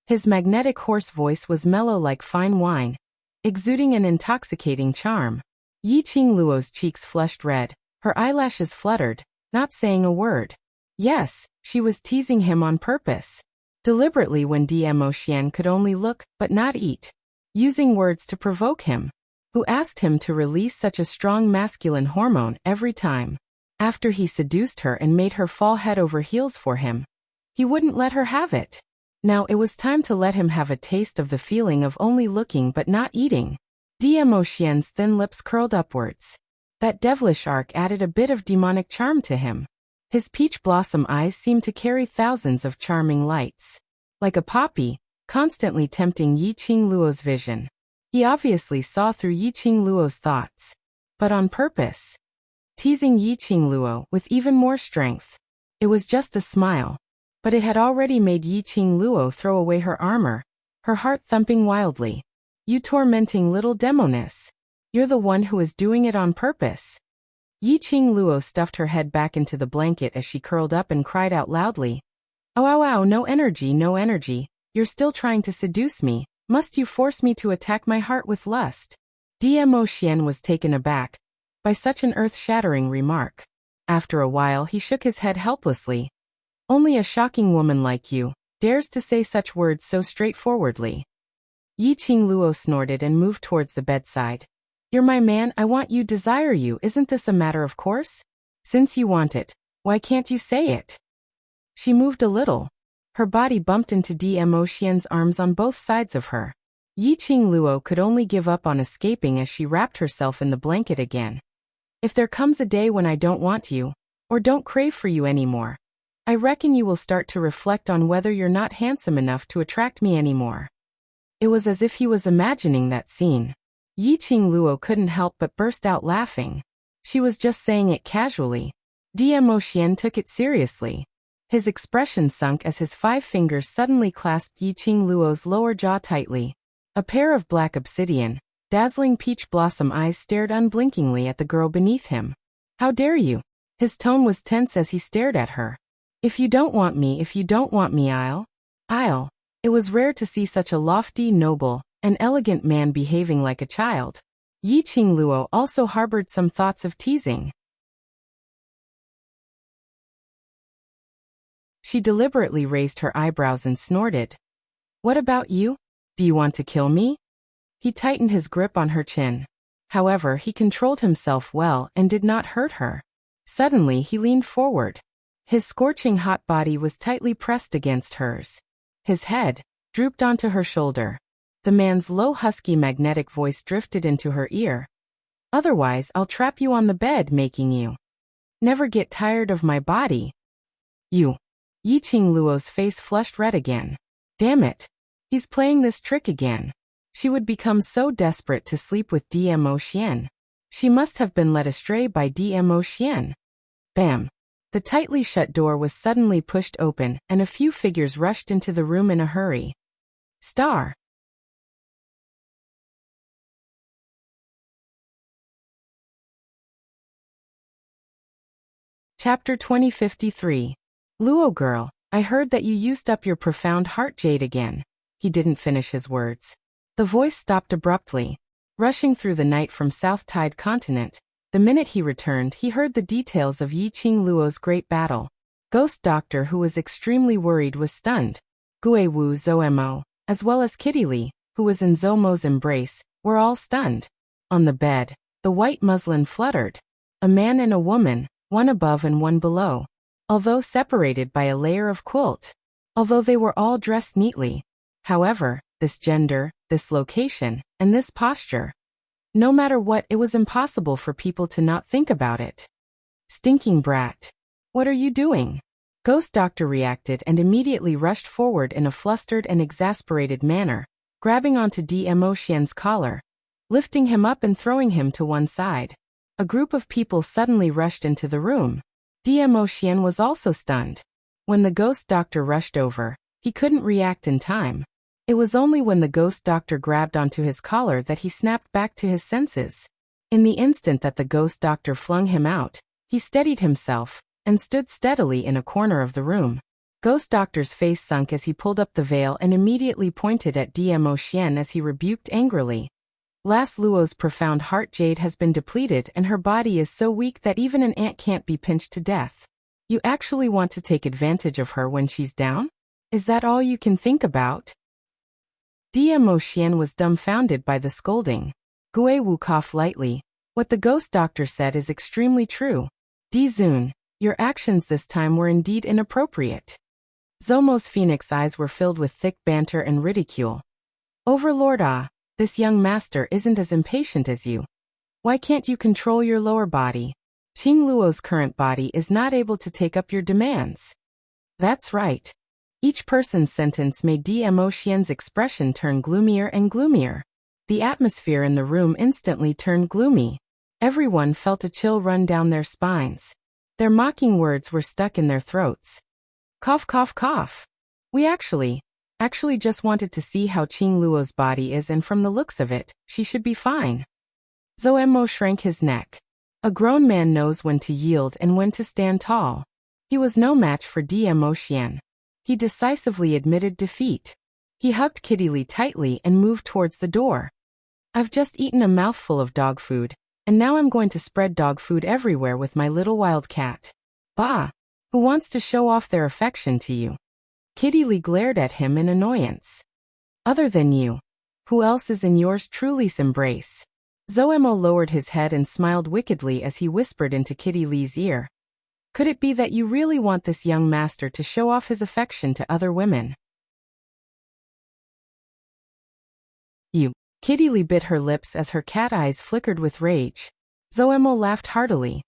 His magnetic hoarse voice was mellow like fine wine, exuding an intoxicating charm. Yiqing Luo's cheeks flushed red, her eyelashes fluttered, not saying a word. Yes, she was teasing him on purpose. Deliberately when Dmo Xian could only look but not eat. Using words to provoke him. Who asked him to release such a strong masculine hormone every time? After he seduced her and made her fall head over heels for him, he wouldn't let her have it. Now it was time to let him have a taste of the feeling of only looking but not eating. Dmo Xian's thin lips curled upwards. That devilish arc added a bit of demonic charm to him. His peach blossom eyes seemed to carry thousands of charming lights. Like a poppy, constantly tempting Yiqing Luo's vision. He obviously saw through Yiqing Luo's thoughts. But on purpose. Teasing Yiqing Luo with even more strength. It was just a smile. But it had already made Yiqing Luo throw away her armor, her heart thumping wildly. You tormenting little demoness. You're the one who is doing it on purpose. Yi Qing Luo stuffed her head back into the blanket as she curled up and cried out loudly. "Oh, ow, ow, no energy, no energy. You're still trying to seduce me. Must you force me to attack my heart with lust?" Dmo Xian was taken aback by such an earth-shattering remark. After a while he shook his head helplessly. "Only a shocking woman like you dares to say such words so straightforwardly." Yi Qing Luo snorted and moved towards the bedside. "You're my man, I want you, desire you, isn't this a matter of course? Since you want it, why can't you say it?" She moved a little. Her body bumped into Dmo Xian's arms on both sides of her. Yi Qing Luo could only give up on escaping as she wrapped herself in the blanket again. "If there comes a day when I don't want you, or don't crave for you anymore, I reckon you will start to reflect on whether you're not handsome enough to attract me anymore." It was as if he was imagining that scene. Yi Qing Luo couldn't help but burst out laughing. She was just saying it casually. Dmo Xian took it seriously. His expression sunk as his 5 fingers suddenly clasped Yi Qing Luo's lower jaw tightly. A pair of black obsidian, dazzling peach blossom eyes stared unblinkingly at the girl beneath him. "How dare you?" His tone was tense as he stared at her. If you don't want me, I'll. It was rare to see such a lofty, noble, and elegant man behaving like a child. Yi Qing Luo also harbored some thoughts of teasing. She deliberately raised her eyebrows and snorted. "What about you? Do you want to kill me?" He tightened his grip on her chin. However, he controlled himself well and did not hurt her. Suddenly, he leaned forward. His scorching hot body was tightly pressed against hers. His head drooped onto her shoulder. The man's low, husky, magnetic voice drifted into her ear. "Otherwise, I'll trap you on the bed, making you never get tired of my body." "You." Yi Qing Luo's face flushed red again. Damn it. He's playing this trick again. She would become so desperate to sleep with Dmo Xian. She must have been led astray by Dmo Xian. Bam. The tightly shut door was suddenly pushed open, and a few figures rushed into the room in a hurry. Star. Chapter 2053. Luo girl, I heard that you used up your profound heart jade again. He didn't finish his words. The voice stopped abruptly. Rushing through the night from South Tide Continent, the minute he returned, he heard the details of Yi Qing Luo's great battle. Ghost Doctor, who was extremely worried, was stunned. Gue Wu Zomo, as well as Kitty Li, who was in Zomo's embrace, were all stunned. On the bed, the white muslin fluttered. A man and a woman, one above and one below. Although separated by a layer of quilt. Although they were all dressed neatly. However, this gender, this location, and this posture. No matter what, it was impossible for people to not think about it. Stinking brat. What are you doing? Ghost Doctor reacted and immediately rushed forward in a flustered and exasperated manner, grabbing onto Dmo Xian's collar, lifting him up and throwing him to one side. A group of people suddenly rushed into the room. Dmo Xian was also stunned. When the Ghost Doctor rushed over, he couldn't react in time. It was only when the Ghost Doctor grabbed onto his collar that he snapped back to his senses. In the instant that the Ghost Doctor flung him out, he steadied himself and stood steadily in a corner of the room. Ghost Doctor's face sunk as he pulled up the veil and immediately pointed at Dmo Xian as he rebuked angrily. Lass Luo's profound heart jade has been depleted and her body is so weak that even an ant can't be pinched to death. You actually want to take advantage of her when she's down? Is that all you can think about? Dmo Xian was dumbfounded by the scolding. Gue Wu coughed lightly. What the Ghost Doctor said is extremely true. Di Zun, your actions this time were indeed inappropriate. Zomo's phoenix eyes were filled with thick banter and ridicule. Overlord this young master isn't as impatient as you. Why can't you control your lower body? Qing Luo's current body is not able to take up your demands. That's right. Each person's sentence made Dmo Xian's expression turn gloomier and gloomier. The atmosphere in the room instantly turned gloomy. Everyone felt a chill run down their spines. Their mocking words were stuck in their throats. Cough, cough, cough. We actually just wanted to see how Qing Luo's body is, and from the looks of it, she should be fine. Zoemo shrank his neck. A grown man knows when to yield and when to stand tall. He was no match for DM Xian. He decisively admitted defeat. He hugged Kitty Lee tightly and moved towards the door. I've just eaten a mouthful of dog food, and now I'm going to spread dog food everywhere with my little wild cat. Bah! Who wants to show off their affection to you? Kitty Lee glared at him in annoyance. Other than you, who else is in yours truly's embrace? Zoemo lowered his head and smiled wickedly as he whispered into Kitty Lee's ear. Could it be that you really want this young master to show off his affection to other women? You. Kitty Lee bit her lips as her cat eyes flickered with rage. Zoemo laughed heartily.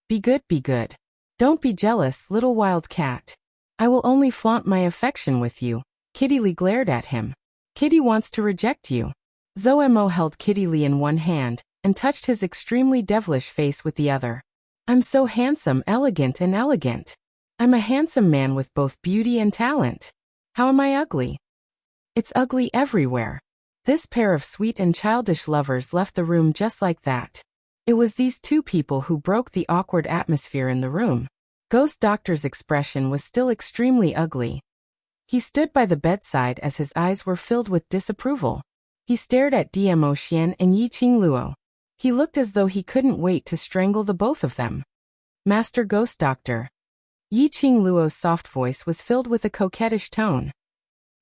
Be good, be good. Don't be jealous, little wild cat. I will only flaunt my affection with you. Kitty Lee glared at him. Kitty wants to reject you. Zoemo held Kitty Lee in one hand and touched his extremely devilish face with the other. I'm so handsome, elegant and elegant. I'm a handsome man with both beauty and talent. How am I ugly? It's ugly everywhere. This pair of sweet and childish lovers left the room just like that. It was these two people who broke the awkward atmosphere in the room. Ghost Doctor's expression was still extremely ugly. He stood by the bedside as his eyes were filled with disapproval. He stared at DMO Xian and Yiqing Luo. He looked as though he couldn't wait to strangle the both of them. Master Ghost Doctor. Yiqing Luo's soft voice was filled with a coquettish tone.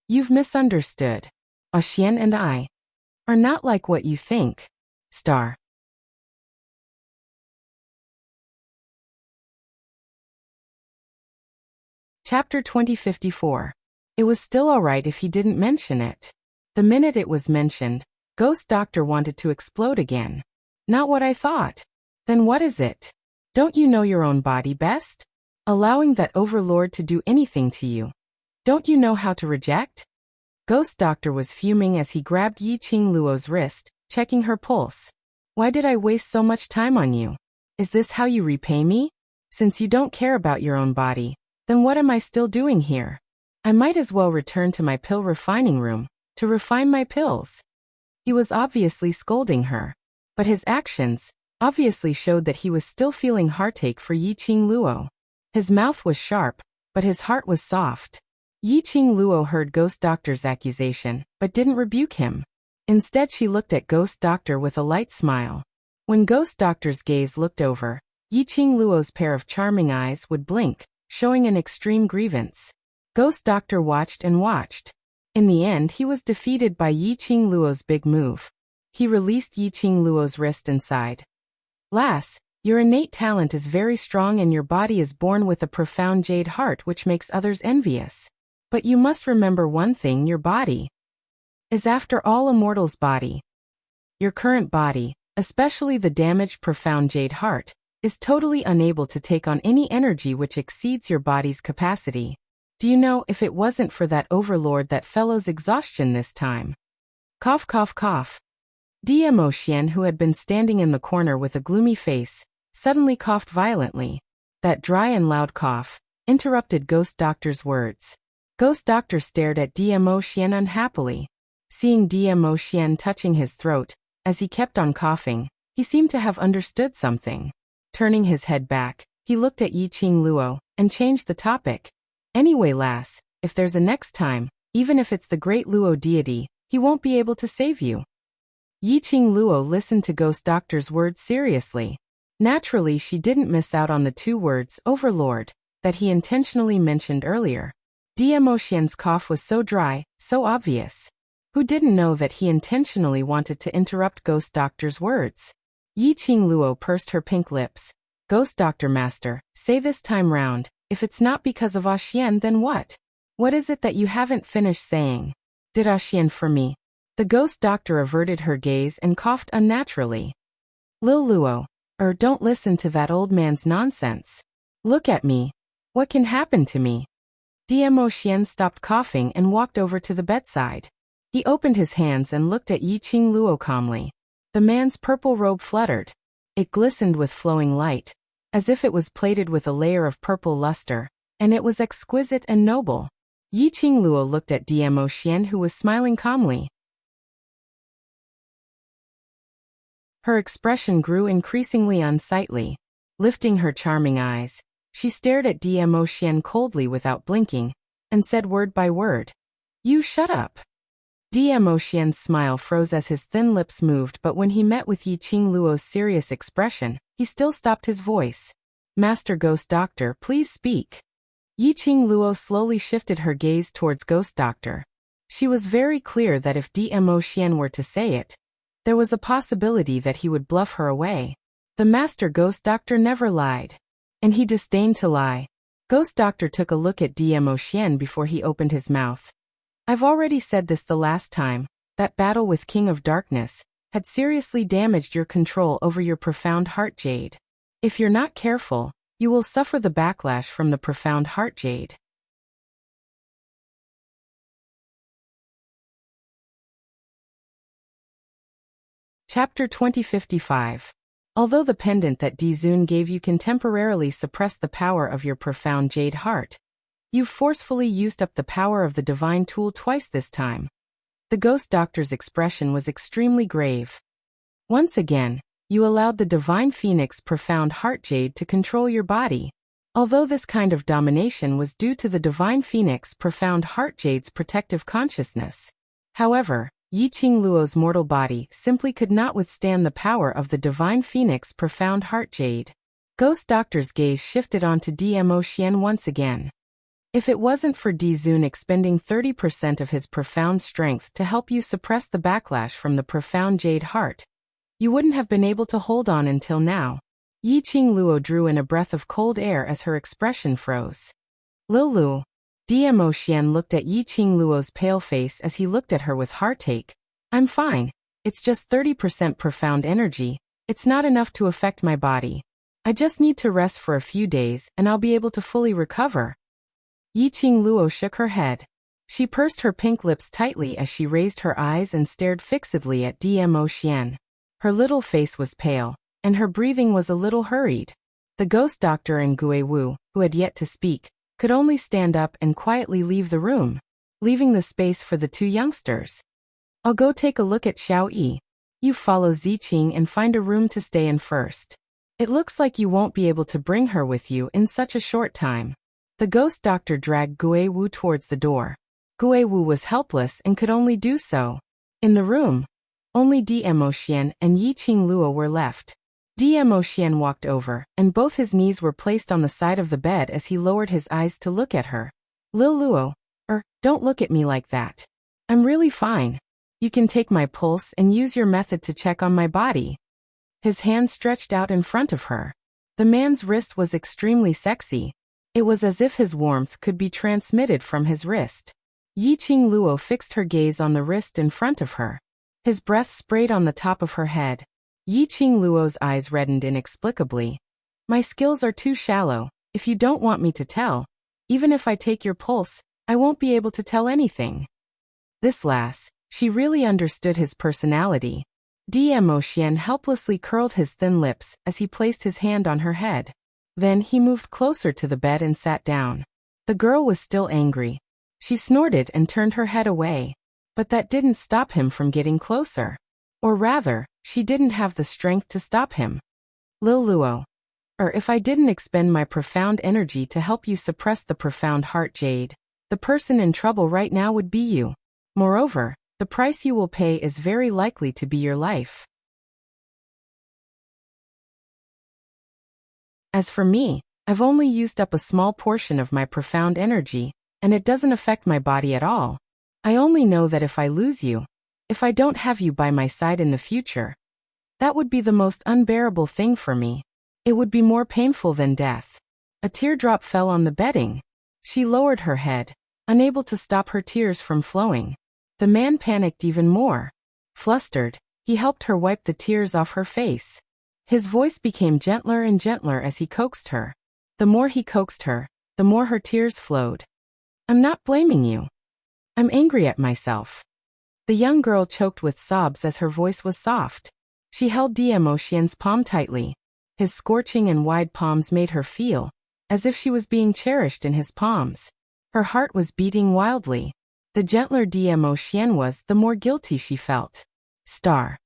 You've misunderstood. Xian and I are not like what you think. Star. Chapter 2054. It was still alright if he didn't mention it. The minute it was mentioned, Ghost Doctor wanted to explode again. Not what I thought. Then what is it? Don't you know your own body best? Allowing that overlord to do anything to you. Don't you know how to reject? Ghost Doctor was fuming as he grabbed Yiqing Luo's wrist, checking her pulse. Why did I waste so much time on you? Is this how you repay me? Since you don't care about your own body, then what am I still doing here? I might as well return to my pill refining room, to refine my pills. He was obviously scolding her. But his actions obviously showed that he was still feeling heartache for Yiqing Luo. His mouth was sharp, but his heart was soft. Yiqing Luo heard Ghost Doctor's accusation, but didn't rebuke him. Instead she looked at Ghost Doctor with a light smile. When Ghost Doctor's gaze looked over, Yiqing Luo's pair of charming eyes would blink, showing an extreme grievance. Ghost Doctor watched and watched. In the end he was defeated by Yiqing Luo's big move. He released Yiqing Luo's wrist and sighed. Lass, your innate talent is very strong and your body is born with a profound jade heart which makes others envious. But you must remember one thing, your body is after all a mortal's body. Your current body, especially the damaged profound jade heart, is totally unable to take on any energy which exceeds your body's capacity. Do you know, if it wasn't for that overlord, that fellow's exhaustion this time. Cough, cough, cough. DMO Xian, who had been standing in the corner with a gloomy face, suddenly coughed violently. That dry and loud cough interrupted Ghost Doctor's words. Ghost Doctor stared at DMO Xian unhappily. Seeing DMO Xian touching his throat, as he kept on coughing, he seemed to have understood something. Turning his head back, he looked at Yiqing Luo, and changed the topic. Anyway, lass, if there's a next time, even if it's the great Luo deity, he won't be able to save you. Yiqing Luo listened to Ghost Doctor's words seriously. Naturally she didn't miss out on the two words, overlord, that he intentionally mentioned earlier. DMO Xian's cough was so dry, so obvious. Who didn't know that he intentionally wanted to interrupt Ghost Doctor's words? Yiqing Luo pursed her pink lips. Ghost Doctor Master, say this time round, if it's not because of Xian, then what? What is it that you haven't finished saying? Did Xian for me? The Ghost Doctor averted her gaze and coughed unnaturally. Lil Luo, don't listen to that old man's nonsense. Look at me. What can happen to me? DMO Xian stopped coughing and walked over to the bedside. He opened his hands and looked at Yiqing Luo calmly. The man's purple robe fluttered. It glistened with flowing light, as if it was plated with a layer of purple luster, and it was exquisite and noble. Yiqing Luo looked at DMO Xian, who was smiling calmly. Her expression grew increasingly unsightly. Lifting her charming eyes, she stared at Dmo Xian coldly without blinking, and said word by word, "You shut up." Dmo Xian's smile froze as his thin lips moved, but when he met with Yi Qing Luo's serious expression, he still stopped his voice. "Master Ghost Doctor, please speak." Yi Qing Luo slowly shifted her gaze towards Ghost Doctor. She was very clear that if Dmo Xian were to say it, there was a possibility that he would bluff her away. The Master Ghost Doctor never lied. And he disdained to lie. Ghost Doctor took a look at Dmo Xian before he opened his mouth. "I've already said this the last time, that battle with King of Darkness had seriously damaged your control over your profound heart jade. If you're not careful, you will suffer the backlash from the profound heart jade." Chapter 2055. Although the pendant that Dizun gave you can temporarily suppress the power of your profound jade heart, you've forcefully used up the power of the divine tool twice this time. The Ghost Doctor's expression was extremely grave. Once again, you allowed the divine phoenix profound heart jade to control your body. Although this kind of domination was due to the divine phoenix profound heart jade's protective consciousness. However, Yi Qing Luo's mortal body simply could not withstand the power of the divine phoenix profound heart jade. Ghost Doctor's gaze shifted onto Dmo Xian once again. If it wasn't for Dizun expending 30% of his profound strength to help you suppress the backlash from the profound jade heart, you wouldn't have been able to hold on until now. Yi Qing Luo drew in a breath of cold air as her expression froze. "Lilu." Dmo Xian looked at Yi Qing Luo's pale face as he looked at her with heartache. "I'm fine. It's just 30% profound energy. It's not enough to affect my body. I just need to rest for a few days and I'll be able to fully recover." Yi Qing Luo shook her head. She pursed her pink lips tightly as she raised her eyes and stared fixedly at Dmo Xian. Her little face was pale, and her breathing was a little hurried. The Ghost Doctor and Gui Wu, who had yet to speak, could only stand up and quietly leave the room, leaving the space for the two youngsters. "I'll go take a look at Xiao Yi. You follow Ziqing and find a room to stay in first. It looks like you won't be able to bring her with you in such a short time." The Ghost Doctor dragged Gui Wu towards the door. Gui Wu was helpless and could only do so. In the room, only Dmo Xian and Yi Qing Luo were left. Dmo Xian walked over, and both his knees were placed on the side of the bed as he lowered his eyes to look at her. "Lil Luo, don't look at me like that. I'm really fine. You can take my pulse and use your method to check on my body." His hand stretched out in front of her. The man's wrist was extremely sexy. It was as if his warmth could be transmitted from his wrist. Yi Qing Luo fixed her gaze on the wrist in front of her. His breath sprayed on the top of her head. Yi Qing Luo's eyes reddened inexplicably. "My skills are too shallow. If you don't want me to tell, even if I take your pulse, I won't be able to tell anything." This lass, she really understood his personality. Dmo Xian helplessly curled his thin lips as he placed his hand on her head. Then he moved closer to the bed and sat down. The girl was still angry. She snorted and turned her head away. But that didn't stop him from getting closer. Or rather, she didn't have the strength to stop him. "Lil Luo. If I didn't expend my profound energy to help you suppress the profound heart jade, the person in trouble right now would be you. Moreover, the price you will pay is very likely to be your life. As for me, I've only used up a small portion of my profound energy, and it doesn't affect my body at all. I only know that if I lose you, if I don't have you by my side in the future, that would be the most unbearable thing for me. It would be more painful than death." A teardrop fell on the bedding. She lowered her head, unable to stop her tears from flowing. The man panicked even more. Flustered, he helped her wipe the tears off her face. His voice became gentler and gentler as he coaxed her. The more he coaxed her, the more her tears flowed. "I'm not blaming you. I'm angry at myself." The young girl choked with sobs as her voice was soft. She held Dmo Xian's palm tightly. His scorching and wide palms made her feel as if she was being cherished in his palms. Her heart was beating wildly. The gentler Dmo Xian was, the more guilty she felt. Star.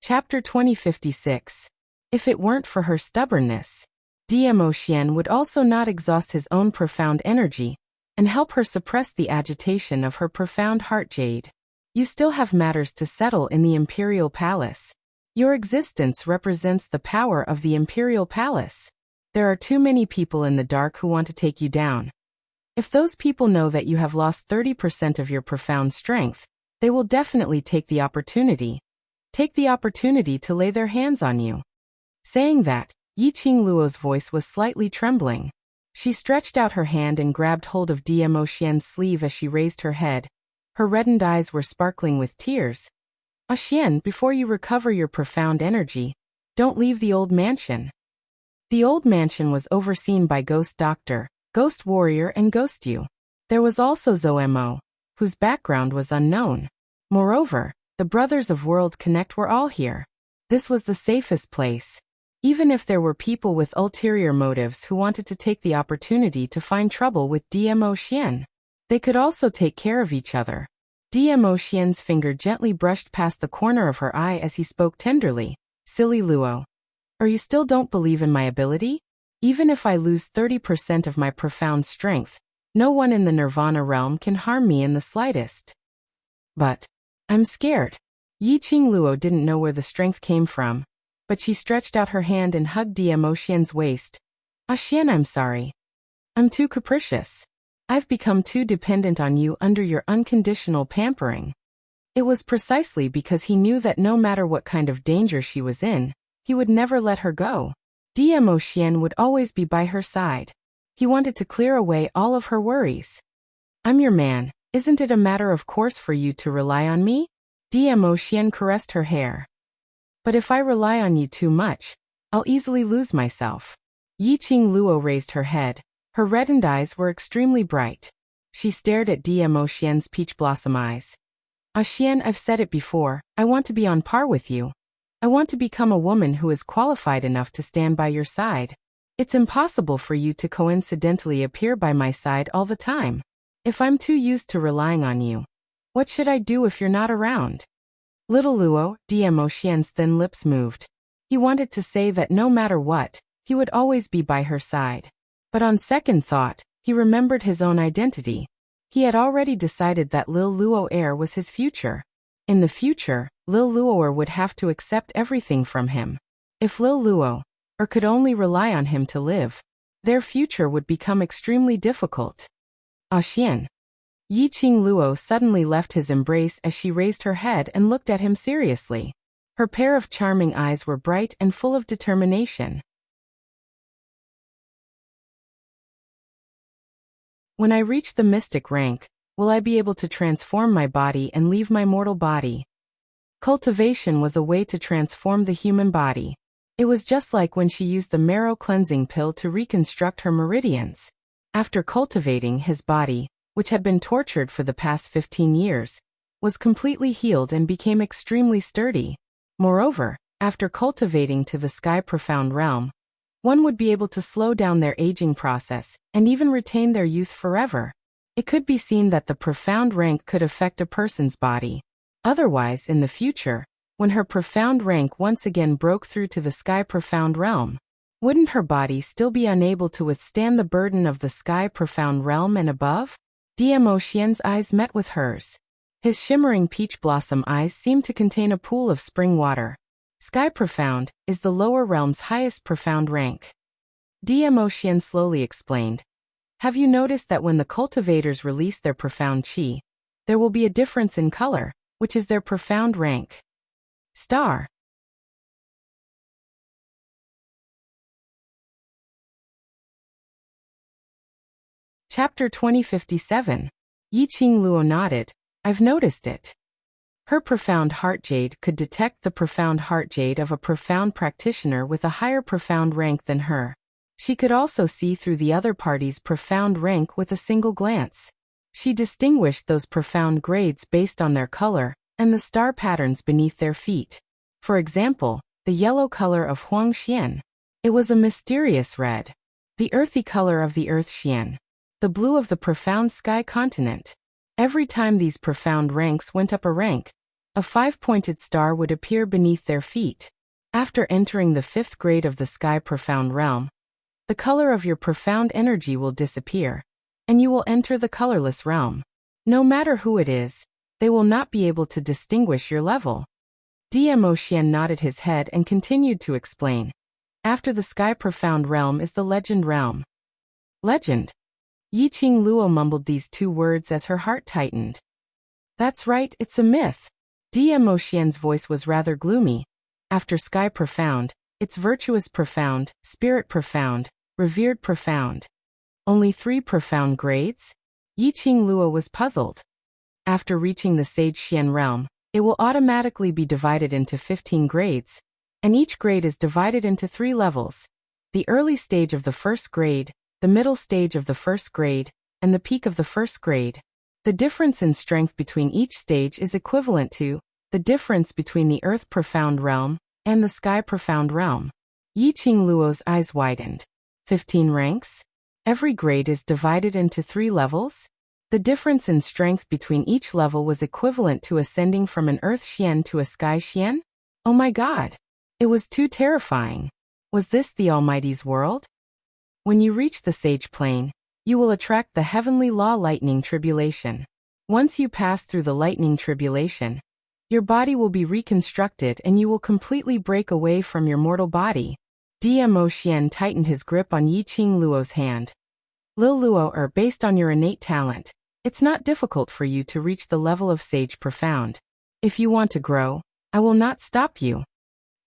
Chapter 2056. If it weren't for her stubbornness, Dmo Xian would also not exhaust his own profound energy and help her suppress the agitation of her profound heart jade. You still have matters to settle in the Imperial Palace. Your existence represents the power of the Imperial Palace. There are too many people in the dark who want to take you down. If those people know that you have lost 30% of your profound strength, they will definitely take the opportunity. Take the opportunity to lay their hands on you. Saying that, Yi Qingluo's voice was slightly trembling. She stretched out her hand and grabbed hold of Dmo Xian's sleeve as she raised her head. Her reddened eyes were sparkling with tears. Xian, before you recover your profound energy, don't leave the old mansion. The old mansion was overseen by Ghost Doctor, Ghost Warrior and Ghost Yu. There was also Zoemo, whose background was unknown. Moreover, the brothers of World Connect were all here. This was the safest place. Even if there were people with ulterior motives who wanted to take the opportunity to find trouble with Dmo Xian, they could also take care of each other. Dmo Xian's finger gently brushed past the corner of her eye as he spoke tenderly. Silly Luo. Or you still don't believe in my ability? Even if I lose 30% of my profound strength, no one in the Nirvana realm can harm me in the slightest. But I'm scared. Yi Qingluo didn't know where the strength came from, but she stretched out her hand and hugged Dmo Xian's waist. Xian, I'm sorry. I'm too capricious. I've become too dependent on you under your unconditional pampering. It was precisely because he knew that no matter what kind of danger she was in, he would never let her go. Dmo Xian would always be by her side. He wanted to clear away all of her worries. I'm your man. Isn't it a matter of course for you to rely on me? Dmo Xian caressed her hair. But if I rely on you too much, I'll easily lose myself. Yi Qingluo raised her head. Her reddened eyes were extremely bright. She stared at Dmo Xian's peach blossom eyes. Xian, I've said it before, I want to be on par with you. I want to become a woman who is qualified enough to stand by your side. It's impossible for you to coincidentally appear by my side all the time. If I'm too used to relying on you, what should I do if you're not around? Little Luo, Dmo Xian's thin lips moved. He wanted to say that no matter what, he would always be by her side. But on second thought, he remembered his own identity. He had already decided that Lil Luo heir was his future. In the future, Lil Luoer would have to accept everything from him. If Lil Luo could only rely on him to live, their future would become extremely difficult. Xian. Yi Qingluo suddenly left his embrace as she raised her head and looked at him seriously. Her pair of charming eyes were bright and full of determination. When I reach the mystic rank, will I be able to transform my body and leave my mortal body? Cultivation was a way to transform the human body. It was just like when she used the marrow cleansing pill to reconstruct her meridians. After cultivating, his body, which had been tortured for the past 15 years, was completely healed and became extremely sturdy. Moreover, after cultivating to the sky profound realm, one would be able to slow down their aging process and even retain their youth forever. It could be seen that the profound rank could affect a person's body. Otherwise, in the future, when her profound rank once again broke through to the sky profound realm, wouldn't her body still be unable to withstand the burden of the sky profound realm and above? Dmo Xian's eyes met with hers. His shimmering peach blossom eyes seemed to contain a pool of spring water. Sky profound is the lower realm's highest profound rank. Dmo Xian slowly explained. Have you noticed that when the cultivators release their profound qi, there will be a difference in color, which is their profound rank? Star. Chapter 2057. Yi Qingluo nodded. I've noticed it. Her profound heart jade could detect the profound heart jade of a profound practitioner with a higher profound rank than her. She could also see through the other party's profound rank with a single glance. She distinguished those profound grades based on their color and the star patterns beneath their feet. For example, the yellow color of Huang Xian. It was a mysterious red. The earthy color of the earth Xian. The blue of the profound sky continent. Every time these profound ranks went up a rank, A 5-pointed star would appear beneath their feet. After entering the 5th grade of the sky profound realm, the color of your profound energy will disappear, and you will enter the colorless realm. No matter who it is, they will not be able to distinguish your level. Dmo Xian nodded his head and continued to explain. After the sky profound realm is the legend realm. Legend? Yiqing Luo mumbled these 2 words as her heart tightened. That's right, it's a myth. Dmo Xian's voice was rather gloomy. After sky profound, it's virtuous profound, spirit profound, revered profound. Only 3 profound grades? Yiqing Luo was puzzled. After reaching the Sage Xian realm, it will automatically be divided into 15 grades, and each grade is divided into 3 levels. The early stage of the 1st grade, the middle stage of the 1st grade, and the peak of the 1st grade. The difference in strength between each stage is equivalent to the difference between the Earth Profound Realm and the Sky Profound Realm. Yiqing Luo's eyes widened. 15 ranks? Every grade is divided into 3 levels? The difference in strength between each level was equivalent to ascending from an Earth Xian to a Sky Xian? Oh my God! It was too terrifying. Was this the Almighty's world? When you reach the Sage Plane, you will attract the heavenly law lightning tribulation. Once you pass through the lightning tribulation, your body will be reconstructed and you will completely break away from your mortal body. Dmo Xian tightened his grip on Yiqing Luo's hand. Lil Luo, based on your innate talent, it's not difficult for you to reach the level of Sage Profound. If you want to grow, I will not stop you.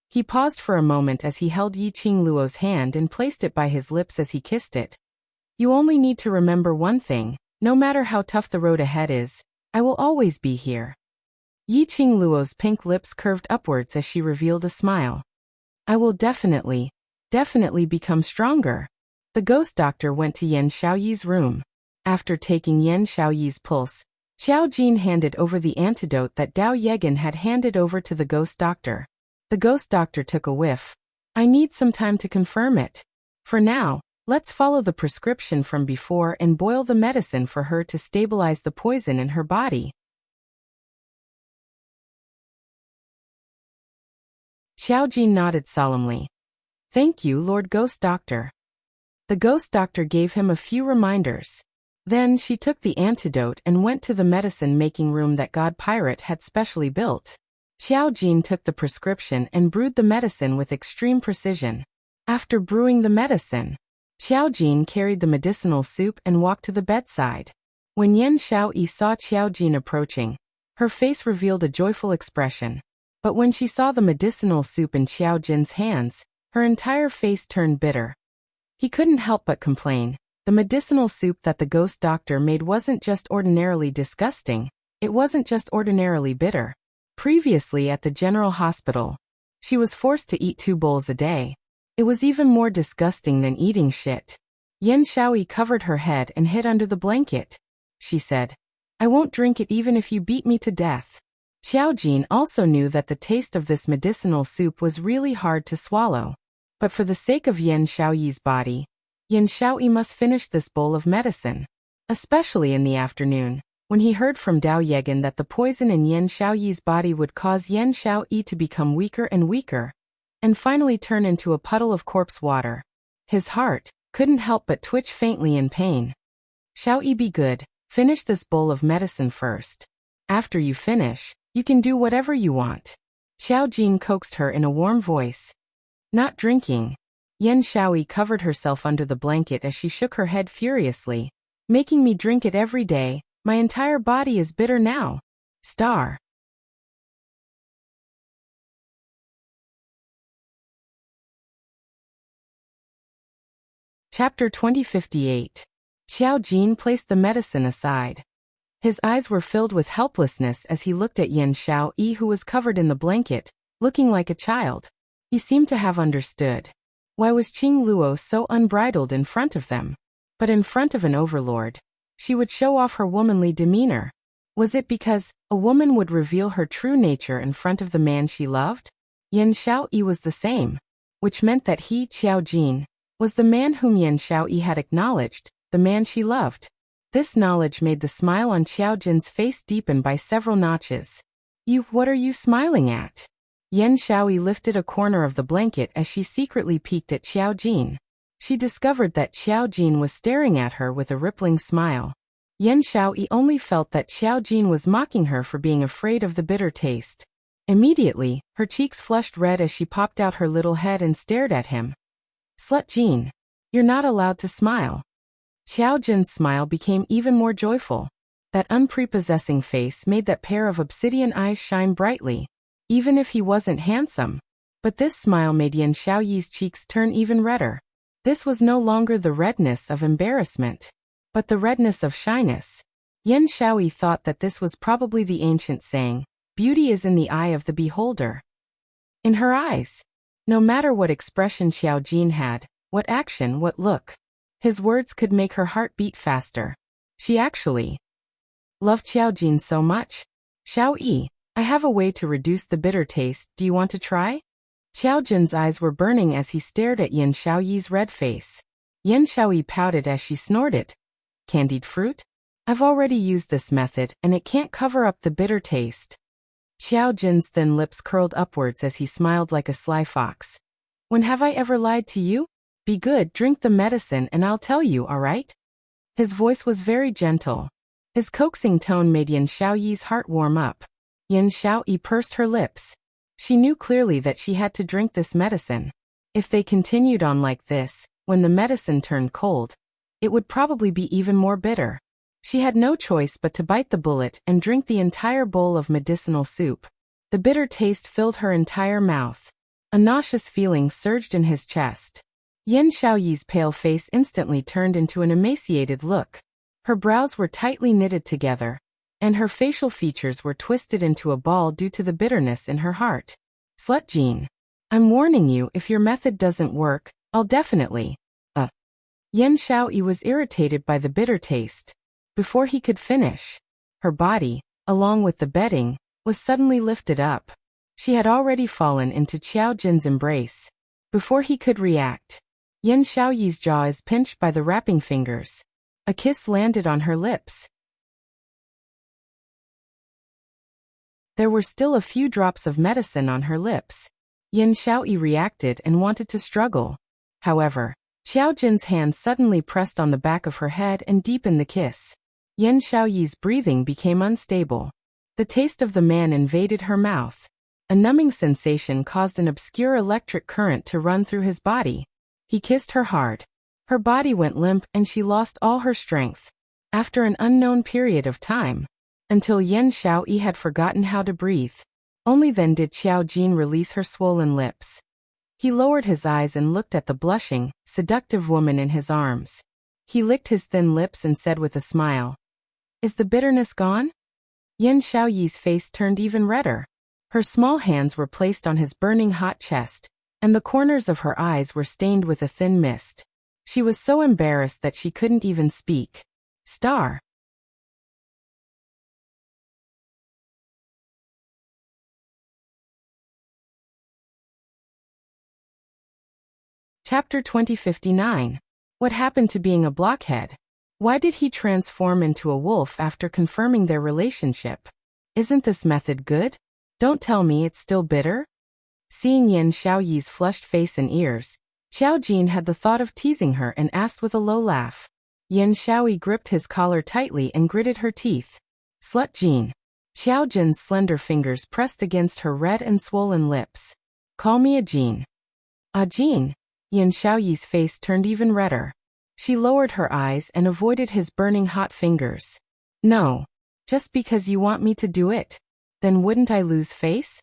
He paused for a moment as he held Yiqing Luo's hand and placed it by his lips as he kissed it. You only need to remember one thing, no matter how tough the road ahead is, I will always be here. Yiqing Luo's pink lips curved upwards as she revealed a smile. I will definitely become stronger. The ghost doctor went to Yan Xiaoyi's room. After taking Yan Xiaoyi's pulse, Xiao Jin handed over the antidote that Dao Yegan had handed over to the ghost doctor. The ghost doctor took a whiff. I need some time to confirm it. For now, let's follow the prescription from before and boil the medicine for her to stabilize the poison in her body. Xiao Jin nodded solemnly. Thank you, Lord Ghost Doctor. The ghost doctor gave him a few reminders. Then she took the antidote and went to the medicine-making room that God Pirate had specially built. Xiao Jin took the prescription and brewed the medicine with extreme precision. After brewing the medicine, Xiao Jin carried the medicinal soup and walked to the bedside. When Yan Xiaoyi saw Xiao Jin approaching, her face revealed a joyful expression. But when she saw the medicinal soup in Xiao Jin's hands, her entire face turned bitter. He couldn't help but complain. The medicinal soup that the ghost doctor made wasn't just ordinarily disgusting, it wasn't just ordinarily bitter. Previously at the General Hospital, she was forced to eat 2 bowls a day. It was even more disgusting than eating shit. Yan Xiaoyi covered her head and hid under the blanket. She said, I won't drink it even if you beat me to death. Xiao Jin also knew that the taste of this medicinal soup was really hard to swallow. But for the sake of Yan Xiaoyi's body, Yan Xiaoyi must finish this bowl of medicine. Especially in the afternoon, when he heard from Dao Yegan that the poison in Yan Xiaoyi's body would cause Yan Xiaoyi to become weaker and weaker, and finally turn into a puddle of corpse water. His heart couldn't help but twitch faintly in pain. Xiaoyi, be good, finish this bowl of medicine first. After you finish, you can do whatever you want. Xiao Jin coaxed her in a warm voice. Not drinking. Yan Xiaoyi covered herself under the blanket as she shook her head furiously. Making me drink it every day, my entire body is bitter now. Star. Chapter 2058. Xiao Jin placed the medicine aside. His eyes were filled with helplessness as he looked at Yan Xiaoyi, who was covered in the blanket, looking like a child. He seemed to have understood. Why was Qing Luo so unbridled in front of them? But in front of an overlord, she would show off her womanly demeanor. Was it because a woman would reveal her true nature in front of the man she loved? Yan Xiaoyi was the same, which meant that he, Xiao Jin, was the man whom Yan Xiaoyi had acknowledged, the man she loved. This knowledge made the smile on Xiao Jin's face deepen by several notches. What are you smiling at? Yan Shaoyi lifted a corner of the blanket as she secretly peeked at Xiao Jin. She discovered that Xiao Jin was staring at her with a rippling smile. Yan Shaoyi only felt that Xiao Jin was mocking her for being afraid of the bitter taste. Immediately, her cheeks flushed red as she popped out her little head and stared at him. Slut Jin. You're not allowed to smile. Xiao Jin's smile became even more joyful. That unprepossessing face made that pair of obsidian eyes shine brightly, even if he wasn't handsome. But this smile made Yan Shaoyi's cheeks turn even redder. This was no longer the redness of embarrassment, but the redness of shyness. Yan Shaoyi thought that this was probably the ancient saying, beauty is in the eye of the beholder. In her eyes. No matter what expression Xiao Jin had, what action, what look, his words could make her heart beat faster. She actually loved Xiao Jin so much. Xiao-yi, I have a way to reduce the bitter taste, do you want to try? Xiao Jin's eyes were burning as he stared at Yan Shaoyi's red face. Yan Shaoyi pouted as she snorted. Candied fruit? I've already used this method and it can't cover up the bitter taste. Xiao Jin's thin lips curled upwards as he smiled like a sly fox. When have I ever lied to you? Be good, drink the medicine and I'll tell you, all right? His voice was very gentle. His coaxing tone made Yan Shaoyi's heart warm up. Yan Shaoyi pursed her lips. She knew clearly that she had to drink this medicine. If they continued on like this, when the medicine turned cold, it would probably be even more bitter. She had no choice but to bite the bullet and drink the entire bowl of medicinal soup. The bitter taste filled her entire mouth. A nauseous feeling surged in his chest. Yan Shaoyi's pale face instantly turned into an emaciated look. Her brows were tightly knitted together, and her facial features were twisted into a ball due to the bitterness in her heart. Slut Jin. I'm warning you, if your method doesn't work, I'll definitely. Yan Shaoyi was irritated by the bitter taste. Before he could finish, her body, along with the bedding, was suddenly lifted up. She had already fallen into Xiao Jin's embrace. Before he could react, Yan Shaoyi's jaw is pinched by the wrapping fingers. A kiss landed on her lips. There were still a few drops of medicine on her lips. Yan Shaoyi reacted and wanted to struggle. However, Xiao Jin's hand suddenly pressed on the back of her head and deepened the kiss. Yan Shaoyi's breathing became unstable. The taste of the man invaded her mouth. A numbing sensation caused an obscure electric current to run through his body. He kissed her hard. Her body went limp and she lost all her strength. After an unknown period of time, until Yan Shaoyi had forgotten how to breathe. Only then did Xiao Jin release her swollen lips. He lowered his eyes and looked at the blushing, seductive woman in his arms. He licked his thin lips and said with a smile, "Is the bitterness gone?" Yan Shaoyi's face turned even redder. Her small hands were placed on his burning hot chest, and the corners of her eyes were stained with a thin mist. She was so embarrassed that she couldn't even speak. Star. Chapter 2059. What happened to being a blockhead? Why did he transform into a wolf after confirming their relationship? Isn't this method good? Don't tell me it's still bitter? Seeing Yan Shaoyi's flushed face and ears, Xiao Jin had the thought of teasing her and asked with a low laugh. Yan Shaoyi gripped his collar tightly and gritted her teeth. Slut Jin. Xiao Jin's slender fingers pressed against her red and swollen lips. Call me a Jin. A Jin. Yan Shaoyi's face turned even redder. She lowered her eyes and avoided his burning hot fingers. No. Just because you want me to do it? Then wouldn't I lose face?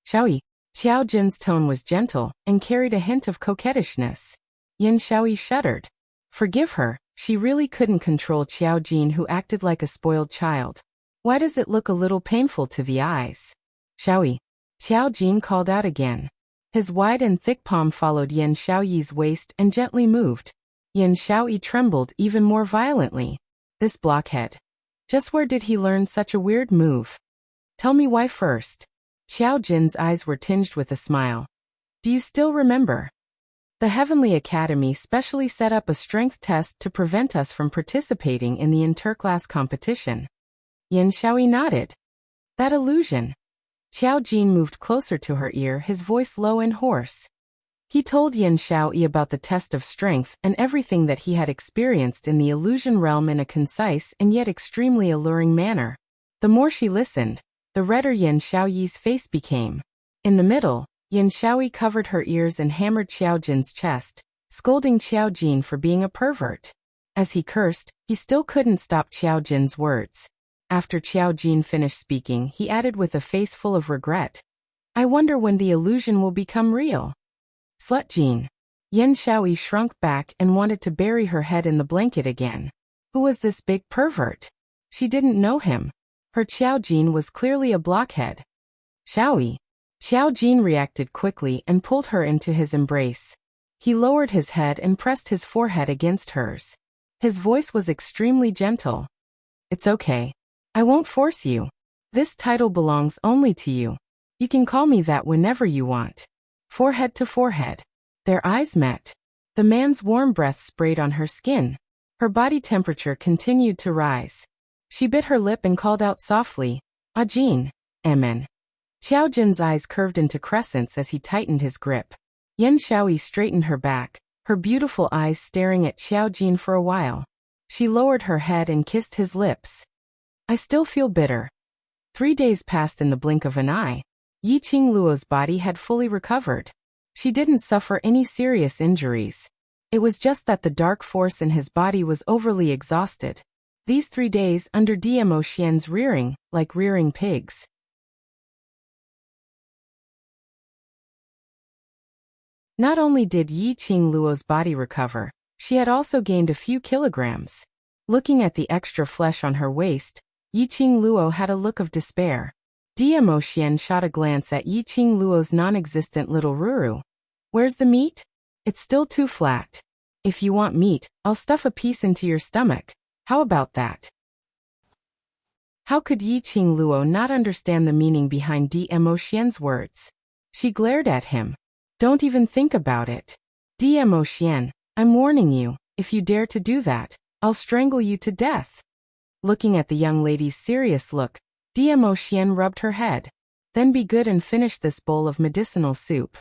Shaoyi. Xiao Jin's tone was gentle and carried a hint of coquettishness. Yan Shaoyi shuddered. Forgive her, she really couldn't control Xiao Jin, who acted like a spoiled child. Why does it look a little painful to the eyes? Shaoyi. Xiao Jin called out again. His wide and thick palm followed Yan Shaoyi's waist and gently moved. Yan Shaoyi trembled even more violently. This blockhead. Just where did he learn such a weird move? Tell me why first. Xiao Jin's eyes were tinged with a smile. Do you still remember? The Heavenly Academy specially set up a strength test to prevent us from participating in the interclass competition. Yan Shaoyi nodded. That illusion. Qiao Jin moved closer to her ear, his voice low and hoarse. He told Yan Shaoyi about the test of strength and everything that he had experienced in the illusion realm in a concise and yet extremely alluring manner. The more she listened, the redder Yan Shaoyi's face became. In the middle, Yan Shaoyi covered her ears and hammered Qiao Jin's chest, scolding Qiao Jin for being a pervert. As he cursed, he still couldn't stop Qiao Jin's words. After Qiao Jin finished speaking, he added with a face full of regret, "I wonder when the illusion will become real." Slut Jin. Yan Shaoyi shrunk back and wanted to bury her head in the blanket again. Who was this big pervert? She didn't know him. Her Qiao Jin was clearly a blockhead. Shaoyi. Qiao Jin reacted quickly and pulled her into his embrace. He lowered his head and pressed his forehead against hers. His voice was extremely gentle. "It's okay. I won't force you. This title belongs only to you. You can call me that whenever you want." Forehead to forehead. Their eyes met. The man's warm breath sprayed on her skin. Her body temperature continued to rise. She bit her lip and called out softly, "Ah Jin, amen." Qiao Jin's eyes curved into crescents as he tightened his grip. Yan Shaoyi straightened her back, her beautiful eyes staring at Qiao Jin for a while. She lowered her head and kissed his lips. "I still feel bitter." 3 days passed in the blink of an eye. Yi Qingluo's body had fully recovered. She didn't suffer any serious injuries. It was just that the dark force in his body was overly exhausted. These 3 days under Dmo Xian's rearing, like rearing pigs. Not only did Yi Qingluo's body recover, she had also gained a few kilograms. Looking at the extra flesh on her waist, Yi Qingluo had a look of despair. Dmo Xian shot a glance at Yi Qingluo's non-existent little Ruru. "Where's the meat? It's still too flat. If you want meat, I'll stuff a piece into your stomach. How about that?" How could Yi Qingluo not understand the meaning behind Dmo Xian's words? She glared at him. "Don't even think about it. Dmo Xian, I'm warning you, if you dare to do that, I'll strangle you to death." Looking at the young lady's serious look, Dmo Xian rubbed her head. "Then be good and finish this bowl of medicinal soup.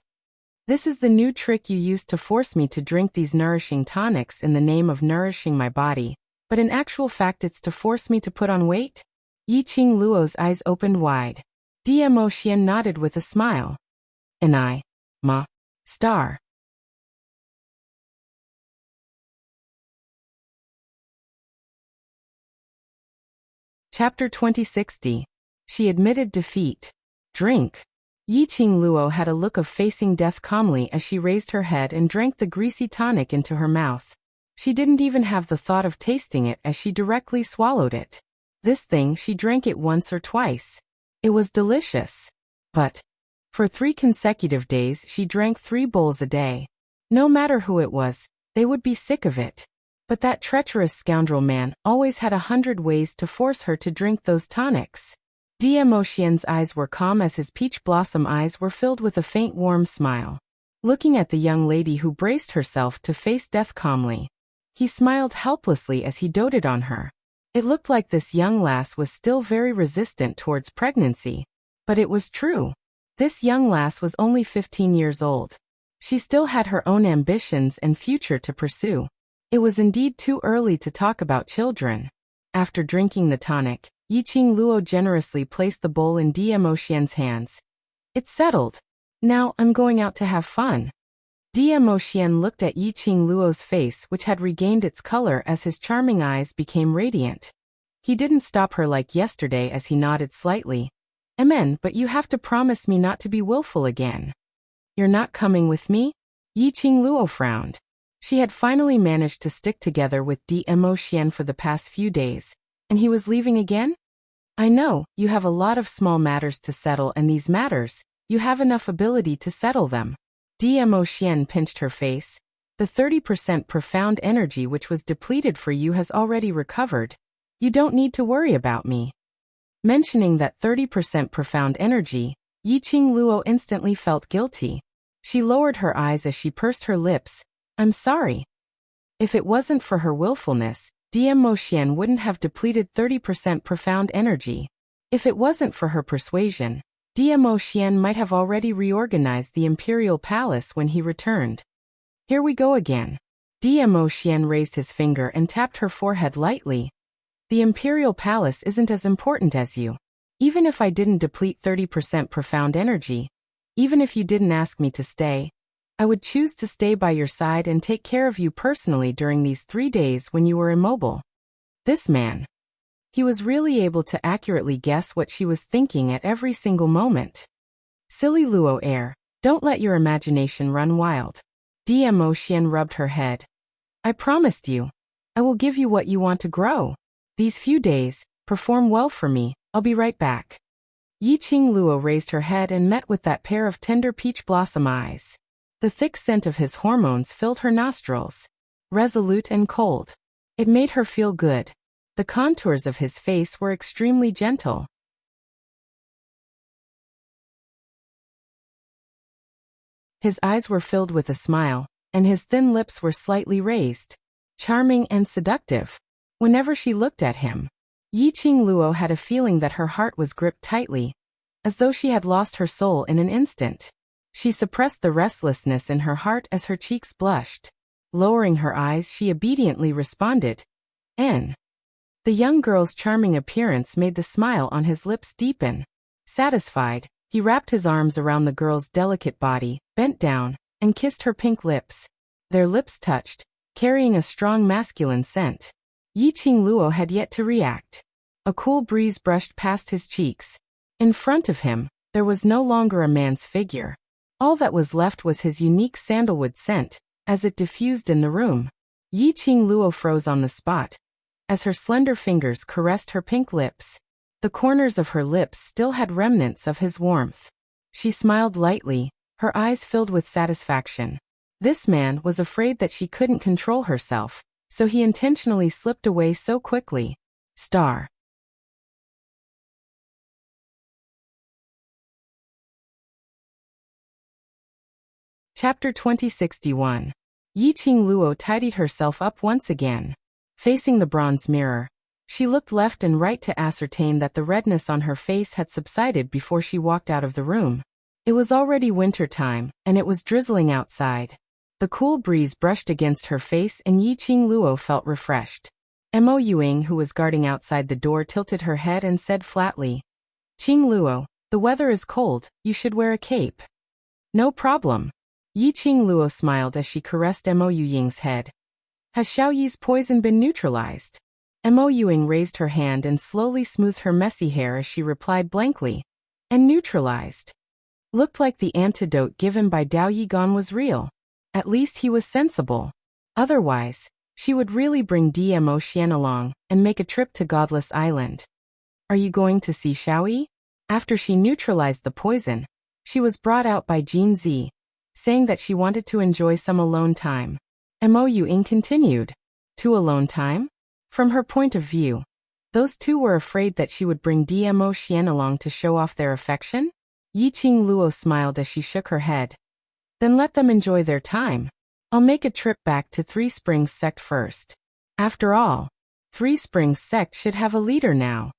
This is the new trick you used to force me to drink these nourishing tonics in the name of nourishing my body, but in actual fact it's to force me to put on weight?" Yi Qingluo's eyes opened wide. Dmo Xian nodded with a smile. "And I, ma, star." Chapter 2060. She admitted defeat. Drink. Yi Qingluo had a look of facing death calmly as she raised her head and drank the greasy tonic into her mouth. She didn't even have the thought of tasting it as she directly swallowed it. This thing, she drank it once or twice. It was delicious. But for 3 consecutive days she drank 3 bowls a day. No matter who it was, they would be sick of it. But that treacherous scoundrel man always had 100 ways to force her to drink those tonics. Dmo Xian's eyes were calm as his peach blossom eyes were filled with a faint warm smile. Looking at the young lady who braced herself to face death calmly, he smiled helplessly as he doted on her. It looked like this young lass was still very resistant towards pregnancy. But it was true. This young lass was only 15 years old. She still had her own ambitions and future to pursue. It was indeed too early to talk about children. After drinking the tonic, Yi Qingluo generously placed the bowl in Dmo Xian's hands. "It's settled. Now I'm going out to have fun." Dmo Xian looked at Yi Qingluo's face, which had regained its color as his charming eyes became radiant. He didn't stop her like yesterday as he nodded slightly. "Amen, but you have to promise me not to be willful again." "You're not coming with me?" Yi Qingluo frowned. She had finally managed to stick together with Dmo Xian for the past few days, and he was leaving again? "I know, you have a lot of small matters to settle, and these matters, you have enough ability to settle them." Dmo Xian pinched her face. "The 30% profound energy which was depleted for you has already recovered. You don't need to worry about me." Mentioning that 30% profound energy, Yi Qingluo instantly felt guilty. She lowered her eyes as she pursed her lips. "I'm sorry." If it wasn't for her willfulness, Dmo Xian wouldn't have depleted 30% profound energy. If it wasn't for her persuasion, Dmo Xian might have already reorganized the imperial palace when he returned. Here we go again. Dmo Xian raised his finger and tapped her forehead lightly. The imperial palace isn't as important as you. Even if I didn't deplete 30% profound energy, even if you didn't ask me to stay, I would choose to stay by your side and take care of you personally during these 3 days when you were immobile. This man. He was really able to accurately guess what she was thinking at every single moment. Silly Luo heir, don't let your imagination run wild. Dmo Xian rubbed her head. I promised you. I will give you what you want to grow. These few days, perform well for me, I'll be right back. Yiqing Luo raised her head and met with that pair of tender peach blossom eyes. The thick scent of his hormones filled her nostrils. Resolute and cold. It made her feel good. The contours of his face were extremely gentle. His eyes were filled with a smile, and his thin lips were slightly raised. Charming and seductive. Whenever she looked at him, Yiqing Luo had a feeling that her heart was gripped tightly, as though she had lost her soul in an instant. She suppressed the restlessness in her heart as her cheeks blushed. Lowering her eyes, she obediently responded, N. The young girl's charming appearance made the smile on his lips deepen. Satisfied, he wrapped his arms around the girl's delicate body, bent down, and kissed her pink lips. Their lips touched, carrying a strong masculine scent. Yiqing Luo had yet to react. A cool breeze brushed past his cheeks. In front of him, there was no longer a man's figure. All that was left was his unique sandalwood scent, as it diffused in the room. Yiqing Luo froze on the spot, as her slender fingers caressed her pink lips. The corners of her lips still had remnants of his warmth. She smiled lightly, her eyes filled with satisfaction. This man was afraid that she couldn't control herself, so he intentionally slipped away so quickly. Star. Chapter 2061. Yiqing Luo tidied herself up once again. Facing the bronze mirror, she looked left and right to ascertain that the redness on her face had subsided before she walked out of the room. It was already winter time, and it was drizzling outside. The cool breeze brushed against her face and Yiqing Luo felt refreshed. Mo Yuing, who was guarding outside the door, tilted her head and said flatly, Qing Luo, the weather is cold, you should wear a cape. No problem. Yiqing Luo smiled as she caressed Mo Yuying's head. Has Xiao Yi's poison been neutralized? Mo Yuing raised her hand and slowly smoothed her messy hair as she replied blankly. And neutralized. Looked like the antidote given by Dao Yigan was real. At least he was sensible. Otherwise, she would really bring Dmo Xian along and make a trip to Godless Island. Are you going to see Xiao Yi? After she neutralized the poison, she was brought out by Jin Zi, saying that she wanted to enjoy some alone time. Mo Yuing continued. To alone time? From her point of view, those two were afraid that she would bring Dmo Xian along to show off their affection? Yiqing Luo smiled as she shook her head. Then let them enjoy their time. I'll make a trip back to Three Springs Sect first. After all, Three Springs Sect should have a leader now.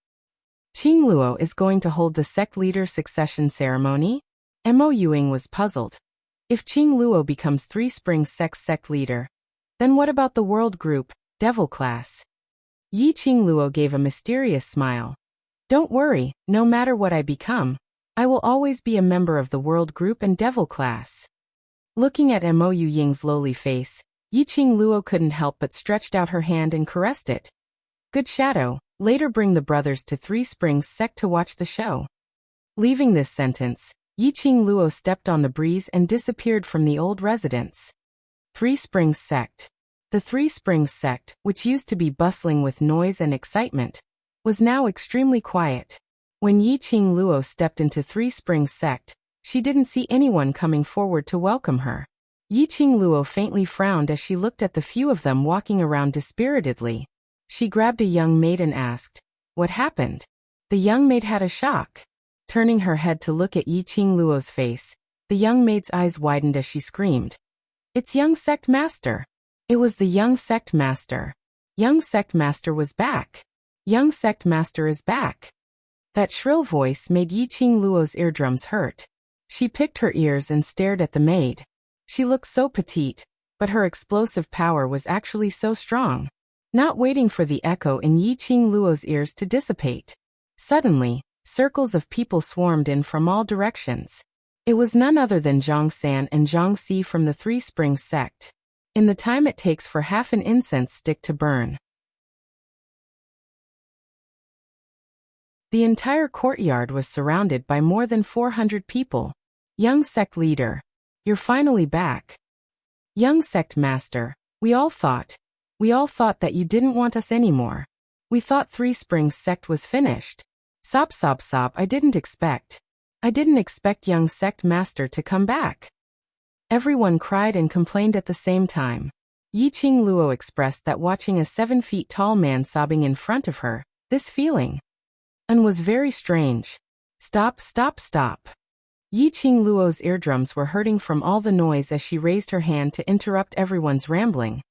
Qing Luo is going to hold the sect leader succession ceremony? Mo Yuing was puzzled. If Qing Luo becomes Three Springs sect leader, then what about the world group, devil class? Yiqing Luo gave a mysterious smile. Don't worry, no matter what I become, I will always be a member of the world group and devil class. Looking at Mo Yuying's lowly face, Yiqing Luo couldn't help but stretched out her hand and caressed it. Good shadow, later bring the brothers to Three Springs Sect to watch the show. Leaving this sentence, Yiqing Luo stepped on the breeze and disappeared from the old residence. Three Springs Sect. The Three Springs Sect, which used to be bustling with noise and excitement, was now extremely quiet. When Yiqing Luo stepped into Three Springs Sect, she didn't see anyone coming forward to welcome her. Yiqing Luo faintly frowned as she looked at the few of them walking around dispiritedly. She grabbed a young maid and asked, What happened? The young maid had a shock. Turning her head to look at Yiqing Luo's face, the young maid's eyes widened as she screamed. It's young sect master. It was the young sect master. Young sect master was back. Young sect master is back. That shrill voice made Yiqing Luo's eardrums hurt. She picked her ears and stared at the maid. She looked so petite, but her explosive power was actually so strong. Not waiting for the echo in Yiqing Luo's ears to dissipate. Suddenly, circles of people swarmed in from all directions. It was none other than Zhang San and Zhang Si from the Three Springs sect. In the time it takes for half an incense stick to burn. The entire courtyard was surrounded by more than 400 people. Young sect leader, you're finally back. Young sect master, we all thought that you didn't want us anymore. We thought Three Springs sect was finished. Sob, I didn't expect young sect master to come back. Everyone cried and complained at the same time. Yiqing Luo expressed that watching a 7 feet tall man sobbing in front of her, this feeling and was very strange. Stop. Yiqing Luo's eardrums were hurting from all the noise as she raised her hand to interrupt everyone's rambling.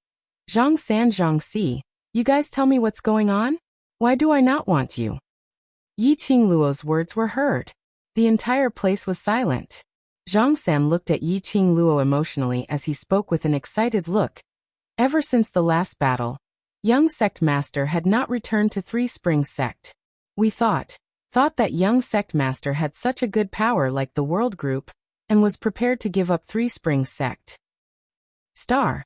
Zhang San, Zhang Si, you guys tell me what's going on? Why do I not want you? Yiqing Luo's words were heard. The entire place was silent. Zhang San looked at Yiqing Luo emotionally as he spoke with an excited look. Ever since the last battle, young sect master had not returned to Three Springs sect. We thought that young sect master had such a good power like the world group, and was prepared to give up Three Springs sect. Star.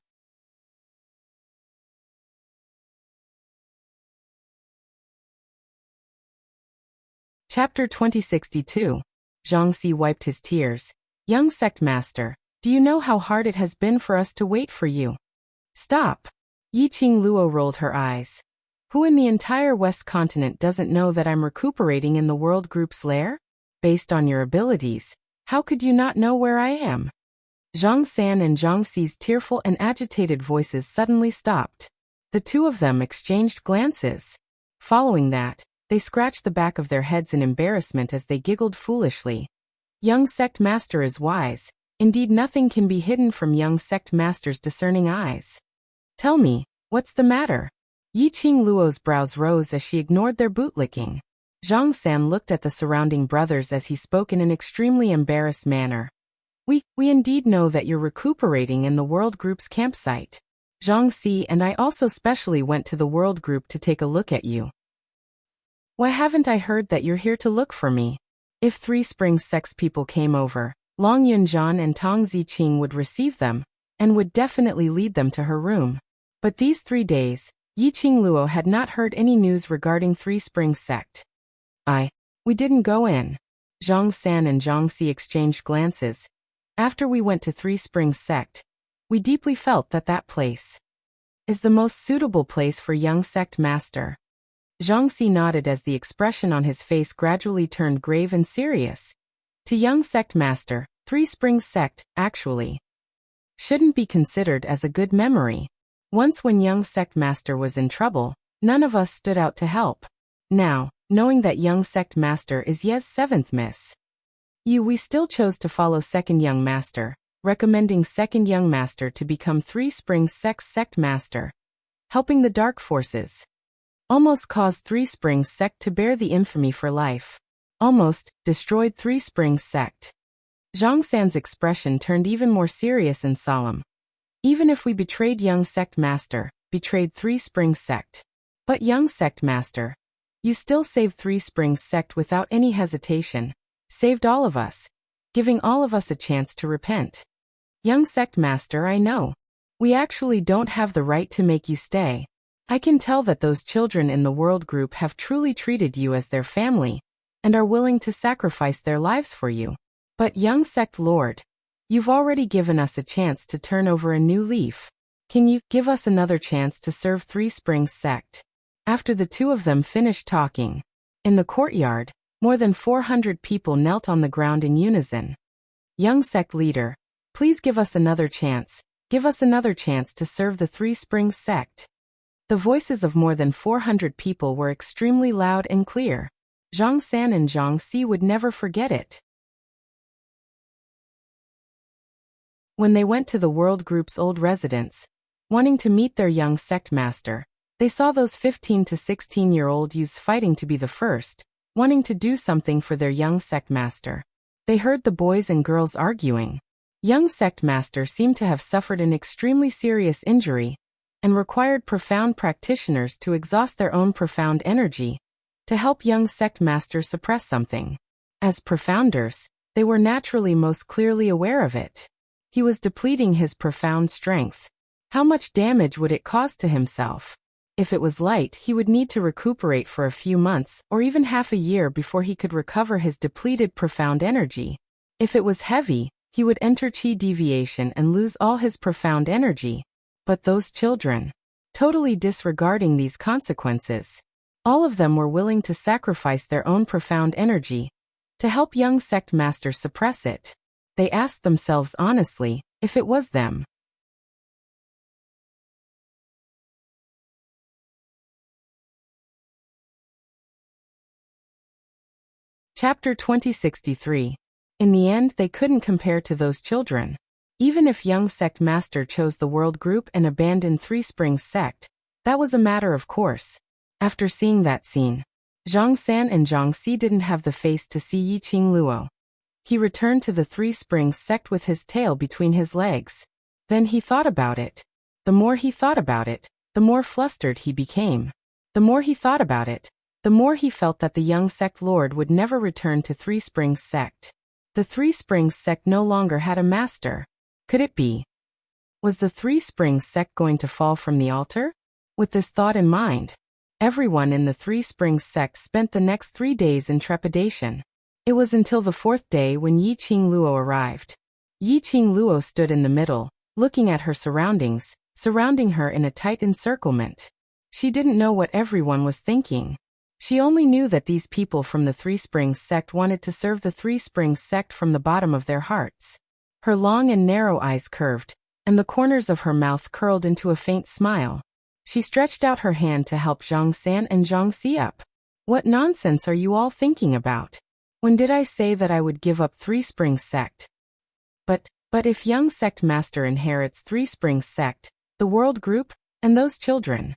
Chapter 2062. Zhang Si wiped his tears. Young sect master, do you know how hard it has been for us to wait for you? Stop. Yiqing Luo rolled her eyes. Who in the entire West continent doesn't know that I'm recuperating in the World Group's lair? Based on your abilities, how could you not know where I am? Zhang San and Zhang Si's tearful and agitated voices suddenly stopped. The two of them exchanged glances. Following that, they scratched the back of their heads in embarrassment as they giggled foolishly. Young sect master is wise. Indeed, nothing can be hidden from young sect master's discerning eyes. Tell me, what's the matter? Yiqing Luo's brows rose as she ignored their bootlicking. Zhang San looked at the surrounding brothers as he spoke in an extremely embarrassed manner. We indeed know that you're recuperating in the World Group's campsite. Zhang Si and I also specially went to the World Group to take a look at you. Why haven't I heard that you're here to look for me? If Three Springs sect's people came over, Long Yunzhan and Tong Ziqing would receive them, and would definitely lead them to her room. But these 3 days, Yiqing Luo had not heard any news regarding Three Springs sect. We didn't go in. Zhang San and Zhang Si exchanged glances. After we went to Three Springs sect, we deeply felt that that place is the most suitable place for young sect master. Zhang Si nodded as the expression on his face gradually turned grave and serious. To young sect master, Three Springs sect, actually, shouldn't be considered as a good memory. Once when young sect master was in trouble, none of us stood out to help. Now, knowing that young sect master is Ye's 7th miss, we still chose to follow second young master, recommending second young master to become Three Springs sect master. Helping the dark forces almost caused Three Springs sect to bear the infamy for life. Almost destroyed Three Springs sect. Zhang San's expression turned even more serious and solemn. Even if we betrayed young sect master, betrayed Three Springs sect. But young sect master, you still saved Three Springs sect without any hesitation. Saved all of us, giving all of us a chance to repent. Young sect master, I know. We actually don't have the right to make you stay. I can tell that those children in the world group have truly treated you as their family, and are willing to sacrifice their lives for you. But young sect lord, you've already given us a chance to turn over a new leaf. Can you give us another chance to serve Three Springs sect? After the two of them finished talking, in the courtyard, more than 400 people knelt on the ground in unison. Young sect leader, please give us another chance. Give us another chance to serve the Three Springs sect. The voices of more than 400 people were extremely loud and clear. Zhang San and Zhang Si would never forget it. When they went to the World Group's old residence, wanting to meet their young sect master, they saw those 15 to 16-year-old youths fighting to be the first, wanting to do something for their young sect master. They heard the boys and girls arguing. Young sect master seemed to have suffered an extremely serious injury and required profound practitioners to exhaust their own profound energy to help young sect master suppress something. As profounders, they were naturally most clearly aware of it. He was depleting his profound strength. How much damage would it cause to himself? If it was light, he would need to recuperate for a few months or even half a year before he could recover his depleted profound energy. If it was heavy, he would enter chi deviation and lose all his profound energy. But those children, totally disregarding these consequences, all of them were willing to sacrifice their own profound energy to help young sect master suppress it. They asked themselves honestly if it was them. Chapter 2063. In the end, they couldn't compare to those children. Even if young sect master chose the world group and abandoned Three Springs sect, that was a matter of course. After seeing that scene, Zhang San and Zhang Si didn't have the face to see Yi Qing Luo. He returned to the Three Springs sect with his tail between his legs. Then he thought about it. The more he thought about it, the more flustered he became. The more he thought about it, the more he felt that the young sect lord would never return to Three Springs sect. The Three Springs sect no longer had a master. Could it be? Was the Three Springs sect going to fall from the altar? With this thought in mind, everyone in the Three Springs sect spent the next 3 days in trepidation. It was until the 4th day when Yi Qing Luo arrived. Yi Qing Luo stood in the middle, looking at her surroundings, surrounding her in a tight encirclement. She didn't know what everyone was thinking. She only knew that these people from the Three Springs sect wanted to serve the Three Springs sect from the bottom of their hearts. Her long and narrow eyes curved, and the corners of her mouth curled into a faint smile. She stretched out her hand to help Zhang San and Zhang Si up. What nonsense are you all thinking about? When did I say that I would give up Three Springs sect? But if young sect master inherits Three Springs sect, the world group, and those children?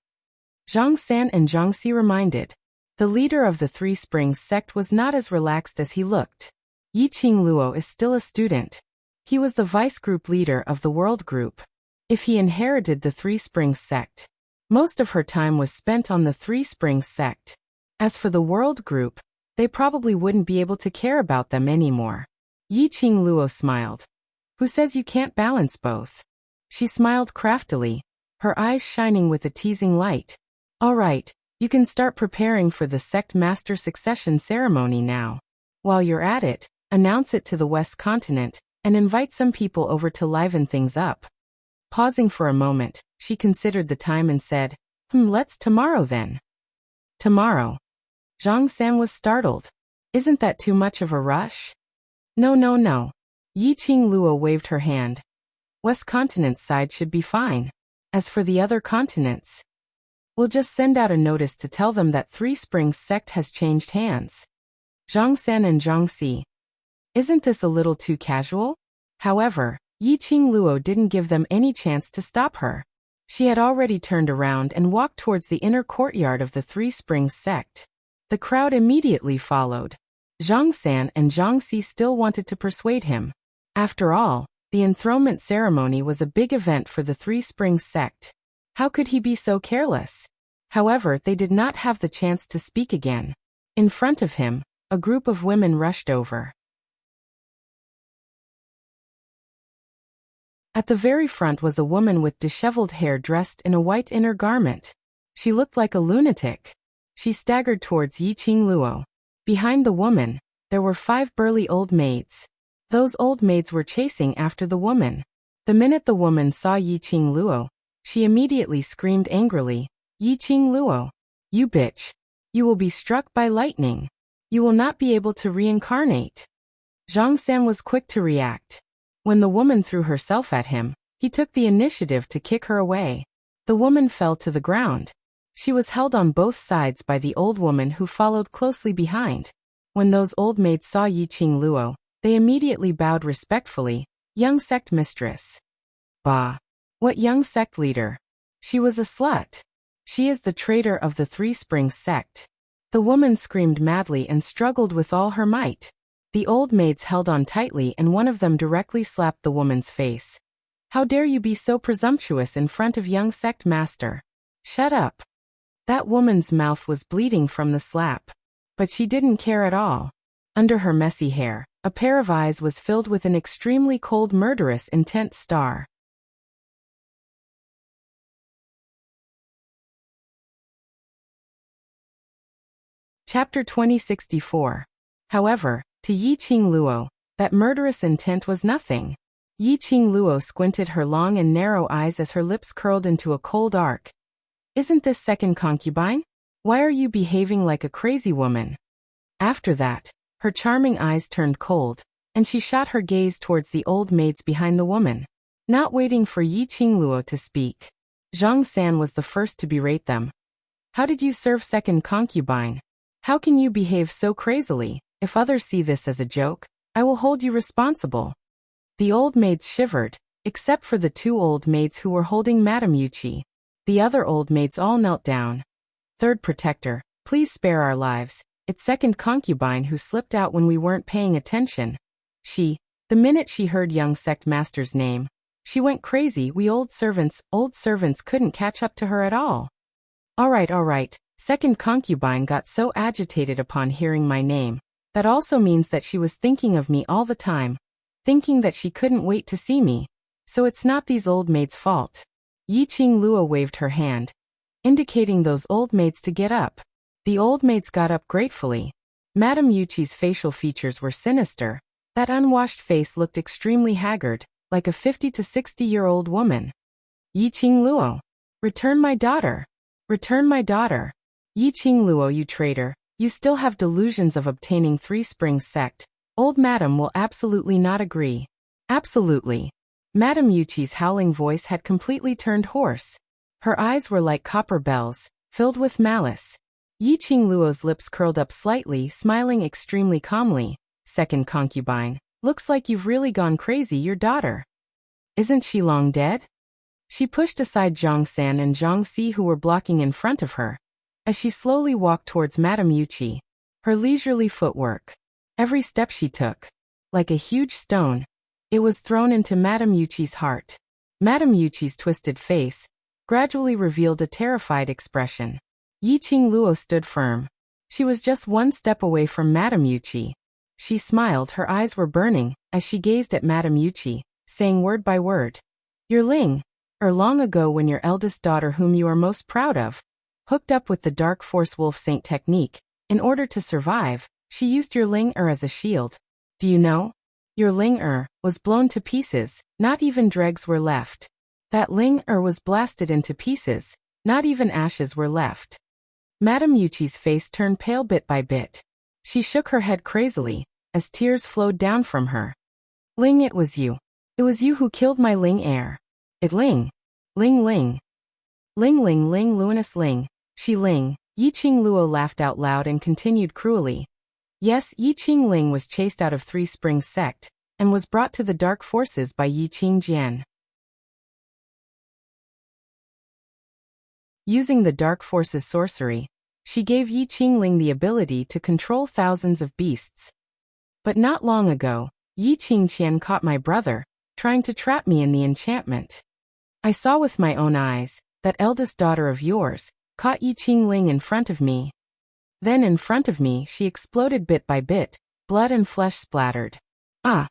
Zhang San and Zhang Si reminded. The leader of the Three Springs sect was not as relaxed as he looked. Yi Qing Luo is still a student. He was the vice group leader of the world group. If he inherited the Three Springs sect, most of her time was spent on the Three Springs sect. As for the world group, they probably wouldn't be able to care about them anymore. Yi Qing Luo smiled. Who says you can't balance both? She smiled craftily, her eyes shining with a teasing light. All right. You can start preparing for the sect master succession ceremony now. While you're at it, announce it to the West Continent, and invite some people over to liven things up. Pausing for a moment, she considered the time and said, let's tomorrow then. Tomorrow. Zhang San was startled. Isn't that too much of a rush? No. Yi Qing Luo waved her hand. West Continent's side should be fine. As for the other continents, we'll just send out a notice to tell them that Three Springs sect has changed hands. Zhang San and Zhang Si. Isn't this a little too casual? However, Yi Qing Luo didn't give them any chance to stop her. She had already turned around and walked towards the inner courtyard of the Three Springs sect. The crowd immediately followed. Zhang San and Zhang Si still wanted to persuade him. After all, the enthronement ceremony was a big event for the Three Springs sect. How could he be so careless? However, they did not have the chance to speak again. In front of him, a group of women rushed over. At the very front was a woman with disheveled hair dressed in a white inner garment. She looked like a lunatic. She staggered towards Yi Qing Luo. Behind the woman, there were 5 burly old maids. Those old maids were chasing after the woman. The minute the woman saw Yi Qing Luo, she immediately screamed angrily, Yi Qing Luo, you bitch. You will be struck by lightning. You will not be able to reincarnate. Zhang San was quick to react. When the woman threw herself at him, he took the initiative to kick her away. The woman fell to the ground. She was held on both sides by the old woman who followed closely behind. When those old maids saw Yi Qing Luo, they immediately bowed respectfully. Young sect mistress. Bah. What young sect leader? She was a slut. She is the traitor of the Three Springs sect. The woman screamed madly and struggled with all her might. The old maids held on tightly and one of them directly slapped the woman's face. "How dare you be so presumptuous in front of young sect master? Shut up." That woman's mouth was bleeding from the slap. But she didn't care at all. Under her messy hair, a pair of eyes was filled with an extremely cold murderous intent star. Chapter 2064. However, to Yi Qing Luo, that murderous intent was nothing. Yi Qing Luo squinted her long and narrow eyes as her lips curled into a cold arc. "Isn't this second concubine? Why are you behaving like a crazy woman?" After that, her charming eyes turned cold, and she shot her gaze towards the old maids behind the woman. Not waiting for Yi Qing Luo to speak, Zhang San was the first to berate them. "How did you serve second concubine? How can you behave so crazily? If others see this as a joke, I will hold you responsible." The old maids shivered, except for the two old maids who were holding Madame Yuqi. The other old maids all knelt down. "Third protector, please spare our lives. It's second concubine who slipped out when we weren't paying attention. The minute she heard young sect master's name, she went crazy. We old servants couldn't catch up to her at all." All right. Second concubine got so agitated upon hearing my name. That also means that she was thinking of me all the time. Thinking that she couldn't wait to see me. So it's not these old maids' fault. Yi Qing Luo waved her hand, indicating those old maids to get up. The old maids got up gratefully. Madame Yuqi's facial features were sinister. That unwashed face looked extremely haggard, like a 50 to 60-year-old woman. "Yi Qing Luo, return my daughter. Return my daughter. Yi Qing Luo, you traitor, you still have delusions of obtaining Three Springs sect. Old madam will absolutely not agree." "Absolutely." Madame Yuqi's howling voice had completely turned hoarse. Her eyes were like copper bells, filled with malice. Yi Qing Luo's lips curled up slightly, smiling extremely calmly. "Second concubine, looks like you've really gone crazy. Your daughter. Isn't she long dead?" She pushed aside Zhang San and Zhang Si who were blocking in front of her, as she slowly walked towards Madame Yuqi. Her leisurely footwork, every step she took, like a huge stone, it was thrown into Madame Yuqi's heart. Madame Yuqi's twisted face gradually revealed a terrified expression. Yi Qing Luo stood firm. She was just one step away from Madame Yuqi. She smiled, her eyes were burning, as she gazed at Madame Yuqi, saying word by word, "Your Ling, long ago when your eldest daughter whom you are most proud of, hooked up with the dark force wolf saint technique, in order to survive, she used your Ling as a shield. Do you know? Your Ling was blown to pieces, not even dregs were left. That Ling was blasted into pieces, not even ashes were left." Madame Yuqi's face turned pale bit by bit. She shook her head crazily, as tears flowed down from her. "Ling, it was you. It was you who killed my Ling heir. It Ling. Ling Ling. Ling Ling Ling luminous Ling. She Ling." Yi Qing Luo laughed out loud and continued cruelly. "Yes, Yi Qing Ling was chased out of Three Springs sect, and was brought to the dark forces by Yi Qing Jian. Using the dark forces sorcery, she gave Yi Qing Ling the ability to control thousands of beasts. But not long ago, Yi Qing Qian caught my brother, trying to trap me in the enchantment. I saw with my own eyes, that eldest daughter of yours, caught Yi Qing Ling in front of me. Then in front of me she exploded bit by bit, blood and flesh splattered. Ah!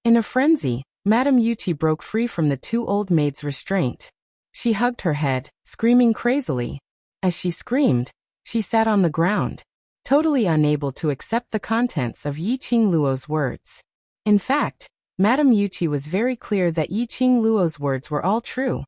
In a frenzy, Madame Yuqi broke free from the two old maids' restraint. She hugged her head, screaming crazily. As she screamed, she sat on the ground, totally unable to accept the contents of Yi Qing Luo's words. In fact, Madame Yuqi was very clear that Yi Qing Luo's words were all true.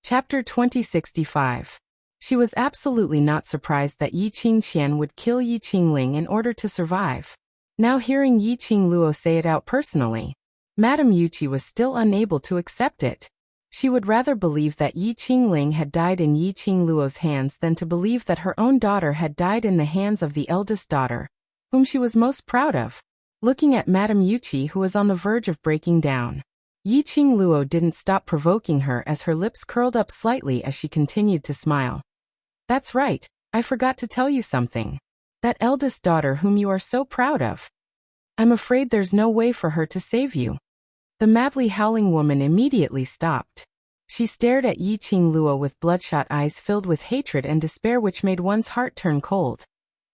Chapter 2065. She was absolutely not surprised that Yi Qing Qian would kill Yi Qing Ling in order to survive. Now hearing Yi Qing Luo say it out personally, Madame Yuqi was still unable to accept it. She would rather believe that Yi Qing Ling had died in Yi Qing Luo's hands than to believe that her own daughter had died in the hands of the eldest daughter, whom she was most proud of. looking at Madame Yuchi, who was on the verge of breaking down. Yiqing Luo didn't stop provoking her as her lips curled up slightly as she continued to smile. That's right, I forgot to tell you something. That eldest daughter whom you are so proud of. I'm afraid there's no way for her to save you. The madly howling woman immediately stopped. She stared at Yiqing Luo with bloodshot eyes filled with hatred and despair which made one's heart turn cold.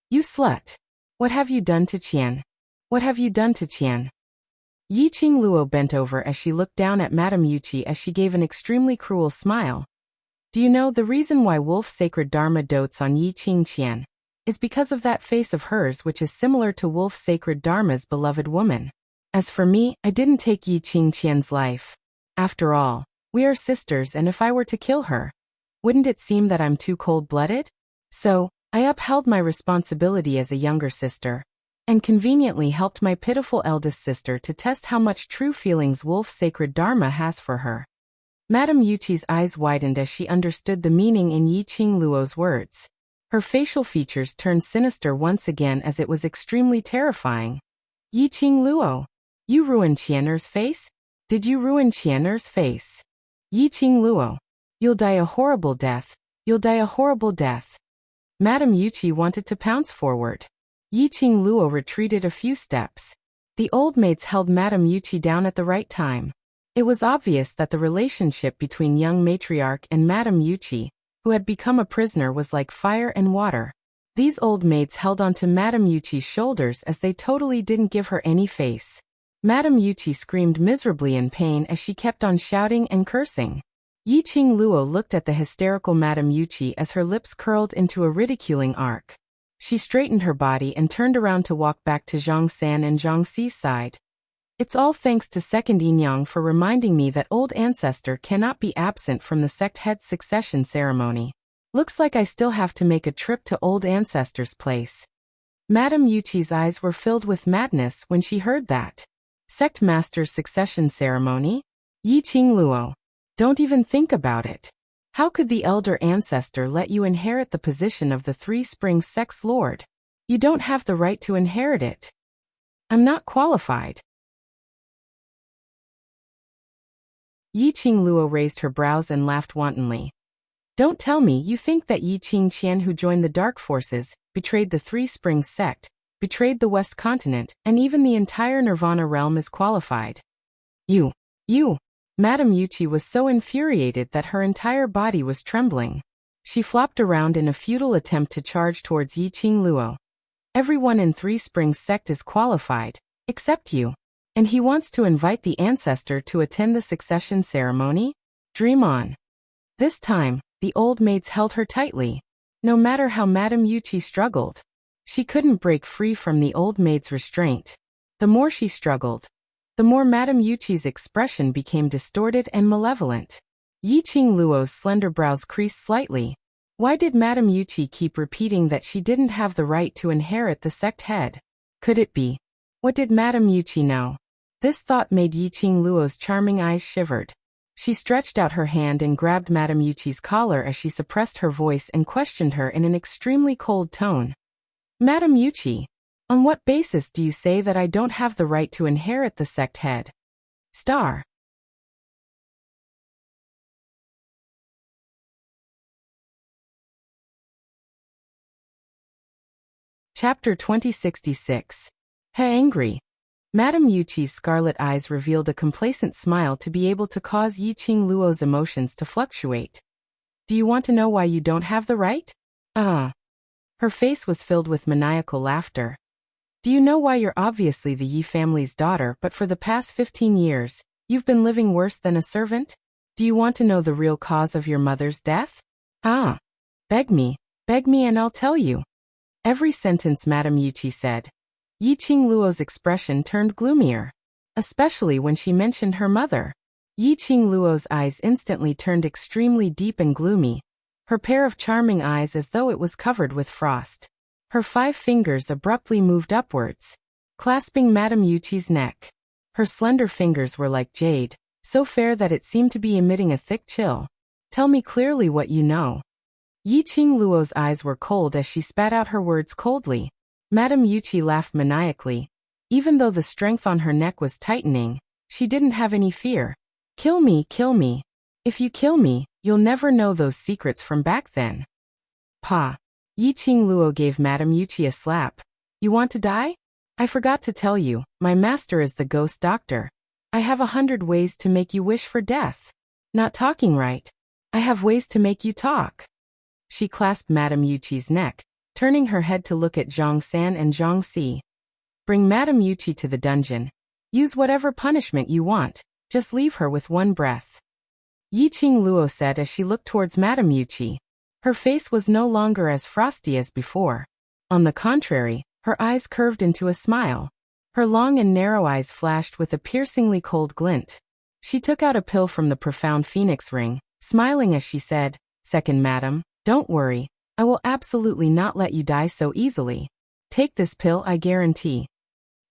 You slut! What have you done to Qian? What have you done to Qian? Yiqing Luo bent over as she looked down at Madame Yuchi as she gave an extremely cruel smile. Do you know the reason why Wolf's sacred Dharma dotes on Yiqing Qian? Is because of that face of hers which is similar to Wolf's sacred Dharma's beloved woman. As for me, I didn't take Yiqing Qian's life. After all, we are sisters, and if I were to kill her, wouldn't it seem that I'm too cold-blooded? So, I upheld my responsibility as a younger sister, and conveniently helped my pitiful eldest sister to test how much true feelings Wolf's sacred Dharma has for her. Madame Yuchi's eyes widened as she understood the meaning in Yiqing Luo's words. Her facial features turned sinister once again as it was extremely terrifying. Yiqing Luo, you ruined Qianer's face? Did you ruin Qianer's face? Yiqing Luo, you'll die a horrible death. You'll die a horrible death. Madame Yuchi wanted to pounce forward. Yiqing Luo retreated a few steps. The old maids held Madame Yuchi down at the right time. It was obvious that the relationship between young matriarch and Madame Yuchi, who had become a prisoner, was like fire and water. These old maids held onto Madame Yuchi's shoulders as they totally didn't give her any face. Madame Yuchi screamed miserably in pain as she kept on shouting and cursing. Yiqing Luo looked at the hysterical Madame Yuchi as her lips curled into a ridiculing arc. She straightened her body and turned around to walk back to Zhang San and Zhang Xi's side. It's all thanks to Second Yinyang for reminding me that old ancestor cannot be absent from the sect head succession ceremony. Looks like I still have to make a trip to old ancestor's place. Madame Yuchi's eyes were filled with madness when she heard that. Sect master's succession ceremony? Yiqing Luo, don't even think about it. How could the elder ancestor let you inherit the position of the Three Springs sect's lord? You don't have the right to inherit it. I'm not qualified. Yiqing Luo raised her brows and laughed wantonly. Don't tell me you think that Yiqing Qian, who joined the Dark Forces, betrayed the Three Springs sect, betrayed the West Continent, and even the entire Nirvana realm, is qualified. You. Madame Yuchi was so infuriated that her entire body was trembling. She flopped around in a futile attempt to charge towards Yiqing Luo. Everyone in Three Springs sect is qualified, except you. And he wants to invite the ancestor to attend the succession ceremony? Dream on. This time, the old maids held her tightly. No matter how Madame Yuchi struggled, she couldn't break free from the old maid's restraint. The more she struggled, the more Madame Yuchi's expression became distorted and malevolent. Yiqing Luo's slender brows creased slightly. Why did Madame Yuchi keep repeating that she didn't have the right to inherit the sect head? Could it be? What did Madame Yuchi know? This thought made Yiqing Luo's charming eyes shivered. She stretched out her hand and grabbed Madame Yuchi's collar as she suppressed her voice and questioned her in an extremely cold tone. Madame Yuchi, on what basis do you say that I don't have the right to inherit the sect head? Star. Chapter 2066. Angry. Madame Yuchi's scarlet eyes revealed a complacent smile to be able to cause Yiqing Luo's emotions to fluctuate. Do you want to know why you don't have the right? Her face was filled with maniacal laughter. Do you know why you're obviously the Yi family's daughter, but for the past 15 years, you've been living worse than a servant? Do you want to know the real cause of your mother's death? Beg me and I'll tell you. Every sentence Madame Yuchi said. Yiqing Luo's expression turned gloomier, especially when she mentioned her mother. Yiqing Luo's eyes instantly turned extremely deep and gloomy, her pair of charming eyes as though it was covered with frost. Her 5 fingers abruptly moved upwards, clasping Madame Yuchi's neck. Her slender fingers were like jade, so fair that it seemed to be emitting a thick chill. Tell me clearly what you know. Yiqing Luo's eyes were cold as she spat out her words coldly. Madame Yuchi laughed maniacally. Even though the strength on her neck was tightening, she didn't have any fear. Kill me, kill me. If you kill me, you'll never know those secrets from back then. Pa. Yi Qing Luo gave Madame Yuchi a slap. You want to die? I forgot to tell you, my master is the ghost doctor. I have 100 ways to make you wish for death. Not talking right. I have ways to make you talk. She clasped Madame Yuchi's neck, turning her head to look at Zhang San and Zhang Si. Bring Madame Yuchi to the dungeon. Use whatever punishment you want, just leave her with one breath. Yi Qing Luo said as she looked towards Madame Yuchi. Her face was no longer as frosty as before. On the contrary, her eyes curved into a smile. Her long and narrow eyes flashed with a piercingly cold glint. She took out a pill from the profound phoenix ring, smiling as she said, Second madam, don't worry, I will absolutely not let you die so easily. Take this pill, I guarantee.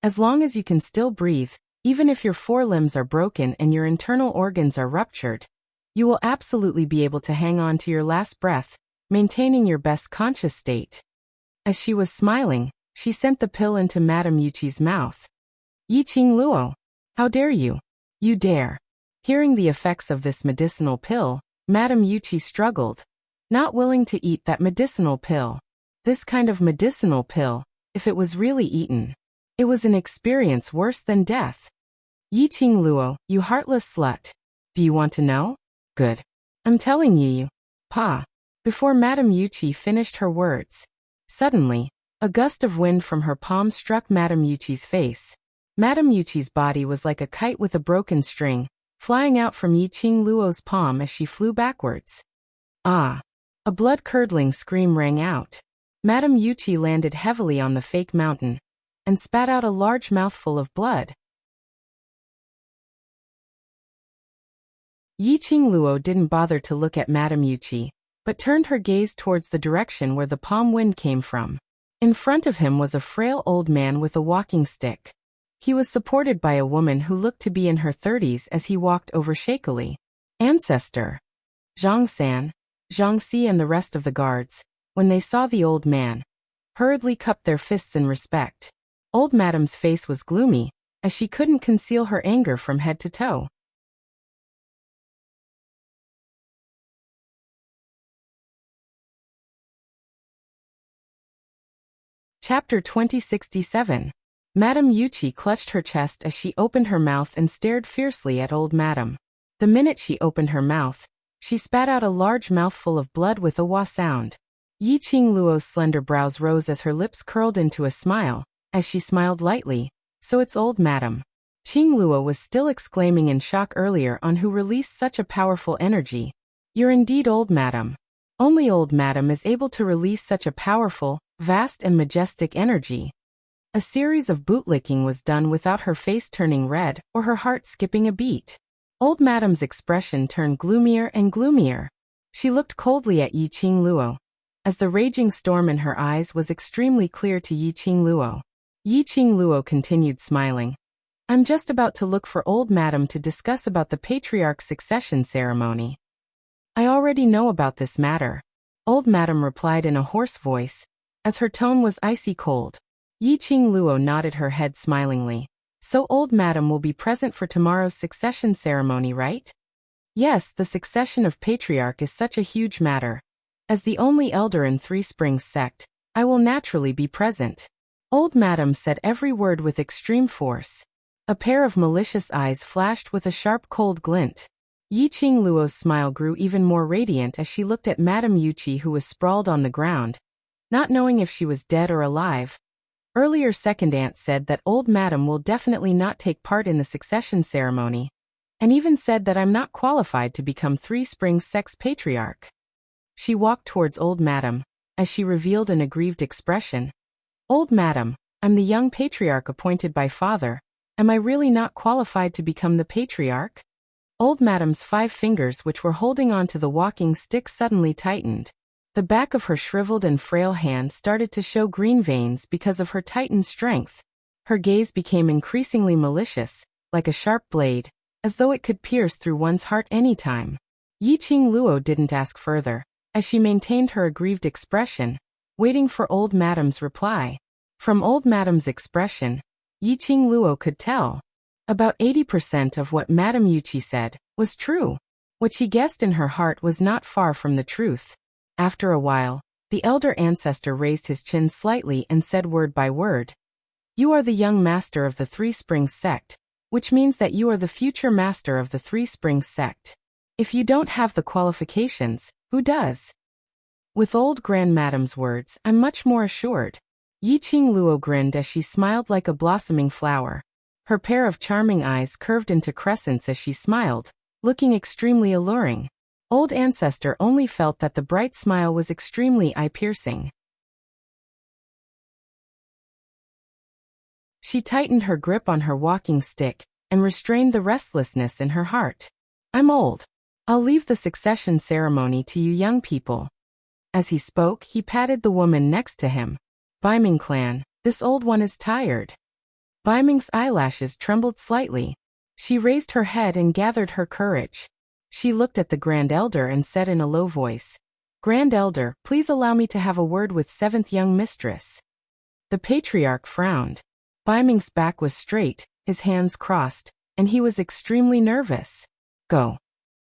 As long as you can still breathe, even if your 4 limbs are broken and your internal organs are ruptured, you will absolutely be able to hang on to your last breath, maintaining your best conscious state. As she was smiling, she sent the pill into Madame Yuchi's mouth. Yi Qing Luo, how dare you? You dare. Hearing the effects of this medicinal pill, Madame Yuchi struggled, not willing to eat that medicinal pill. This kind of medicinal pill, if it was really eaten, it was an experience worse than death. Yi Qing Luo, you heartless slut. Do you want to know? Good. I'm telling you, Pa. Before Madame Yuchi finished her words, suddenly, a gust of wind from her palm struck Madame Yuchi's face. Madame Yuchi's body was like a kite with a broken string, flying out from Yi Qing Luo's palm as she flew backwards. Ah! A blood-curdling scream rang out. Madame Yuchi landed heavily on the fake mountain, and spat out a large mouthful of blood. Yi Qing Luo didn't bother to look at Madame Yuchi, but turned her gaze towards the direction where the palm wind came from. In front of him was a frail old man with a walking stick. He was supported by a woman who looked to be in her 30s as he walked over shakily. Ancestor. Zhang San, Zhang Si and the rest of the guards, when they saw the old man, hurriedly cupped their fists in respect. Old Madame's face was gloomy, as she couldn't conceal her anger from head to toe. Chapter 2067. Madame Yuchi clutched her chest as she opened her mouth and stared fiercely at old Madame. The minute she opened her mouth, she spat out a large mouthful of blood with a wah sound. Yi Qing Luo's slender brows rose as her lips curled into a smile. As she smiled lightly, so it's old Madame. Qing Luo was still exclaiming in shock earlier on who released such a powerful energy. You're indeed old Madame. Only old Madame is able to release such a powerful, vast and majestic energy. A series of bootlicking was done without her face turning red or her heart skipping a beat. Old Madame's expression turned gloomier and gloomier. She looked coldly at Yi Qing Luo, as the raging storm in her eyes was extremely clear to Yi Qing Luo. Yi Qing Luo continued smiling. I'm just about to look for old Madame to discuss about the patriarch's succession ceremony. I already know about this matter. Old Madame replied in a hoarse voice, as her tone was icy cold. Yi Qing Luo nodded her head smilingly. So old Madame will be present for tomorrow's succession ceremony, right? Yes, the succession of patriarch is such a huge matter. As the only elder in Three Springs sect, I will naturally be present. Old Madame said every word with extreme force. A pair of malicious eyes flashed with a sharp cold glint. Yi Qing Luo's smile grew even more radiant as she looked at Madame Yuchi, who was sprawled on the ground, not knowing if she was dead or alive. Earlier second aunt said that old Madame will definitely not take part in the succession ceremony, and even said that I'm not qualified to become Three Springs sect's patriarch. She walked towards old Madame, as she revealed an aggrieved expression. Old Madame, I'm the young patriarch appointed by father. Am I really not qualified to become the patriarch? Old Madame's 5 fingers, which were holding on to the walking stick, suddenly tightened. The back of her shriveled and frail hand started to show green veins because of her tightened strength. Her gaze became increasingly malicious, like a sharp blade, as though it could pierce through one's heart any time. Yi Qing Luo didn't ask further, as she maintained her aggrieved expression, waiting for old Madame's reply. From old Madame's expression, Yiqing Luo could tell. About 80% of what Madame Yuqi said was true. What she guessed in her heart was not far from the truth. After a while, the elder ancestor raised his chin slightly and said word by word, "You are the young master of the Three Springs sect, which means that you are the future master of the Three Springs sect. If you don't have the qualifications, who does?" With old Grandmadame's words, I'm much more assured. Yiqing Luo grinned as she smiled like a blossoming flower. Her pair of charming eyes curved into crescents as she smiled, looking extremely alluring. Old ancestor only felt that the bright smile was extremely eye-piercing. She tightened her grip on her walking stick and restrained the restlessness in her heart. I'm old. I'll leave the succession ceremony to you young people. As he spoke, he patted the woman next to him. Baiming clan, this old one is tired. Baiming's eyelashes trembled slightly. She raised her head and gathered her courage. She looked at the Grand Elder and said in a low voice, "Grand Elder, please allow me to have a word with seventh young mistress." The patriarch frowned. Baiming's back was straight, his hands crossed, and he was extremely nervous. Go.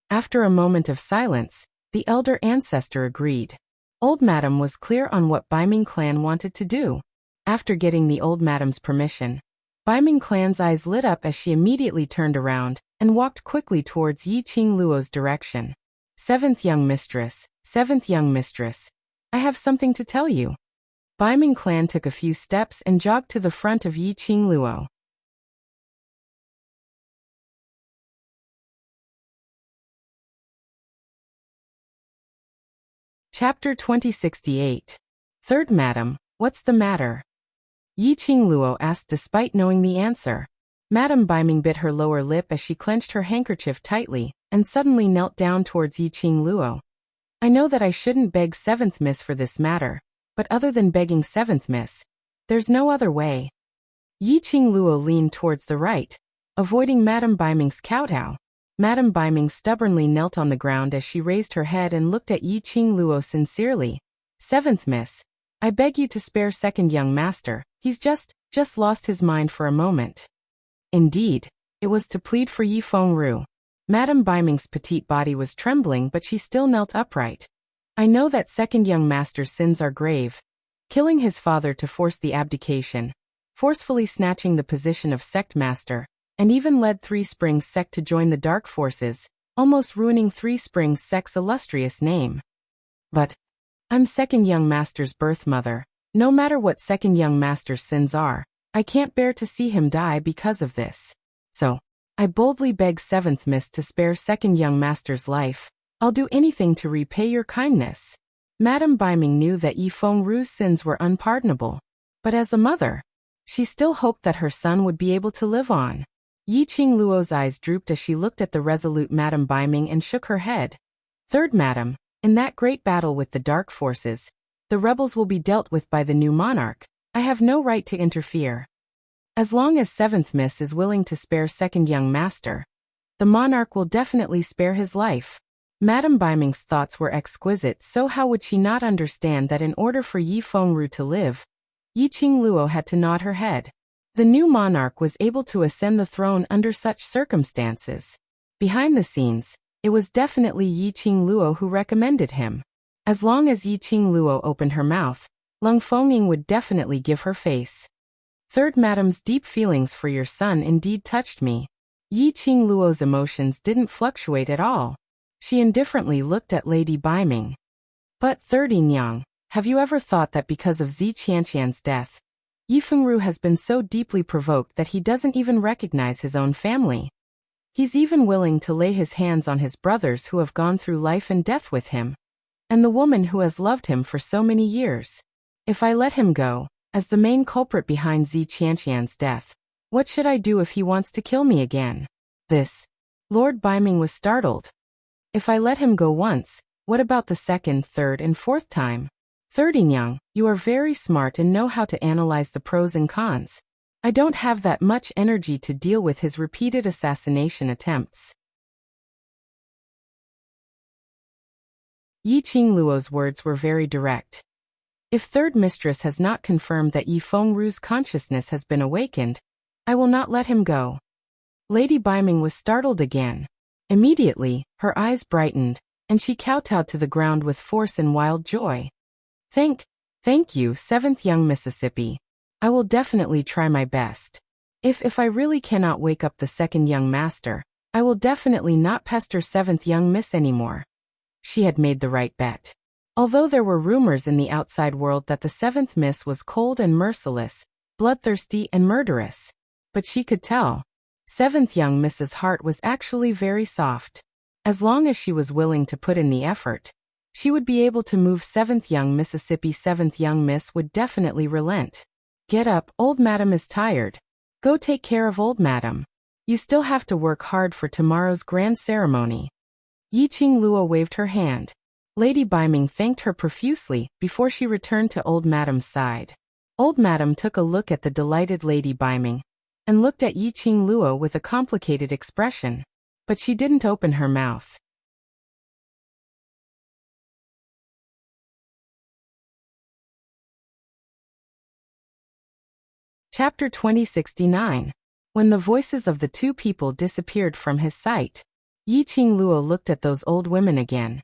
After a moment of silence, the elder ancestor agreed. Old Madam was clear on what Baiming clan wanted to do. After getting the old Madam's permission, Baiming clan's eyes lit up as she immediately turned around and walked quickly towards Yiqing Luo's direction. Seventh young mistress, I have something to tell you." Baiming clan took a few steps and jogged to the front of Yiqing Luo. Chapter 2068. Third Madam, what's the matter? Yiqing Luo asked despite knowing the answer. Madame Baiming bit her lower lip as she clenched her handkerchief tightly and suddenly knelt down towards Yiqing Luo. "I know that I shouldn't beg seventh miss for this matter, but other than begging seventh miss, there's no other way." Yiqing Luo leaned towards the right, avoiding Madame Baiming's kowtow. Madame Baiming stubbornly knelt on the ground as she raised her head and looked at Yiqing Luo sincerely. "Seventh miss, I beg you to spare second young master, he's just lost his mind for a moment." Indeed, it was to plead for Yi Fengru. Madame Baiming's petite body was trembling but she still knelt upright. "I know that second young master's sins are grave. Killing his father to force the abdication, forcefully snatching the position of sect master, and even led Three Springs sect to join the dark forces, almost ruining Three Springs sect's illustrious name. But I'm second young master's birth mother. No matter what second young master's sins are, I can't bear to see him die because of this. So, I boldly beg seventh miss to spare second young master's life. I'll do anything to repay your kindness." Madame Baiming knew that Yi Fengru's sins were unpardonable, but as a mother, she still hoped that her son would be able to live on. Yiqing Luo's eyes drooped as she looked at the resolute Madame Baiming and shook her head. "Third Madam, in that great battle with the dark forces, the rebels will be dealt with by the new monarch. I have no right to interfere. As long as seventh miss is willing to spare second young master, the monarch will definitely spare his life." Madame Baiming's thoughts were exquisite, so how would she not understand that in order for Yi Fengru to live, Yiqing Luo had to nod her head. The new monarch was able to ascend the throne under such circumstances. Behind the scenes, it was definitely Yiqing Luo who recommended him. As long as Yiqing Luo opened her mouth, Lung Fengying would definitely give her face. "Third Madam's deep feelings for your son indeed touched me." Yiqing Luo's emotions didn't fluctuate at all. She indifferently looked at Lady Baiming. "But Third Yang, have you ever thought that because of Zi Qianqian's death, Yi Fengru has been so deeply provoked that he doesn't even recognize his own family? He's even willing to lay his hands on his brothers who have gone through life and death with him, and the woman who has loved him for so many years. If I let him go, as the main culprit behind Zi Qianqian's death, what should I do if he wants to kill me again?" This. Lord Baiming was startled. "If I let him go once, what about the second, third, and fourth time? Third Yang, you are very smart and know how to analyze the pros and cons. I don't have that much energy to deal with his repeated assassination attempts." Yiqing Luo's words were very direct. If Third Mistress has not confirmed that Yi Fengru's consciousness has been awakened, I will not let him go. Lady Biming was startled again. Immediately, her eyes brightened, and she kowtowed to the ground with force and wild joy. Thank you, seventh young Mississippi. I will definitely try my best. If I really cannot wake up the second young master, I will definitely not pester seventh young miss anymore. She had made the right bet. Although there were rumors in the outside world that the seventh miss was cold and merciless, bloodthirsty and murderous, but she could tell. Seventh young Miss's heart was actually very soft. As long as she was willing to put in the effort, she would be able to move seventh young Mississippi. Seventh young Miss would definitely relent. Get up, old madam is tired. Go take care of old madam. You still have to work hard for tomorrow's grand ceremony. Yi-Ching Luo waved her hand. Lady Biming thanked her profusely before she returned to old madam's side. Old madam took a look at the delighted Lady Biming and looked at Yi-Ching Luo with a complicated expression, but she didn't open her mouth. Chapter 2069. When the voices of the two people disappeared from his sight, Yi-Ching Luo looked at those old women again.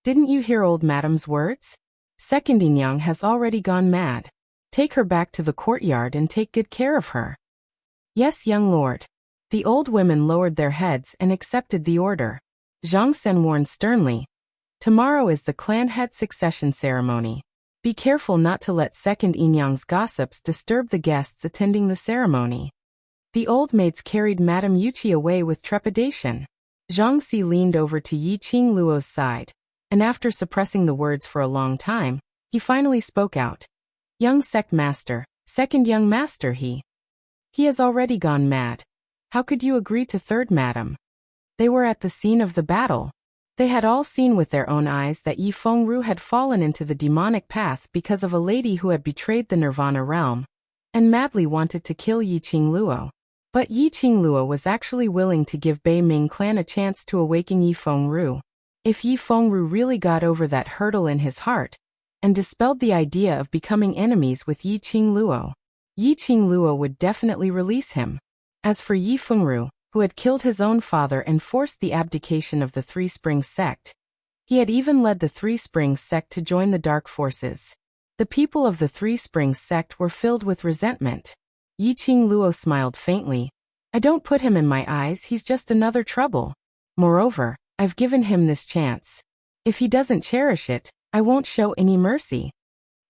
Didn't you hear old madam's words? Second Inyang has already gone mad. Take her back to the courtyard and take good care of her. Yes, young lord. The old women lowered their heads and accepted the order. Zhang Sen warned sternly. Tomorrow is the clan head succession ceremony. Be careful not to let second Inyang's gossips disturb the guests attending the ceremony. The old maids carried Madame Yuchi away with trepidation. Zhang Si leaned over to Yi-Ching Luo's side, and after suppressing the words for a long time, he finally spoke out. Young sect master, second young master He has already gone mad. How could you agree to third madam? They were at the scene of the battle. They had all seen with their own eyes that Yi Fengru had fallen into the demonic path because of a lady who had betrayed the Nirvana realm, and madly wanted to kill Yi-Ching Luo. But Yi-Ching Luo was actually willing to give Bei Ming clan a chance to awaken Yi Fengru. If Yi Fengru really got over that hurdle in his heart, and dispelled the idea of becoming enemies with Yi-Ching Luo would definitely release him. As for Yi Fengru, who had killed his own father and forced the abdication of the Three Springs sect, he had even led the Three Springs sect to join the dark forces. The people of the Three Springs sect were filled with resentment. Yi-Ching Luo smiled faintly. I don't put him in my eyes, he's just another trouble. Moreover, I've given him this chance. If he doesn't cherish it, I won't show any mercy.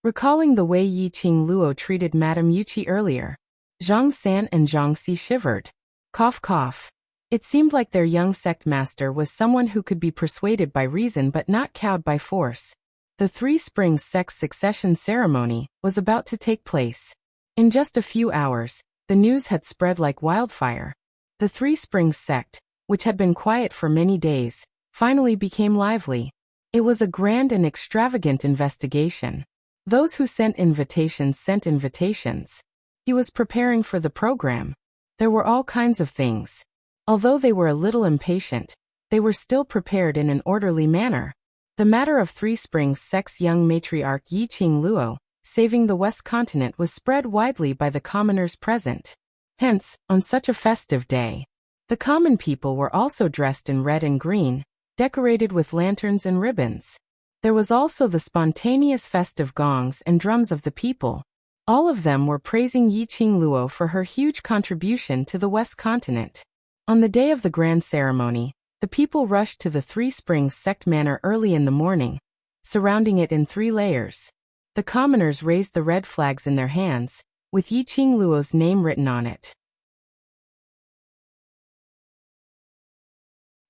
Recalling the way Yi-Ching Luo treated Madame Yuchi earlier, Zhang San and Zhang Si shivered. Cough cough. It seemed like their young sect master was someone who could be persuaded by reason but not cowed by force. The Three Springs sect's succession ceremony was about to take place. In just a few hours, the news had spread like wildfire. The Three Springs sect, which had been quiet for many days, finally became lively. It was a grand and extravagant investigation. Those who sent invitations sent invitations. He was preparing for the program. There were all kinds of things. Although they were a little impatient, they were still prepared in an orderly manner. The matter of Three Springs sect's young matriarch Yi-Ching Luo saving the West Continent was spread widely by the commoners present. Hence, on such a festive day, the common people were also dressed in red and green, decorated with lanterns and ribbons. There was also the spontaneous festive gongs and drums of the people. All of them were praising Yi-Ching Luo for her huge contribution to the West Continent. On the day of the grand ceremony, the people rushed to the Three Springs sect manor early in the morning, surrounding it in 3 layers. The commoners raised the red flags in their hands, with Yi-Ching Luo's name written on it.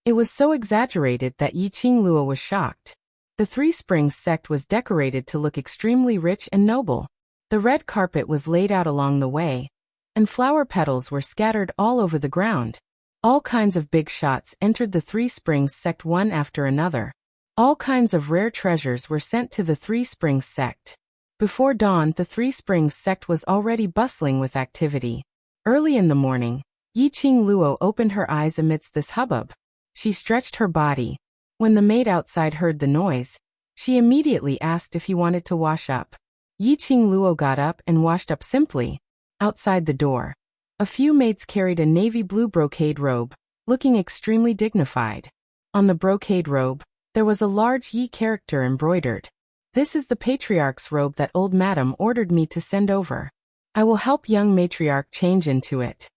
It was so exaggerated that Yi-Ching Luo was shocked. The Three Springs sect was decorated to look extremely rich and noble. The red carpet was laid out along the way, and flower petals were scattered all over the ground. All kinds of big shots entered the Three Springs sect one after another. All kinds of rare treasures were sent to the Three Springs sect. Before dawn, the Three Springs sect was already bustling with activity. Early in the morning, Yi-Ching Luo opened her eyes amidst this hubbub. She stretched her body. When the maid outside heard the noise, she immediately asked if he wanted to wash up. Yi-Ching Luo got up and washed up simply. Outside the door, A few maids carried a navy blue brocade robe, looking extremely dignified. On the brocade robe, there was a large Yi character embroidered. This is the patriarch's robe that old madam ordered me to send over. I will help young matriarch change into it.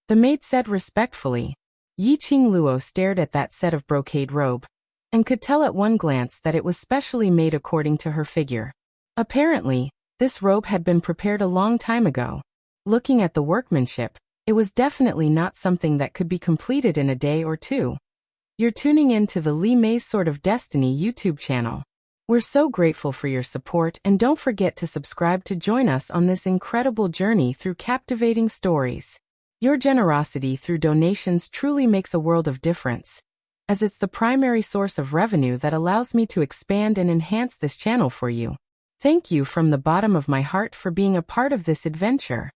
The maid said respectfully. Yi Qingluo stared at that set of brocade robe, and could tell at one glance that it was specially made according to her figure. Apparently, this robe had been prepared a long time ago. Looking at the workmanship, it was definitely not something that could be completed in a day or two. You're tuning in to the Li Mei's Sword of Destiny YouTube channel. We're so grateful for your support, and don't forget to subscribe to join us on this incredible journey through captivating stories. Your generosity through donations truly makes a world of difference, as it's the primary source of revenue that allows me to expand and enhance this channel for you. Thank you from the bottom of my heart for being a part of this adventure.